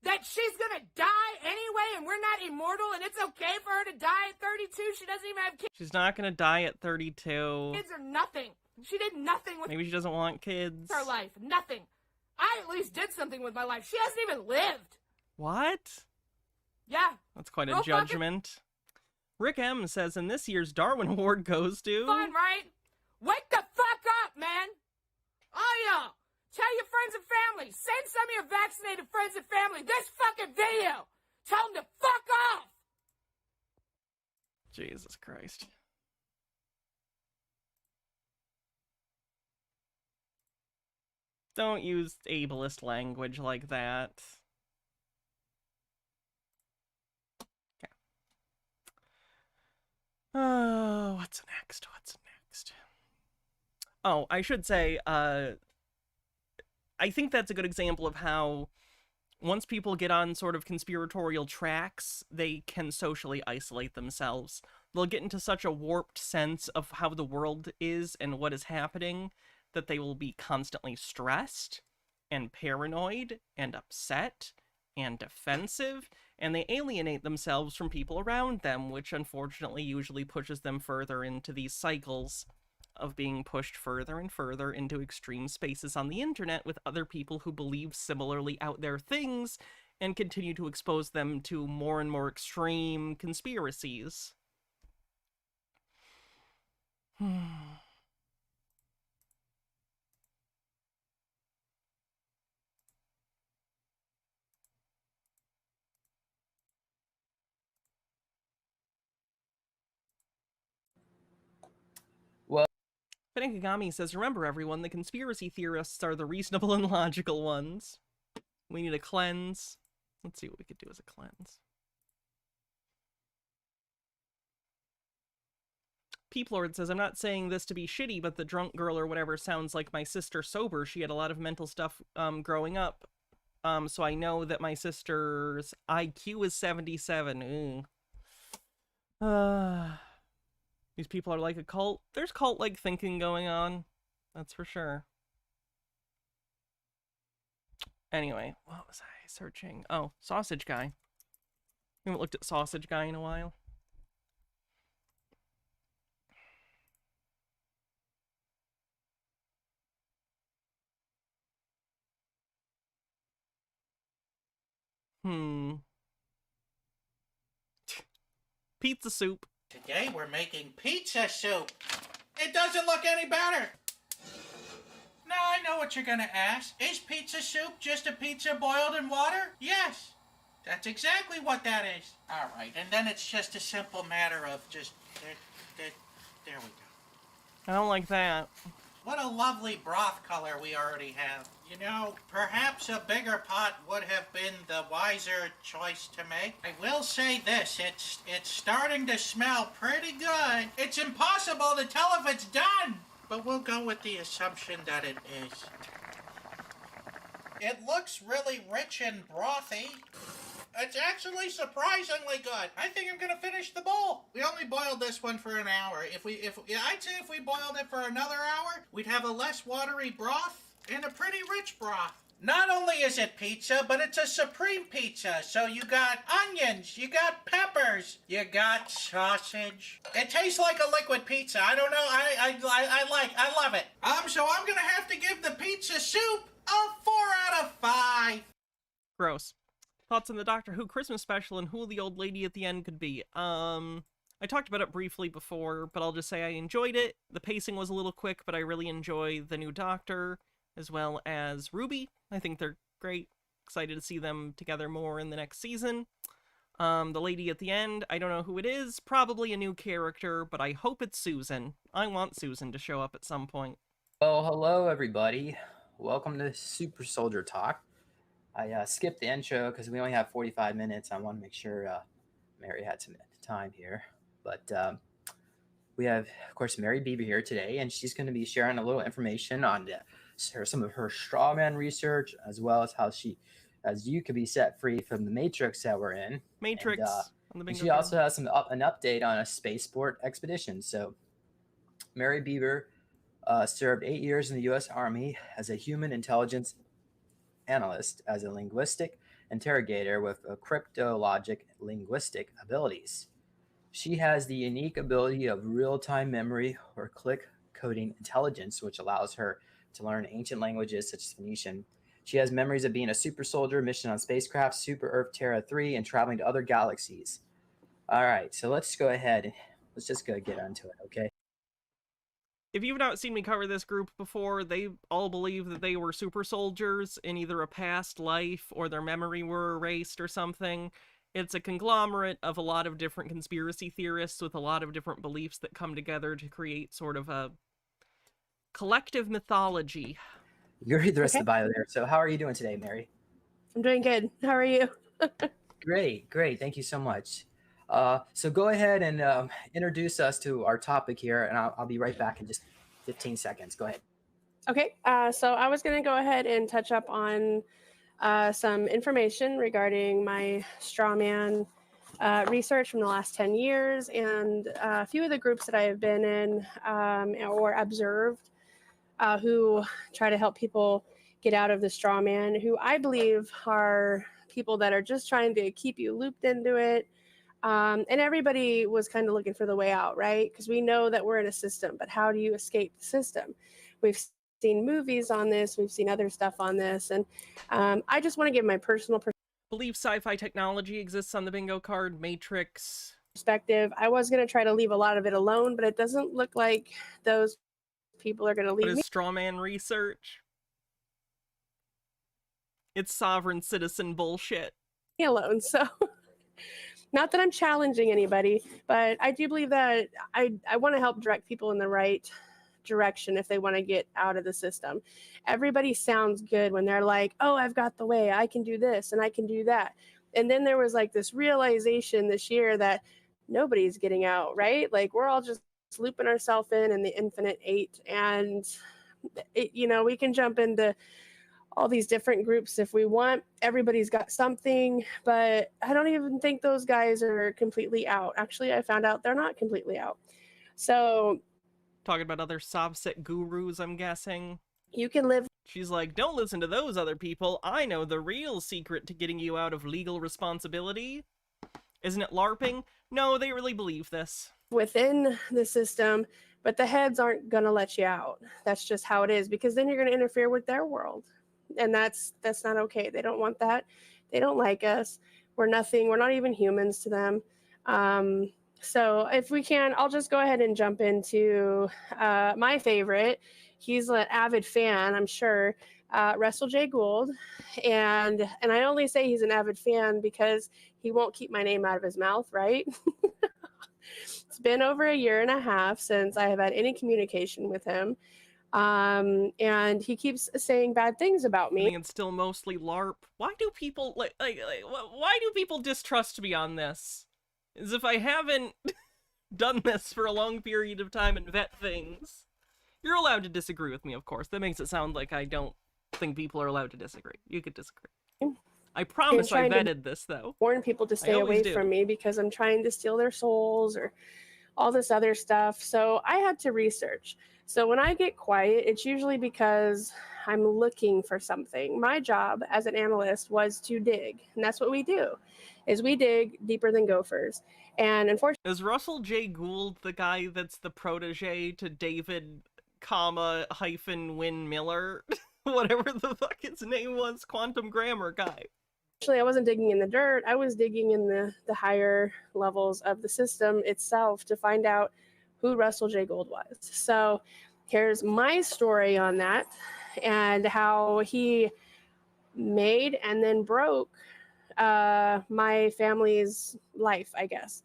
that she's gonna die anyway, and we're not immortal, and it's okay for her to die at 32. She doesn't even have kids. She's not gonna die at 32. Kids are nothing. She did nothing with Maybe she doesn't want kids. her life. Nothing. I at least did something with my life. She hasn't even lived. What? Yeah. That's quite a Real fucking judgment. Rick M says, and this year's Darwin Award goes to... fun, right? Wake the fuck up, man! All y'all, tell your friends and family. Send some of your vaccinated friends and family this fucking video. Tell them to fuck off. Jesus Christ. Don't use ableist language like that. Okay. Oh, what's next? What's next? Oh, I should say, I think that's a good example of how once people get on sort of conspiratorial tracks, they can socially isolate themselves. They'll get into such a warped sense of how the world is and what is happening that they will be constantly stressed and paranoid and upset and defensive, and they alienate themselves from people around them, which unfortunately usually pushes them further into these cycles of being pushed further and further into extreme spaces on the internet with other people who believe similarly out there things and continue to expose them to more and more extreme conspiracies. Finikigami says, remember everyone, the conspiracy theorists are the reasonable and logical ones. We need a cleanse. Let's see what we could do as a cleanse. Peeplord says, I'm not saying this to be shitty, but the drunk girl or whatever sounds like my sister sober. She had a lot of mental stuff growing up. So I know that my sister's IQ is 77. These people are like a cult. There's cult-like thinking going on. That's for sure. Anyway, what was I searching? Oh, Sausage Guy. We haven't looked at Sausage Guy in a while. Pizza soup. Today we're making pizza soup. It doesn't look any better. Now I know what you're gonna ask. Is pizza soup just a pizza boiled in water? Yes. That's exactly what that is. All right, and then it's just a simple matter of just... there we go. I don't like that. What a lovely broth color we already have. You know, perhaps a bigger pot would have been the wiser choice to make. I will say this, it's starting to smell pretty good. It's impossible to tell if it's done, but we'll go with the assumption that it is. It looks really rich and brothy. It's actually surprisingly good. I think I'm gonna finish the bowl. We only boiled this one for an hour. I'd say if we boiled it for another hour, we'd have a less watery broth and a pretty rich broth. Not only is it pizza, but it's a supreme pizza. So you got onions, you got peppers, you got sausage. It tastes like a liquid pizza. I don't know. I love it. So I'm gonna have to give the pizza soup a 4 out of 5. Gross. Thoughts on the Doctor Who Christmas special and who the old lady at the end could be. I talked about it briefly before, but I'll just say I enjoyed it. The pacing was a little quick, but I really enjoy the new Doctor, as well as Ruby. I think they're great. Excited to see them together more in the next season. The lady at the end, I don't know who it is. Probably a new character, but I hope it's Susan. I want Susan to show up at some point. Well, hello everybody. Welcome to Super Soldier Talk. I skipped the intro because we only have 45 minutes. I want to make sure Mary had some time here. But we have, of course, Mary Beaver here today, and she's going to be sharing a little information on some of her strawman research, as well as how you could be set free from the matrix that we're in. Matrix. And she also has an update on a spaceport expedition. So Mary Beaver served 8 years in the U.S. Army as a human intelligence analyst, as a linguistic interrogator with cryptologic linguistic abilities. She has the unique ability of real-time memory or click coding intelligence, which allows her to learn ancient languages such as Phoenician. She has memories of being a super soldier, mission on spacecraft, Super Earth Terra 3, and traveling to other galaxies. All right, so let's go ahead and let's just go get onto it, okay? If you've not seen me cover this group before, they all believe that they were super soldiers in either a past life or their memory were erased or something. It's a conglomerate of a lot of different conspiracy theorists with a lot of different beliefs that come together to create sort of a collective mythology. You read the rest of the bio there. So how are you doing today, Mary? I'm doing good. How are you? Great. Thank you so much. So go ahead and introduce us to our topic here, and I'll be right back in just 15 seconds. Go ahead. Okay, so I was going to go ahead and touch up on some information regarding my strawman research from the last 10 years and a few of the groups that I have been in or observed who try to help people get out of the strawman, who I believe are people that are just trying to keep you looped into it. And everybody was kind of looking for the way out, right? Because we know that we're in a system, but how do you escape the system? We've seen movies on this, we've seen other stuff on this, and I just want to give my personal believe sci-fi technology exists on the bingo card, Matrix perspective. I was going to try to leave a lot of it alone, but it doesn't look like those people are going to leave What me is strawman research? It's sovereign citizen bullshit. alone. So not that I'm challenging anybody, but I do believe that I want to help direct people in the right direction if they want to get out of the system. Everybody sounds good when they're like, oh, I've got the way, I can do this and I can do that. And then there was like this realization this year that nobody's getting out, right? Like we're all just looping ourselves in the infinite eight. And, we can jump into all these different groups if we want. Everybody's got something, but I don't even think those guys are completely out. Actually, I found out they're not completely out. So talking about other Sovset gurus, I'm guessing. You can live. She's like, don't listen to those other people. I know the real secret to getting you out of legal responsibility. Isn't it LARPing? No, they really believe this. Within the system, but the heads aren't going to let you out. That's just how it is, because then you're going to interfere with their world. And that's not okay. They don't want that. They don't like us. We're nothing. We're not even humans to them. So if we can, I'll just go ahead and jump into my favorite. He's an avid fan, I'm sure, Russell J. Gould. And I only say he's an avid fan because he won't keep my name out of his mouth, right? It's been over a year and a half since I have had any communication with him. And he keeps saying bad things about me. I think it's still mostly LARP. Why do people why do people distrust me on this? As if I haven't done this for a long period of time and vet things. You're allowed to disagree with me, of course. That makes it sound like I don't think people are allowed to disagree. You could disagree. I promise I vetted this, though. Warn people to stay away from me because I'm trying to steal their souls or all this other stuff. So I had to research. So when I get quiet, it's usually because I'm looking for something. My job as an analyst was to dig, and that's what we do, is we dig deeper than gophers. And unfortunately, is Russell J. Gould the guy that's the protege to David, Wynn Miller? Whatever the fuck his name was, quantum grammar guy. Actually, I wasn't digging in the dirt. I was digging in the higher levels of the system itself to find out who Russell J. Gould was. So here's my story on that and how he made and then broke my family's life, I guess.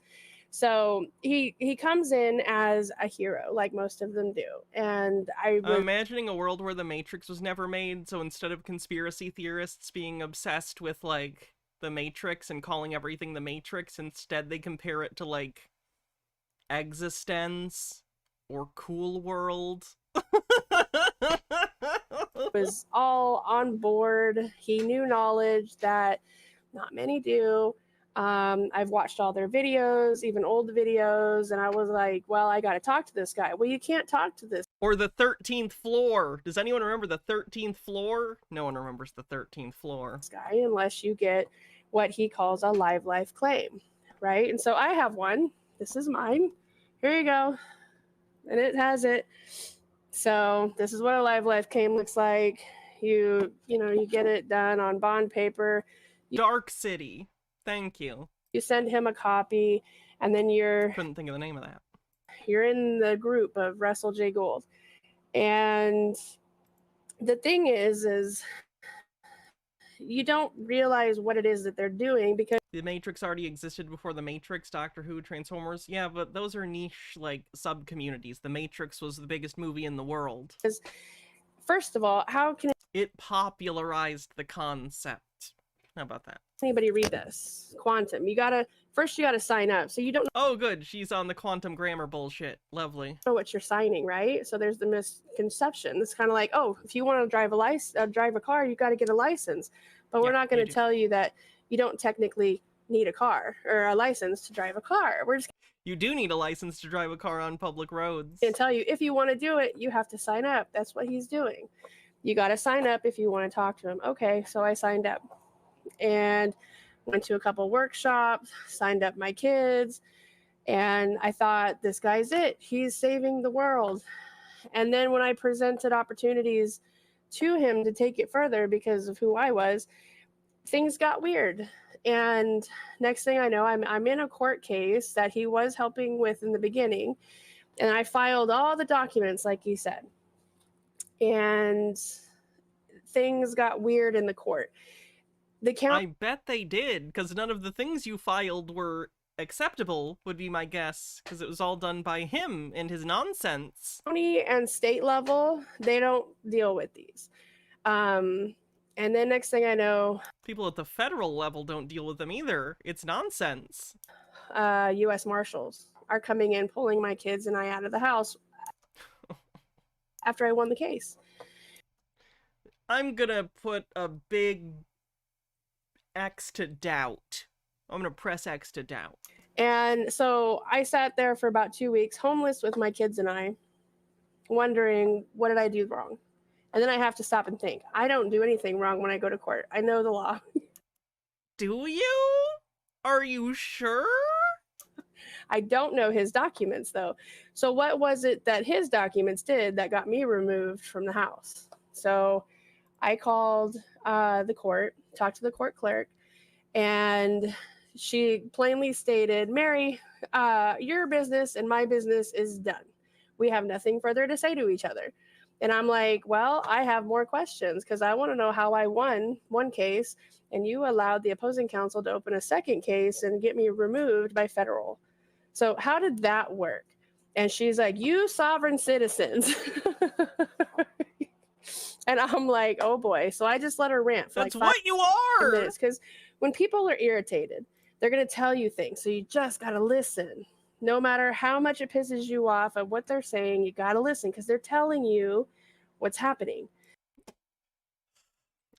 So he comes in as a hero, like most of them do. And I'm imagining a world where the Matrix was never made, so instead of conspiracy theorists being obsessed with, like, the Matrix and calling everything the Matrix, instead they compare it to, like, Existence or Cool World. was all on board. He knew knowledge that not many do. I've watched all their videos, even old videos, and I was like, well, I got to talk to this guy. Well, you can't talk to this. Or the 13th floor. Does anyone remember the 13th floor? No one remembers the 13th floor. Guy, unless you get what he calls a live life claim, right? And so I have one. This is mine. Here you go. And it has it. So this is what a live life claim looks like. You get it done on bond paper. Dark City. Thank you. You send him a copy, and then couldn't think of the name of that. You're in the group of Russell J. Gould. And the thing is you don't realize what it is that they're doing because the Matrix already existed before the Matrix, Doctor Who, Transformers. Yeah, but those are niche, like, sub-communities. The Matrix was the biggest movie in the world. First of all, how can it popularized the concept? How about that? Anybody read this? Quantum. You gotta sign up. So you don't know. Oh, good. She's on the quantum grammar bullshit. Lovely. Know what you're signing, right? So there's the misconception. It's kind of like, oh, if you want to drive a car, you got to get a license. But we're not going to tell you that you don't technically need a car or a license to drive a car. We're just you do need a license to drive a car on public roads. And tell you if you want to do it, you have to sign up. That's what he's doing. You got to sign up if you want to talk to him. Okay, so I signed up. And went to a couple workshops, signed up my kids, and I thought, this guy's it. He's saving the world. And then when I presented opportunities to him to take it further because of who I was, things got weird. And next thing I know, I'm in a court case that he was helping with in the beginning, and I filed all the documents like he said. And things got weird in the court. I bet they did, because none of the things you filed were acceptable, would be my guess, because it was all done by him and his nonsense. County and state level, they don't deal with these. And then next thing I know... people at the federal level don't deal with them either. It's nonsense. U.S. Marshals are coming in, pulling my kids and I out of the house after I won the case. I'm gonna put a big... X to doubt. I'm gonna press X to doubt. And so I sat there for about 2 weeks, homeless with my kids and I, wondering, what did I do wrong? And then I have to stop and think. I don't do anything wrong when I go to court. I know the law. Do you? Are you sure? I don't know his documents, though. So what was it that his documents did that got me removed from the house? So I called the court, talked to the court clerk, And she plainly stated, Mary, your business and my business is done. We have nothing further to say to each other. And I'm like, well, I have more questions because I want to know how I won one case and you allowed the opposing counsel to open a second case and get me removed by federal. So how did that work? And she's like, you sovereign citizens. And I'm like, oh boy. So I just let her rant for That's like what you are. minutes, because when people are irritated, they're going to tell you things. So you just got to listen. No matter how much it pisses you off of what they're saying, you got to listen because they're telling you what's happening.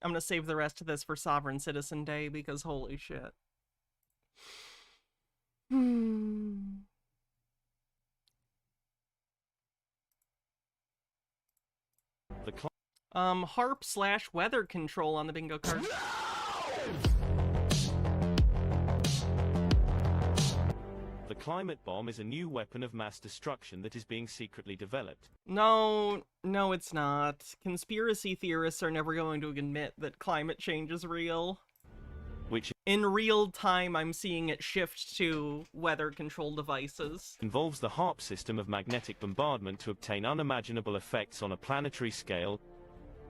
I'm going to save the rest of this for Sovereign Citizen Day because holy shit. Harp/weather control on the bingo card. The climate bomb is a new weapon of mass destruction that is being secretly developed. No, it's not. Conspiracy theorists are never going to admit that climate change is real. Which in real time, I'm seeing it shift to weather control devices. Involves the HARP system of magnetic bombardment to obtain unimaginable effects on a planetary scale,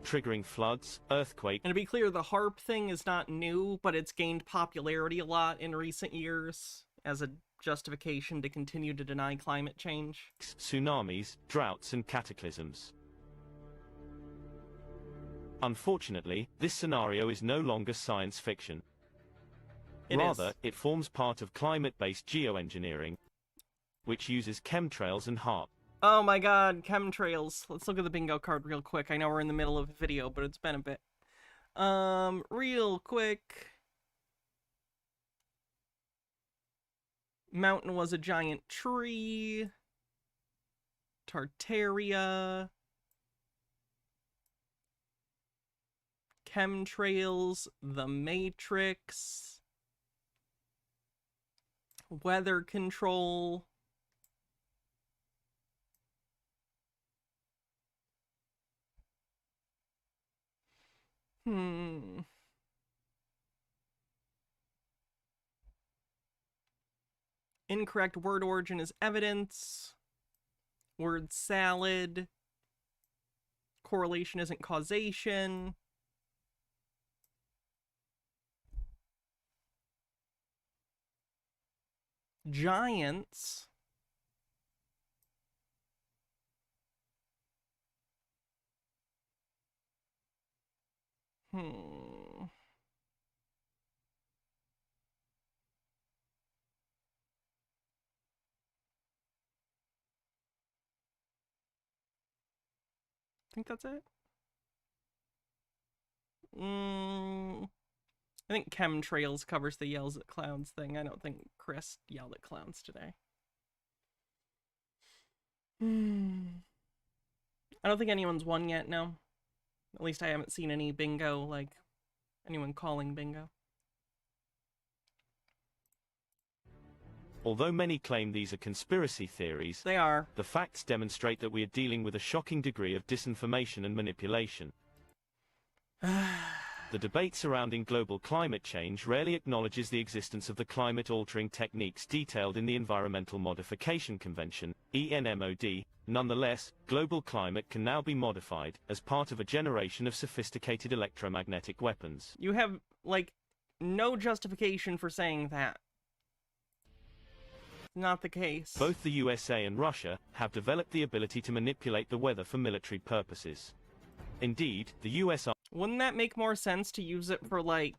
triggering floods, earthquakes. And to be clear, the HARP thing is not new, but it's gained popularity a lot in recent years as a justification to continue to deny climate change. Tsunamis, droughts, and cataclysms. Unfortunately, this scenario is no longer science fiction. Rather, it forms part of climate-based geoengineering, which uses chemtrails and HARP. Oh my god, chemtrails. Let's look at the bingo card real quick. I know we're in the middle of a video, but it's been a bit. Real quick. Mountain was a giant tree. Tartaria. Chemtrails. The Matrix. Weather control. Incorrect word origin is evidence. Word salad. Correlation isn't causation. Giants. I think that's it. I think chemtrails covers the yells at clowns thing. I don't think Chris yelled at clowns today. I don't think anyone's won yet, no. At least I haven't seen any bingo, like, anyone calling bingo. Although many claim these are conspiracy theories, they are. The facts demonstrate that we are dealing with a shocking degree of disinformation and manipulation. The debate surrounding global climate change rarely acknowledges the existence of the climate-altering techniques detailed in the Environmental Modification Convention, ENMOD. Nonetheless, global climate can now be modified, as part of a generation of sophisticated electromagnetic weapons. You have, like, no justification for saying that. Not the case. Both the USA and Russia have developed the ability to manipulate the weather for military purposes. Indeed, the US Wouldn't that make more sense to use it for, like,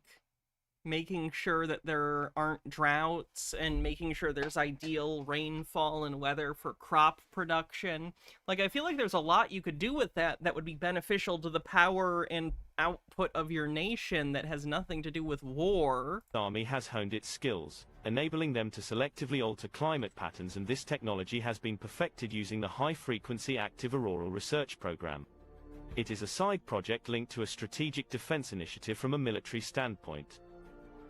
making sure that there aren't droughts and making sure there's ideal rainfall and weather for crop production? Like, I feel like there's a lot you could do with that that would be beneficial to the power and output of your nation that has nothing to do with war. The Army has honed its skills, enabling them to selectively alter climate patterns, and this technology has been perfected using the High-Frequency Active Auroral Research Program. It is a side project linked to a strategic defense initiative from a military standpoint.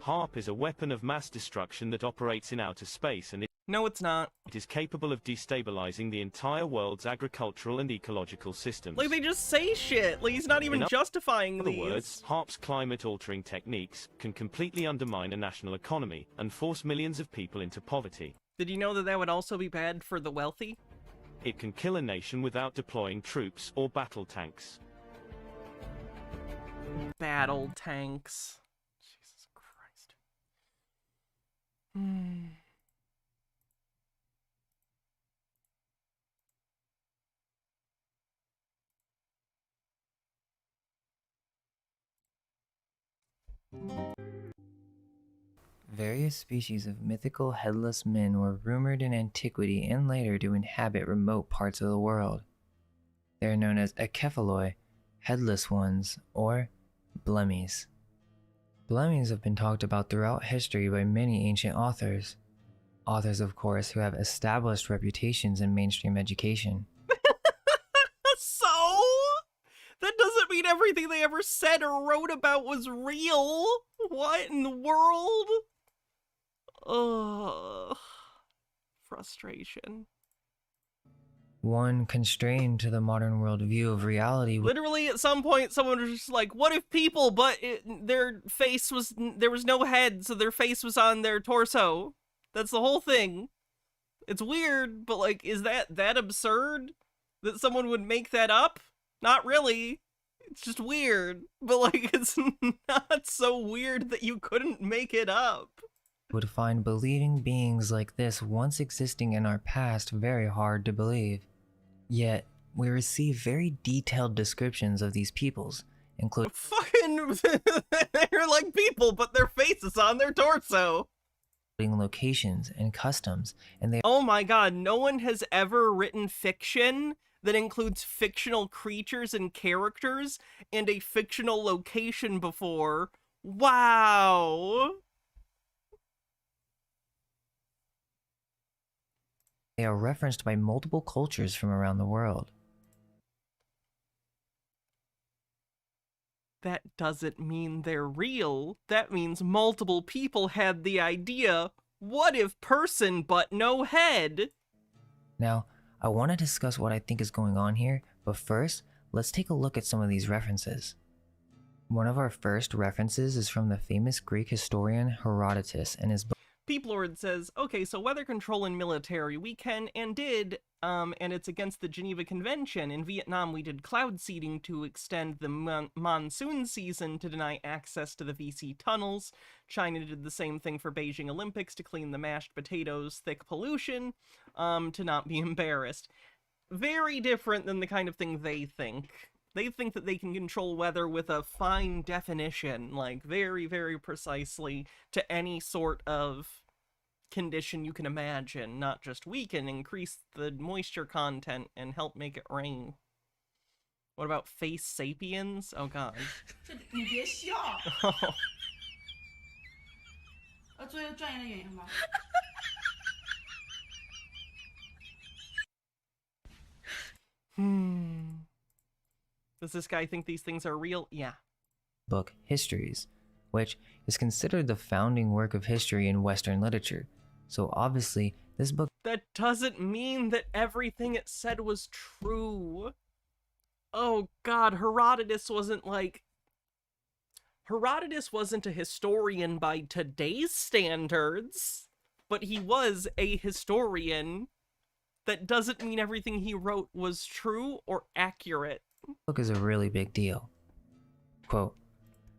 HARP is a weapon of mass destruction that operates in outer space, and No, it's not. It is capable of destabilizing the entire world's agricultural and ecological systems. Like, they just say shit. Like, he's not even justifying In these. other words, HAARP's climate-altering techniques can completely undermine a national economy and force millions of people into poverty. Did you know that that would also be bad for the wealthy? It can kill a nation without deploying troops or battle tanks. Battle tanks. Jesus Christ. Various species of mythical headless men were rumored in antiquity and later to inhabit remote parts of the world. They are known as acephaloi, headless ones, or blemmies. Blemmies have been talked about throughout history by many ancient authors. Authors, of course, who have established reputations in mainstream education. So? That doesn't mean everything they ever said or wrote about was real. What in the world? Ugh. Frustration. One constrained to the modern world view of reality. Literally, at some point, someone was just like, what if people, but their face was, there was no head, so their face was on their torso? That's the whole thing. It's weird, but like, is that absurd? That someone would make that up? Not really. It's just weird. But like, it's not so weird that you couldn't make it up. Would find believing beings like this once existing in our past very hard to believe. Yet, we receive very detailed descriptions of these peoples, including they're like people, but their face is on their torso. Locations and customs, and they— Oh my god, no one has ever written fiction that includes fictional creatures and characters and a fictional location before. Wow! They are referenced by multiple cultures from around the world. That doesn't mean they're real. That means multiple people had the idea, what if person but no head? Now, I want to discuss what I think is going on here, but first, let's take a look at some of these references. One of our first references is from the famous Greek historian Herodotus and his book. Peeplord says, okay, so weather control and military, we can and did, and it's against the Geneva Convention. In Vietnam, we did cloud seeding to extend the monsoon season to deny access to the VC tunnels. China did the same thing for Beijing Olympics to clean the mashed potatoes, thick pollution, to not be embarrassed. Very different than the kind of thing they think. They think that they can control weather with a fine definition, like very, very precisely to any sort of condition you can imagine, not just we can increase the moisture content and help make it rain. What about face sapiens? Oh god. 你别笑。 Oh. 最后赚钱的原因吗？ Does this guy think these things are real? Yeah. Book Histories, which is considered the founding work of history in Western literature. So obviously, this book— That doesn't mean that everything it said was true. Oh god, Herodotus wasn't a historian by today's standards, but he was a historian. That doesn't mean everything he wrote was true or accurate. Book is a really big deal. Quote,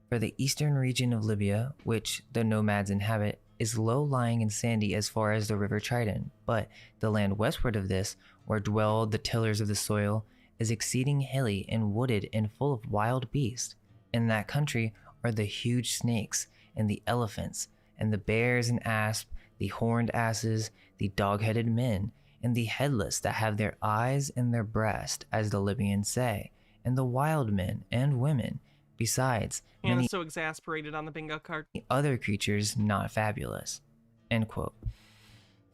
for the eastern region of Libya, which the nomads inhabit, is low-lying and sandy as far as the river Triton, but the land westward of this, where dwell the tillers of the soil, is exceeding hilly and wooded and full of wild beasts. In that country are the huge snakes, and the elephants, and the bears and asps, the horned asses, the dog-headed men, and the headless that have their eyes in their breast, as the Libyans say, and the wild men and women, besides Hannah's so exasperated on the bingo card. Other creatures not fabulous. End quote.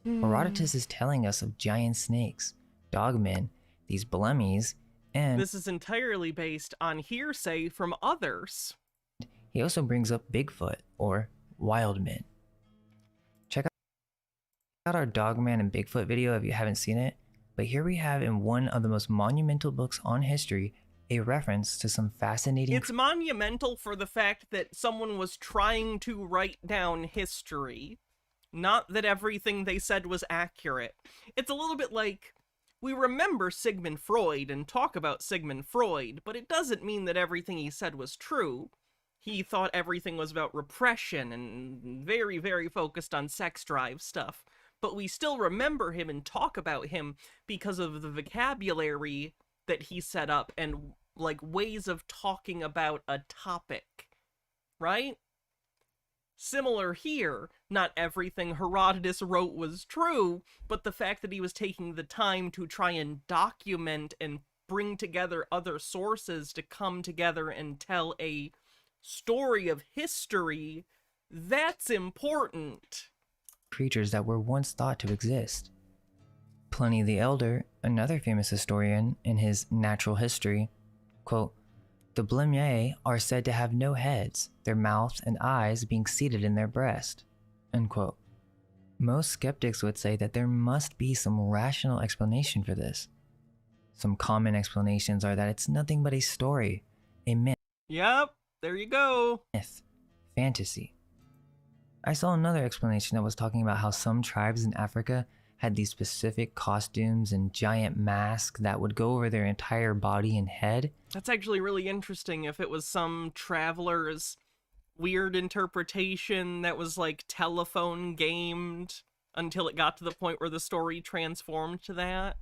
Herodotus is telling us of giant snakes, dogmen, these blemmies, and this is entirely based on hearsay from others. He also brings up Bigfoot, or wild men. Check out Got our Dogman and Bigfoot video if you haven't seen it, but here we have in one of the most monumental books on history a reference to some fascinating... It's monumental for the fact that someone was trying to write down history, not that everything they said was accurate. It's a little bit like, we remember Sigmund Freud and talk about Sigmund Freud, but it doesn't mean that everything he said was true. He thought everything was about repression and very, very focused on sex drive stuff. But we still remember him and talk about him because of the vocabulary that he set up and, like, ways of talking about a topic, right? Similar here, not everything Herodotus wrote was true, but the fact that he was taking the time to try and document and bring together other sources to come together and tell a story of history, that's important. Creatures that were once thought to exist. Pliny the Elder, another famous historian, in his Natural History, quote, "The Blemmyes are said to have no heads, their mouths and eyes being seated in their breast." End quote. Most skeptics would say that there must be some rational explanation for this. Some common explanations are that it's nothing but a story, a myth. Yep, there you go. Myth, fantasy. I saw another explanation that was talking about how some tribes in Africa had these specific costumes and giant masks that would go over their entire body and head. That's actually really interesting if it was some traveler's weird interpretation that was like telephone gamed until it got to the point where the story transformed to that.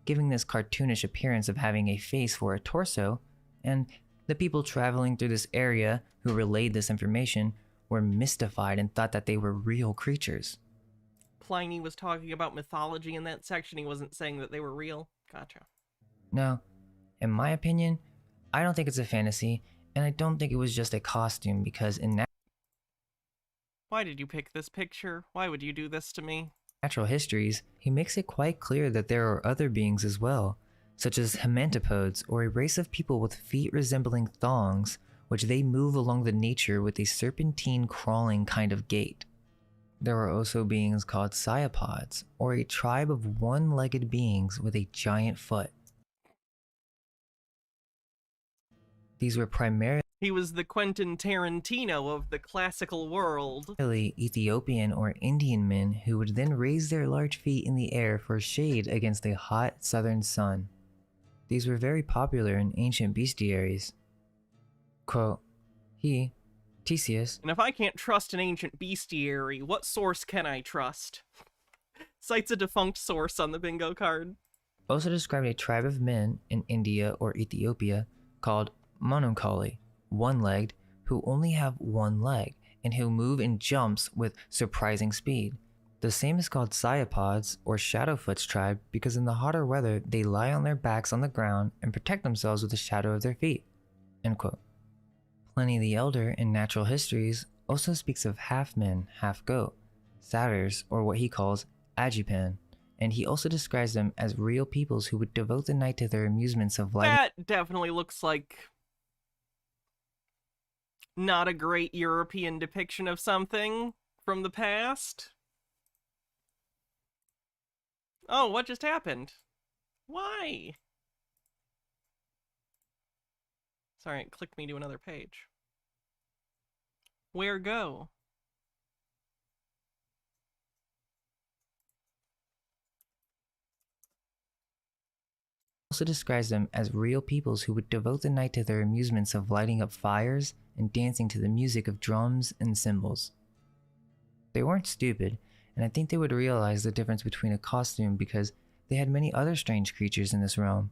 Giving this cartoonish appearance of having a face for a torso, and the people traveling through this area who relayed this information were mystified and thought that they were real creatures. Pliny was talking about mythology in that section. He wasn't saying that they were real. Gotcha. No, in my opinion, I don't think it's a fantasy, and I don't think it was just a costume because in Why did you pick this picture? Why would you do this to me? Natural Histories, he makes it quite clear that there are other beings as well, such as hemantopods, or a race of people with feet resembling thongs, which they move along the nature with a serpentine crawling kind of gait. There are also beings called cyopods, or a tribe of one-legged beings with a giant foot. These were primarily He was the Quentin Tarantino of the classical world. Ethiopian or Indian men who would then raise their large feet in the air for shade against a hot southern sun. These were very popular in ancient bestiaries. Quote, Theseus. And if I can't trust an ancient bestiary, what source can I trust? Cites a defunct source on the bingo card. Also described a tribe of men in India or Ethiopia called mononcoli, one-legged, who only have one leg and who move in jumps with surprising speed. The same is called cyopods or Shadowfoot's tribe because in the hotter weather they lie on their backs on the ground and protect themselves with the shadow of their feet. End quote. Pliny the Elder in Natural Histories also speaks of half-men, half-goat, satyrs, or what he calls agipan, and he also describes them as real peoples who would devote the night to their amusements of lighting. That definitely looks like not a great European depiction of something from the past. Oh, what just happened? Why? Sorry, it clicked me to another page. Where go? Also describes them as real peoples who would devote the night to their amusements of lighting up fires and dancing to the music of drums and cymbals. They weren't stupid, and I think they would realize the difference between a costume because they had many other strange creatures in this realm.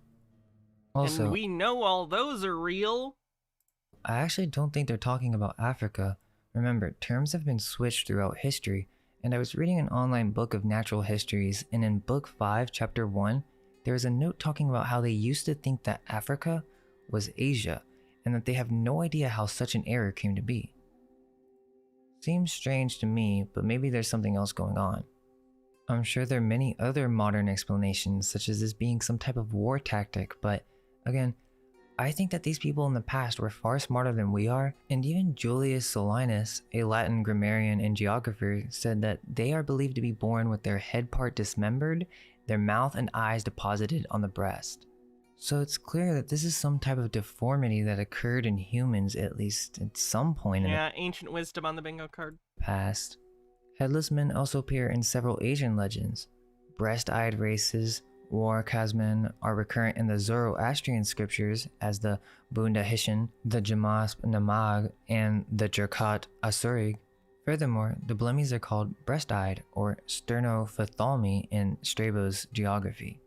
Also, and we know all those are real. I actually don't think they're talking about Africa. Remember, terms have been switched throughout history, and I was reading an online book of natural histories, and in Book 5, Chapter 1, there is a note talking about how they used to think that Africa was Asia, and that they have no idea how such an error came to be. Seems strange to me, but maybe there's something else going on. I'm sure there are many other modern explanations, such as this being some type of war tactic, but again, I think that these people in the past were far smarter than we are, and even Julius Solinus, a Latin grammarian and geographer, said that they are believed to be born with their head part dismembered, their mouth and eyes deposited on the breast. So it's clear that this is some type of deformity that occurred in humans at least at some point in the ancient wisdom on the bingo card. past. Headless men also appear in several Asian legends. Breast-eyed races, Warkasmen, are recurrent in the Zoroastrian scriptures as the Bunda Hishin, the Jamasp Namag, and the Jerkat Asurig. Furthermore, the Blemmies are called breast-eyed or sternophthalmi in Strabo's geography.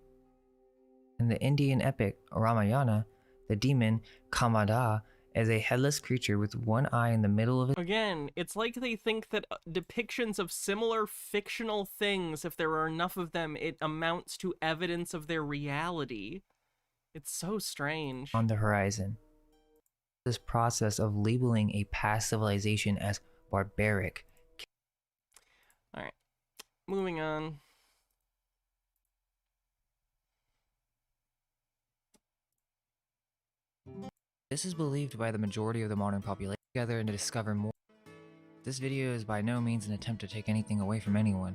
In the Indian epic Ramayana, the demon Kamada is a headless creature with one eye in the middle of it. Again, it's like they think that depictions of similar fictional things, if there are enough of them, it amounts to evidence of their reality. It's so strange. On the horizon. This process of labeling a past civilization as barbaric. Alright, moving on. This is believed by the majority of the modern population together and to discover more. This video is by no means an attempt to take anything away from anyone.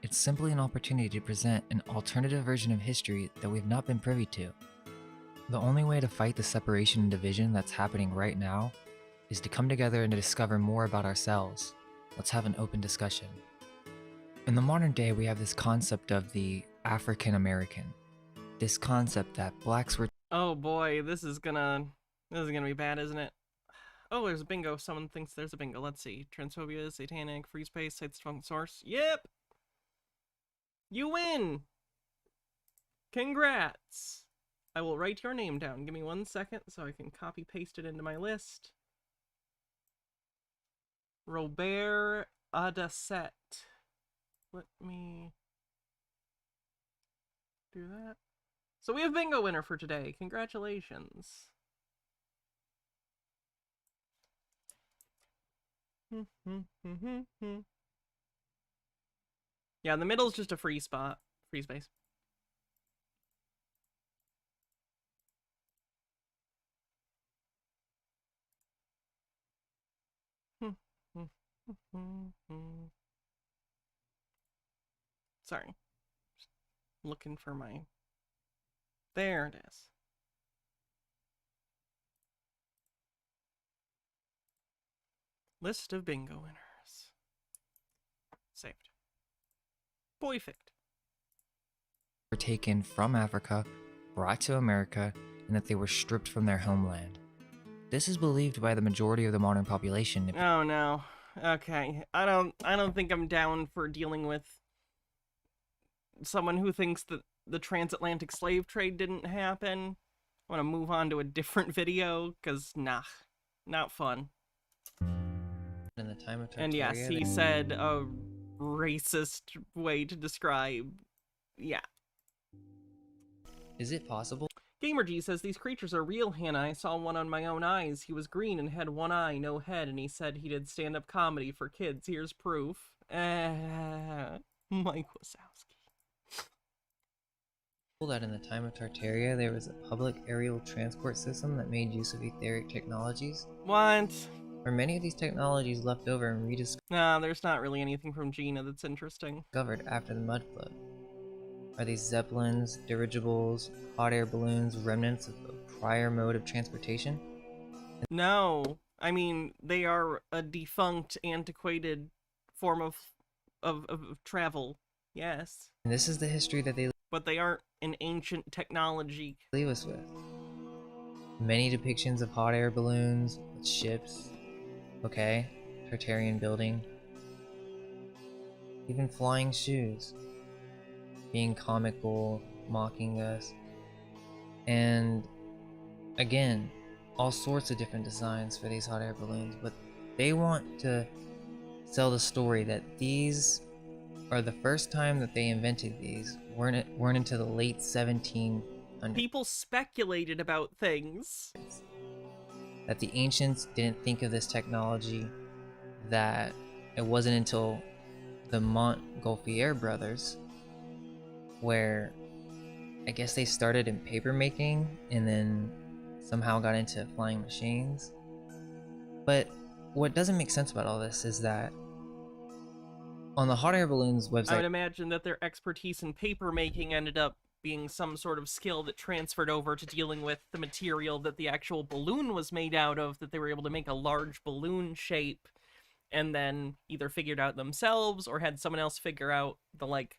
It's simply an opportunity to present an alternative version of history that we have not been privy to. The only way to fight the separation and division that's happening right now is to come together and to discover more about ourselves. Let's have an open discussion. In the modern day, we have this concept of the African American. This concept that blacks were— Oh boy, this is gonna be bad, isn't it? Oh, there's a bingo. Someone thinks there's a bingo. Let's see. Transphobia, satanic, free space, cites strong source. Yep! You win! Congrats! I will write your name down. Give me 1 second so I can copy paste it into my list. Robert Adasset. Let me do that. So we have bingo winner for today. Congratulations. Yeah, the middle's just a free spot. Free space. Sorry. Just looking for my... There it is. List of bingo winners. Saved. Perfect. were taken from Africa, brought to America, and that they were stripped from their homeland. This is believed by the majority of the modern population. Oh no. Okay. I don't think I'm down for dealing with someone who thinks that the transatlantic slave trade didn't happen. I want to move on to a different video, because nah, not fun. In the time of Tartaria, and yes, he said a racist way to describe... Yeah. Is it possible? GamerG says, these creatures are real, Hannah. I saw one on my own eyes. He was green and had one eye, no head, and he said he did stand-up comedy for kids. Here's proof. Mike Wazowski. That in the time of Tartaria, there was a public aerial transport system that made use of etheric technologies. What? Are many of these technologies left over and rediscovered? Nah, there's not really anything from Gina that's interesting. Discovered after the Mudflood. Are these zeppelins, dirigibles, hot air balloons remnants of a prior mode of transportation? No. I mean, they are a defunct, antiquated form of travel. Yes. And this is the history that they but they aren't an ancient technology. Leave us with. Many depictions of hot air balloons, ships, okay, Tartarian building, even flying shoes, being comical, mocking us, and again, all sorts of different designs for these hot air balloons, but they want to sell the story that these are the first time that they invented these weren't until the late 1700s. People speculated about things. That the ancients didn't think of this technology, that it wasn't until the Montgolfier brothers, where I guess they started in paper making and then somehow got into flying machines. But what doesn't make sense about all this is that on the hot air balloons website, I would imagine that their expertise in paper making ended up being some sort of skill that transferred over to dealing with the material that the actual balloon was made out of, that they were able to make a large balloon shape and then either figured out themselves or had someone else figure out the, like,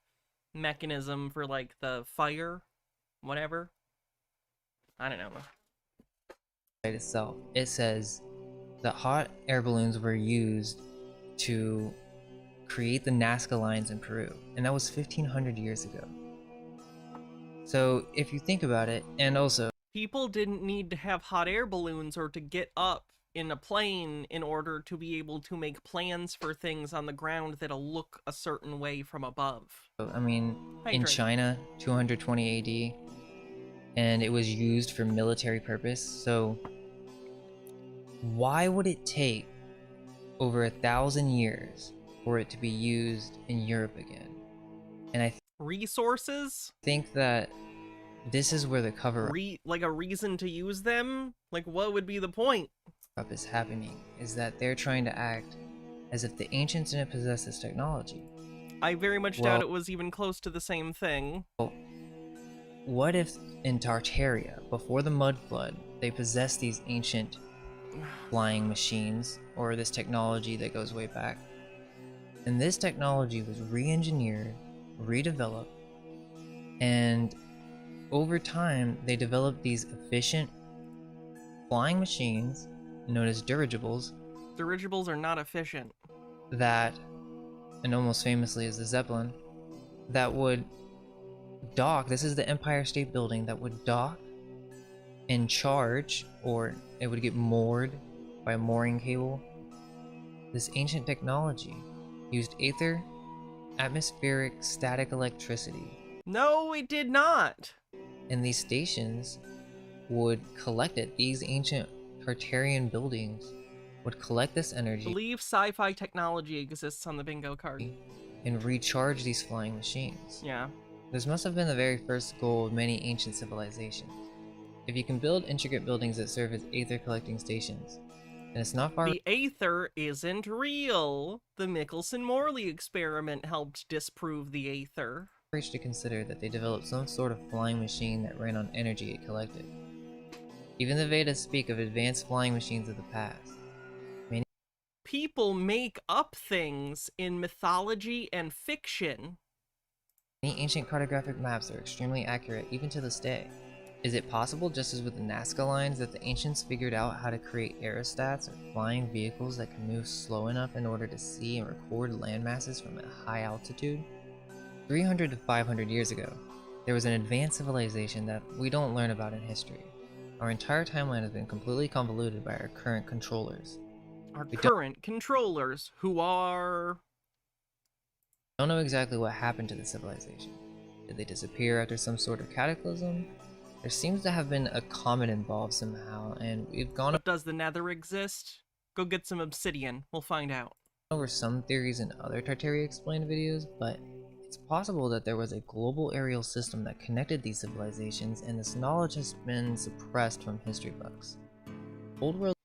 mechanism for, like, the fire, whatever. I don't know. itself, it says that hot air balloons were used to create the Nazca lines in Peru, and that was 1500 years ago. So if you think about it, and also People didn't need to have hot air balloons or to get up in a plane in order to be able to make plans for things on the ground that'll look a certain way from above. I mean, in Hydrate. China, 220 AD, and it was used for military purpose. So why would it take over 1,000 years for it to be used in Europe again? And I Resources? think that this is where the cover Like a reason to use them? Like, what would be the point? up is happening, is that they're trying to act as if the ancients didn't possess this technology. I very much doubt it was even close to the same thing. What if in Tartaria, before the Mudflood, they possessed these ancient flying machines, or this technology that goes way back, and this technology was re-engineered, redeveloped, and over time they developed these efficient flying machines known as dirigibles. Dirigibles are not efficient. That, and almost famously is the Zeppelin, that would dock. This is the Empire State Building that would dock and charge, or it would get moored by a mooring cable. This ancient technology used ether, atmospheric static electricity. No, it did not. And these stations would collect it. These ancient Tartarian buildings would collect this energy. Believe sci-fi technology exists on the bingo card. And recharge these flying machines. Yeah. This must have been the very first goal of many ancient civilizations. If you can build intricate buildings that serve as aether collecting stations, then it's not far. The aether isn't real. The Michelson-Morley experiment helped disprove the aether. To consider that they developed some sort of flying machine that ran on energy it collected. Even the Vedas speak of advanced flying machines of the past. People make up things in mythology and fiction. Many ancient cartographic maps are extremely accurate even to this day. Is it possible, just as with the Nazca lines, that the ancients figured out how to create aerostats, or flying vehicles that can move slow enough in order to see and record land masses from a high altitude? 300 to 500 years ago, there was an advanced civilization that we don't learn about in history. Our entire timeline has been completely convoluted by our current controllers. Our current controllers, who are... don't know exactly what happened to the civilization. Did they disappear after some sort of cataclysm? There seems to have been a comet involved somehow, and we've gone Does the Nether exist? Go get some obsidian. We'll find out. over some theories in other Tartaria Explained videos, but it's possible that there was a global aerial system that connected these civilizations, and this knowledge has been suppressed from history books. Old world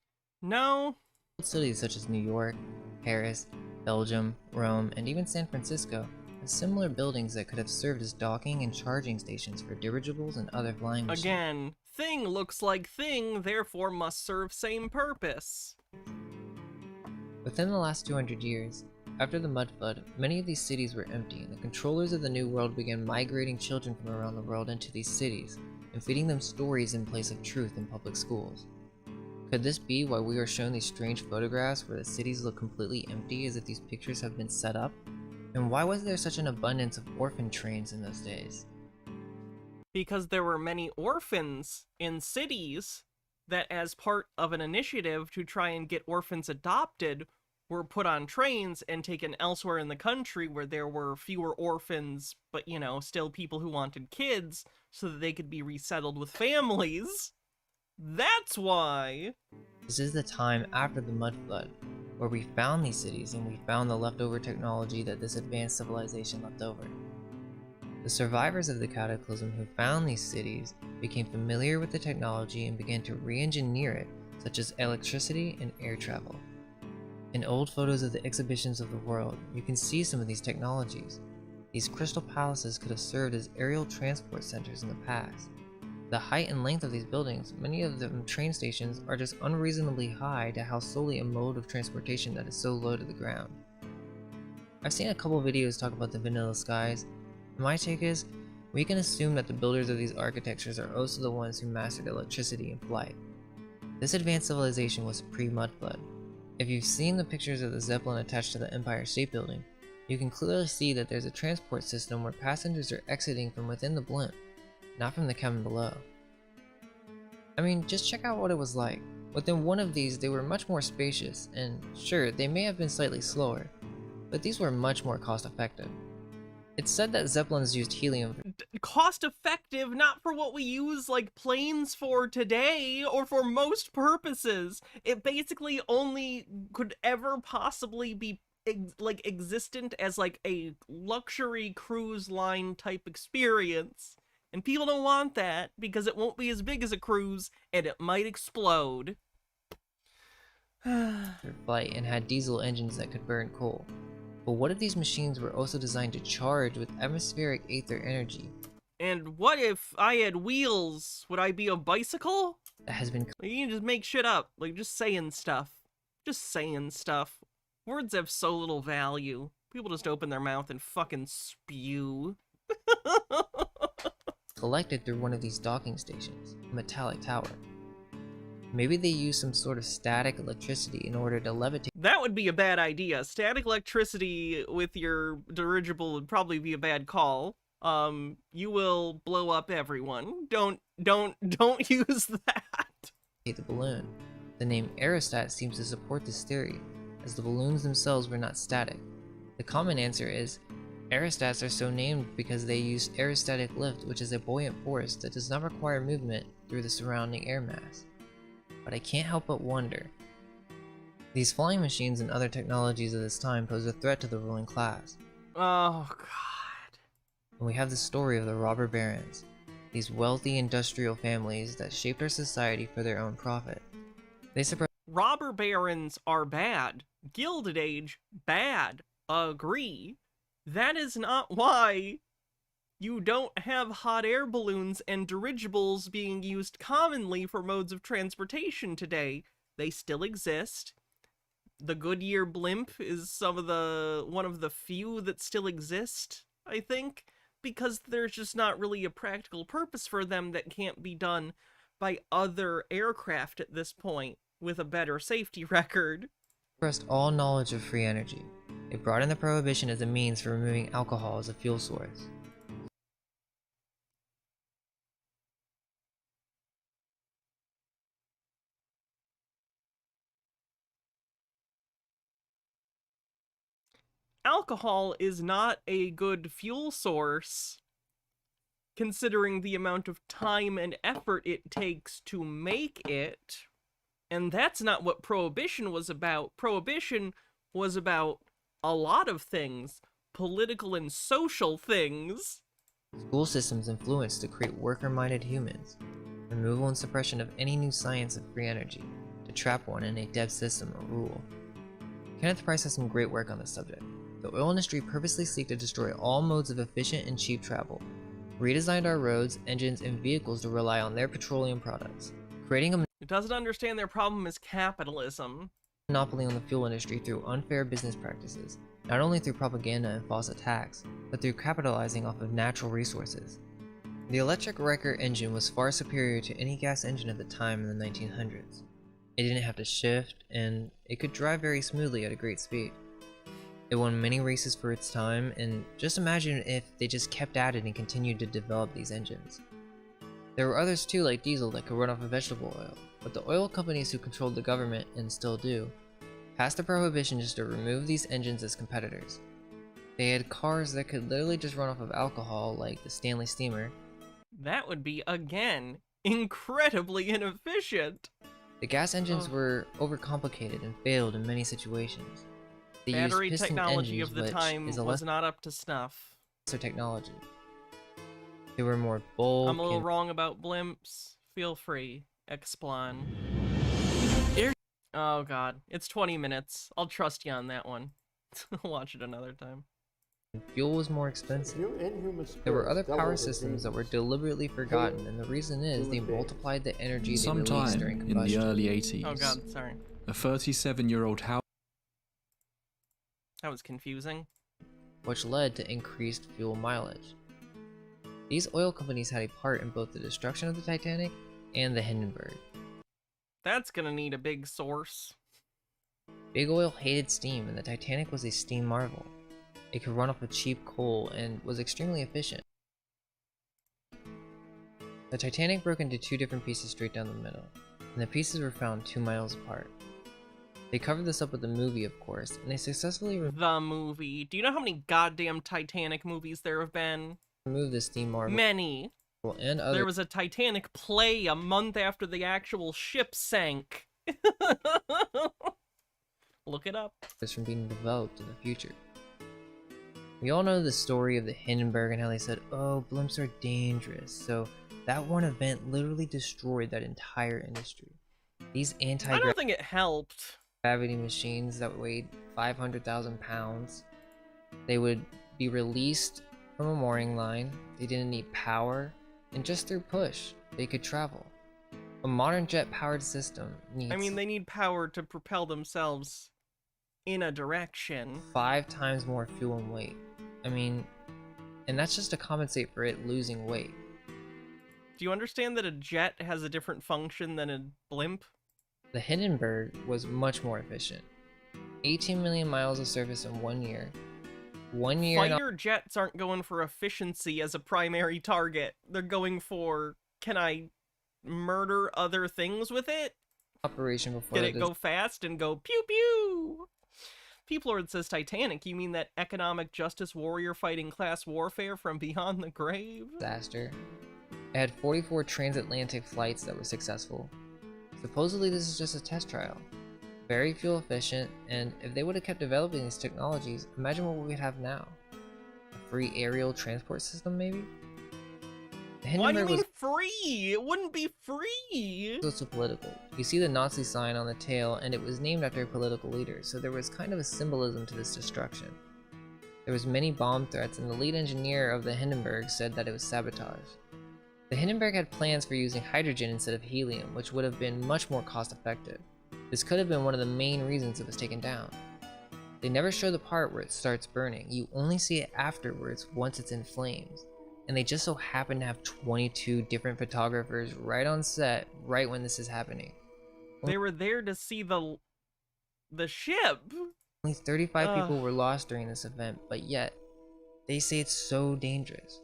cities such as New York, Paris, Belgium, Rome, and even San Francisco have similar buildings that could have served as docking and charging stations for dirigibles and other flying machines. Again, thing looks like thing, therefore must serve same purpose. Within the last 200 years, after the Mudflood, many of these cities were empty, and the controllers of the New World began migrating children from around the world into these cities, and feeding them stories in place of truth in public schools. Could this be why we are shown these strange photographs where the cities look completely empty, as if these pictures have been set up? And why was there such an abundance of orphan trains in those days? Because there were many orphans in cities that, as part of an initiative to try and get orphans adopted, were put on trains and taken elsewhere in the country where there were fewer orphans, but, you know, still people who wanted kids, so that they could be resettled with families. That's why! This is the time after the Mudflood, where we found these cities and we found the leftover technology that this advanced civilization left over. The survivors of the cataclysm who found these cities became familiar with the technology and began to re-engineer it, such as electricity and air travel. In old photos of the exhibitions of the world, you can see some of these technologies. These crystal palaces could have served as aerial transport centers in the past. The height and length of these buildings, many of them train stations, are just unreasonably high to house solely a mode of transportation that is so low to the ground. I've seen a couple videos talk about the vanilla skies. My take is, we can assume that the builders of these architectures are also the ones who mastered electricity and flight. This advanced civilization was pre-Mudflood. If you've seen the pictures of the Zeppelin attached to the Empire State Building, you can clearly see that there's a transport system where passengers are exiting from within the blimp, not from the cabin below. I mean, just check out what it was like. Within one of these, they were much more spacious, and sure, they may have been slightly slower, but these were much more cost-effective. It's said that Zeppelins used helium. Cost-effective, not for what we use like planes for today, or for most purposes. It basically only could ever possibly be existent as like a luxury cruise line type experience. And people don't want that because it won't be as big as a cruise and it might explode. Flight and had diesel engines that could burn coal. But what if these machines were also designed to charge with atmospheric aether energy? And what if I had wheels? Would I be a bicycle? That has been... You can just make shit up, like just saying stuff. Just saying stuff. Words have so little value. People just open their mouth and fucking spew. Collected through one of these docking stations, a metallic tower. Maybe they use some sort of static electricity in order to levitate. That would be a bad idea. Static electricity with your dirigible would probably be a bad call. You will blow up everyone. Don't use that. The balloon. The name aerostat seems to support this theory, as the balloons themselves were not static. The common answer is, aerostats are so named because they use aerostatic lift, which is a buoyant force that does not require movement through the surrounding air mass. But I can't help but wonder. These flying machines and other technologies of this time pose a threat to the ruling class. Oh god. And we have the story of the robber barons, these wealthy industrial families that shaped our society for their own profit. They suppress. Robber barons are bad. Gilded Age, bad. Agree. That is not why you don't have hot air balloons and dirigibles being used commonly for modes of transportation today. They still exist. The Goodyear blimp is one of the few that still exist, I think, because there's just not really a practical purpose for them that can't be done by other aircraft at this point with a better safety record. Suppressed all knowledge of free energy. They brought in the prohibition as a means for removing alcohol as a fuel source. Alcohol is not a good fuel source, considering the amount of time and effort it takes to make it. And that's not what Prohibition was about. Prohibition was about a lot of things, political and social things. School systems influenced to create worker-minded humans. Removal and suppression of any new science of free energy, to trap one in a dead system or rule. Kenneth Price has some great work on this subject. The oil industry purposely seek to destroy all modes of efficient and cheap travel, redesigned our roads, engines, and vehicles to rely on their petroleum products, creating a It doesn't understand their problem is capitalism. Monopoly on the fuel industry through unfair business practices, not only through propaganda and false attacks, but through capitalizing off of natural resources. The electric Riker engine was far superior to any gas engine at the time in the 1900s. It didn't have to shift, and it could drive very smoothly at a great speed. It won many races for its time, and just imagine if they just kept at it and continued to develop these engines. There were others too, like diesel, that could run off of vegetable oil, but the oil companies who controlled the government, and still do, passed a prohibition just to remove these engines as competitors. They had cars that could literally just run off of alcohol, like the Stanley Steamer. That would be, again, incredibly inefficient. The gas engines were overcomplicated and failed in many situations. They Battery used piston technology engines, of the which time is a was not up to snuff. lesser technology. They were more bold. I'm a little wrong about blimps. Feel free, Explain. Oh god, it's 20 minutes. I'll trust you on that one. Watch it another time. Fuel was more expensive. There were other power systems that were deliberately forgotten, and the reason is they multiplied the energy they released during in combustion. the early 80s, Oh god, sorry. a 37-year-old house. That was confusing. Which led to increased fuel mileage. These oil companies had a part in both the destruction of the Titanic and the Hindenburg. That's gonna need a big source. Big Oil hated steam, and the Titanic was a steam marvel. It could run off of cheap coal and was extremely efficient. The Titanic broke into two different pieces straight down the middle, and the pieces were found 2 miles apart. They covered this up with a movie, of course, and they successfully The movie. Do you know how many goddamn Titanic movies there have been? removed the steam marvel. Many. And other There was a Titanic play a month after the actual ship sank. Look it up. from being developed in the future. We all know the story of the Hindenburg and how they said, oh, blimps are dangerous. So that one event literally destroyed that entire industry. These I don't think it helped. gravity machines that weighed 500,000 pounds, they would be released from a mooring line. They didn't need power, and just through push, they could travel. A modern jet-powered system needs I mean, they need power to propel themselves in a direction. 5 times more fuel and weight. I mean, and that's just to compensate for it losing weight. Do you understand that a jet has a different function than a blimp? The Hindenburg was much more efficient. 18 million miles of surface in 1 year. 1 year Fighter jets aren't going for efficiency as a primary target. They're going for, can I murder other things with it? operation before Get it go fast and go pew pew? People are, it says Titanic, you mean that economic justice warrior fighting class warfare from beyond the grave? disaster. It had 44 transatlantic flights that were successful. Supposedly this is just a test trial. Very fuel efficient, and if they would have kept developing these technologies, imagine what we'd have now. A free aerial transport system, maybe? The Why do you Hindenburg mean was free? It wouldn't be free! also political. You see the Nazi sign on the tail, and it was named after a political leader, so there was kind of a symbolism to this destruction. There was many bomb threats, and the lead engineer of the Hindenburg said that it was sabotage. The Hindenburg had plans for using hydrogen instead of helium, which would have been much more cost effective. This could have been one of the main reasons it was taken down. They never show the part where it starts burning, you only see it afterwards once it's in flames. And they just so happen to have 22 different photographers right on set right when this is happening. They were there to see the ship! Only 35 people were lost during this event, but yet, they say it's so dangerous.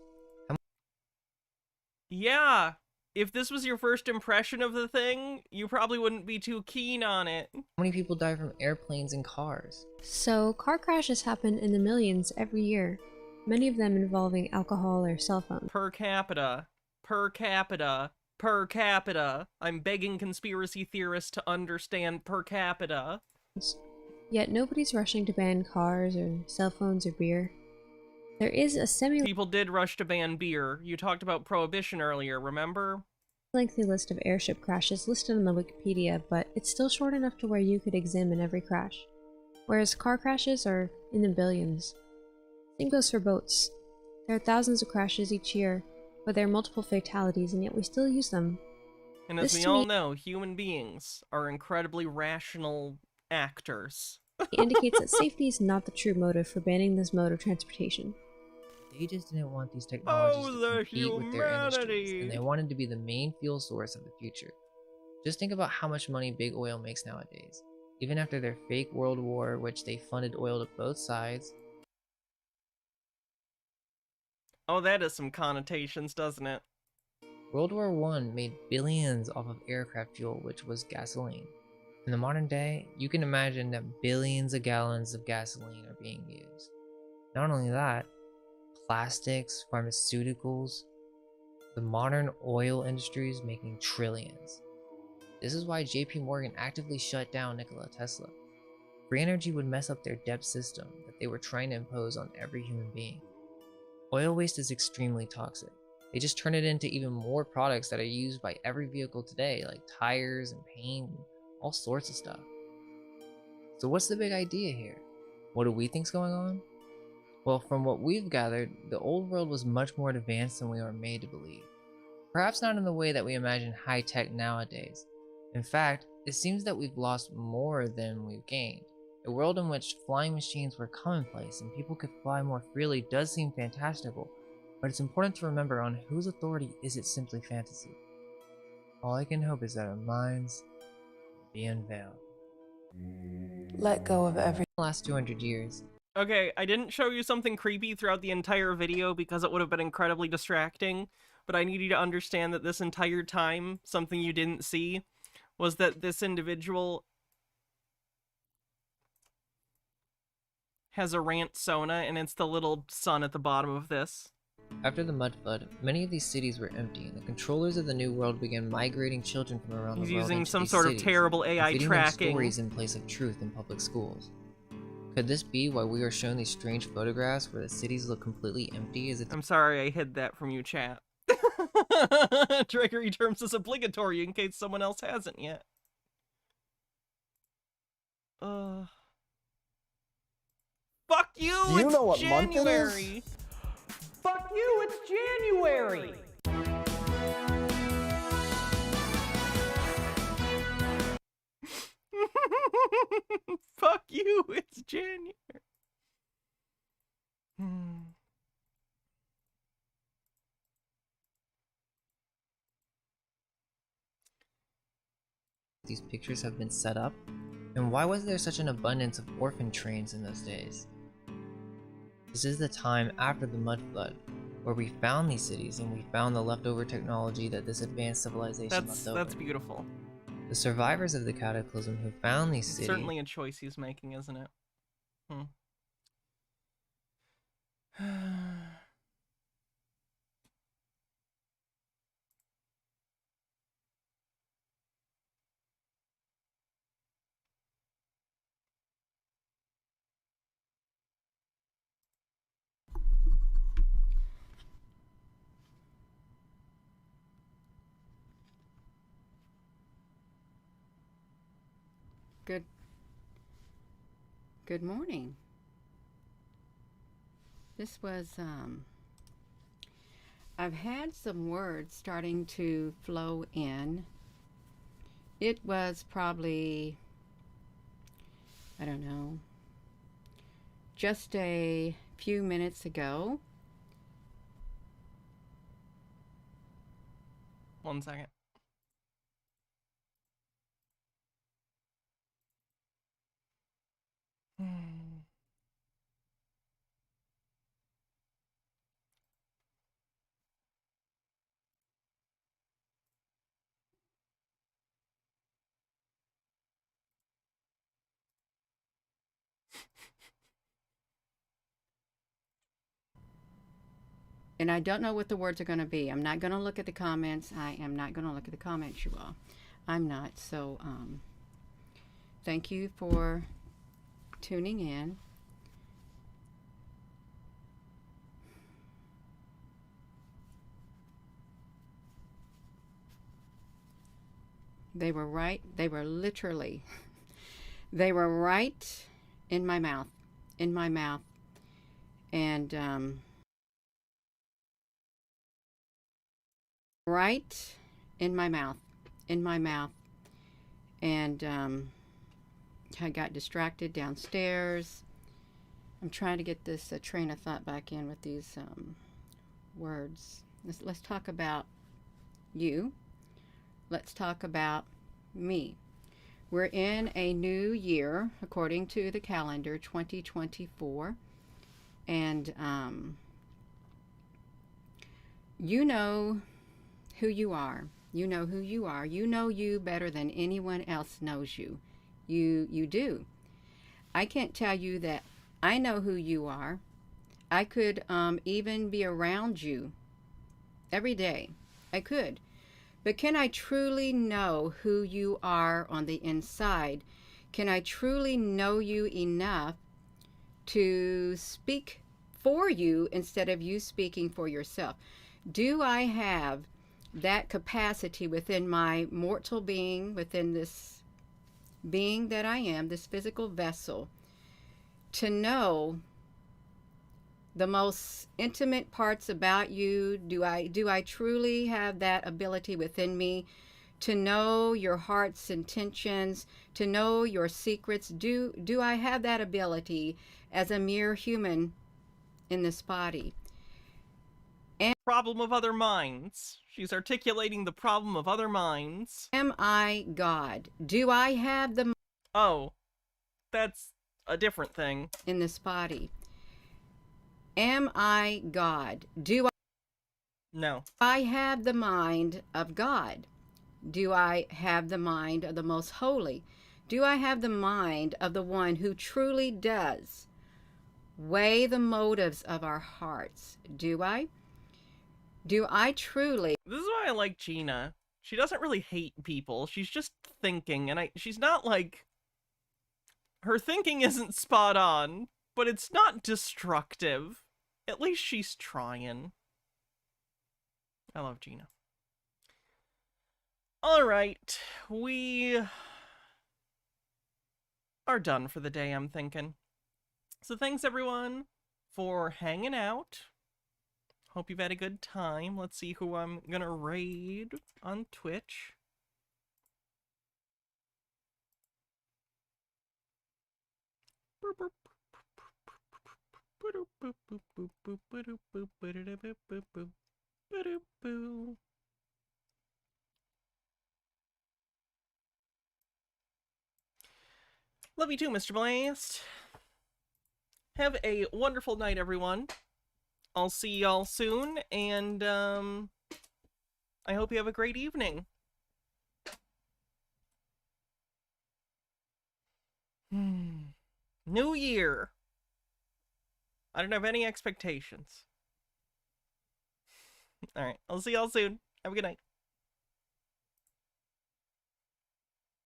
Yeah, if this was your first impression of the thing, you probably wouldn't be too keen on it. How many people die from airplanes and cars? So, car crashes happen in the millions every year, many of them involving alcohol or cell phones. Per capita. Per capita. Per capita. I'm begging conspiracy theorists to understand per capita. Yet nobody's rushing to ban cars or cell phones or beer. There is a People did rush to ban beer. You talked about prohibition earlier, remember? lengthy list of airship crashes listed on the Wikipedia, but it's still short enough to where you could examine every crash. Whereas car crashes are in the billions. Same goes for boats. There are thousands of crashes each year, but there are multiple fatalities, and yet we still use them. And as we all know, human beings are incredibly rational actors. It indicates that safety is not the true motive for banning this mode of transportation. They just didn't want these technologies to compete with their industries, and they wanted to be the main fuel source of the future. Just think about how much money Big Oil makes nowadays. Even after their fake world war, which they funded oil to both sides. Oh, that has some connotations, doesn't it? World War I made billions off of aircraft fuel, which was gasoline. In the modern day, you can imagine that billions of gallons of gasoline are being used. Not only that, plastics, pharmaceuticals, the modern oil industry is making trillions. This is why JP Morgan actively shut down Nikola Tesla. Free energy would mess up their debt system that they were trying to impose on every human being. Oil waste is extremely toxic. They just turn it into even more products that are used by every vehicle today, like tires and paint and all sorts of stuff. So what's the big idea here? What do we think's going on? Well, from what we've gathered, the old world was much more advanced than we are made to believe. Perhaps not in the way that we imagine high tech nowadays. In fact, it seems that we've lost more than we've gained. A world in which flying machines were commonplace and people could fly more freely does seem fantastical, but it's important to remember on whose authority is it simply fantasy. All I can hope is that our minds be unveiled. Let go of every last 200 years. Okay, I didn't show you something creepy throughout the entire video because it would have been incredibly distracting, but I need you to understand that this entire time, something you didn't see was that this individual has a rant sona, and it's the little sun at the bottom of this. After the Mudflood, many of these cities were empty, and the controllers of the New World began migrating children from around the world He's using into some these sort of cities, terrible AI and feeding tracking. them stories in place of truth in public schools. Could this be why we are shown these strange photographs where the cities look completely empty as if— I'm sorry I hid that from you, chat. Trickery terms is obligatory in case someone else hasn't yet. Fuck you! Do you It's know what month it is? January! Fuck you, it's January! Fuck you, it's January. these pictures have been set up? And why was there such an abundance of orphan trains in those days? This is the time after the Mudflood, where we found these cities and we found the leftover technology that this advanced civilization left over. That's beautiful. The survivors of the cataclysm who found these It's cities— certainly a choice he's making, isn't it? Good morning. This was, I've had some words starting to flow in. It was probably, I don't know, just a few minutes ago. 1 second. And I don't know what the words are going to be. I'm not going to look at the comments. I am not going to look at the comments, you all. I'm not. So, thank you for tuning in. They were right. They were literally, they were right in my mouth. And, right in my mouth. And, I got distracted downstairs. I'm trying to get this train of thought back in with these words. Let's talk about you. Let's talk about me. We're in a new year, according to the calendar, 2024. And you know who you are. You know who you are. You know you better than anyone else knows you. You do. I can't tell you that I know who you are. I could even be around you every day. I could. But can I truly know who you are on the inside? Can I truly know you enough to speak for you instead of you speaking for yourself? Do I have that capacity within my mortal being, within this being that I am, this physical vessel, to know the most intimate parts about you? Do I truly have that ability within me to know your heart's intentions, to know your secrets? Do I have that ability as a mere human in this body? And problem of other minds. She's articulating the problem of other minds. Am I God? Do I have the... Oh, that's a different thing. In this body. Am I God? Do I... No. I have the mind of God? Do I have the mind of the Most Holy? Do I have the mind of the one who truly does weigh the motives of our hearts? Do I? Do I truly... This is why I like Gina. She doesn't really hate people. She's just thinking, and she's not like... Her thinking isn't spot on, but it's not destructive. At least she's trying. I love Gina. Alright, we are done for the day, I'm thinking. So thanks everyone for hanging out. Hope you've had a good time. Let's see who I'm gonna raid on Twitch. Love you too, Mr. Blast. Have a wonderful night, everyone. I'll see y'all soon, and I hope you have a great evening. New year. I don't have any expectations. Alright, I'll see y'all soon. Have a good night.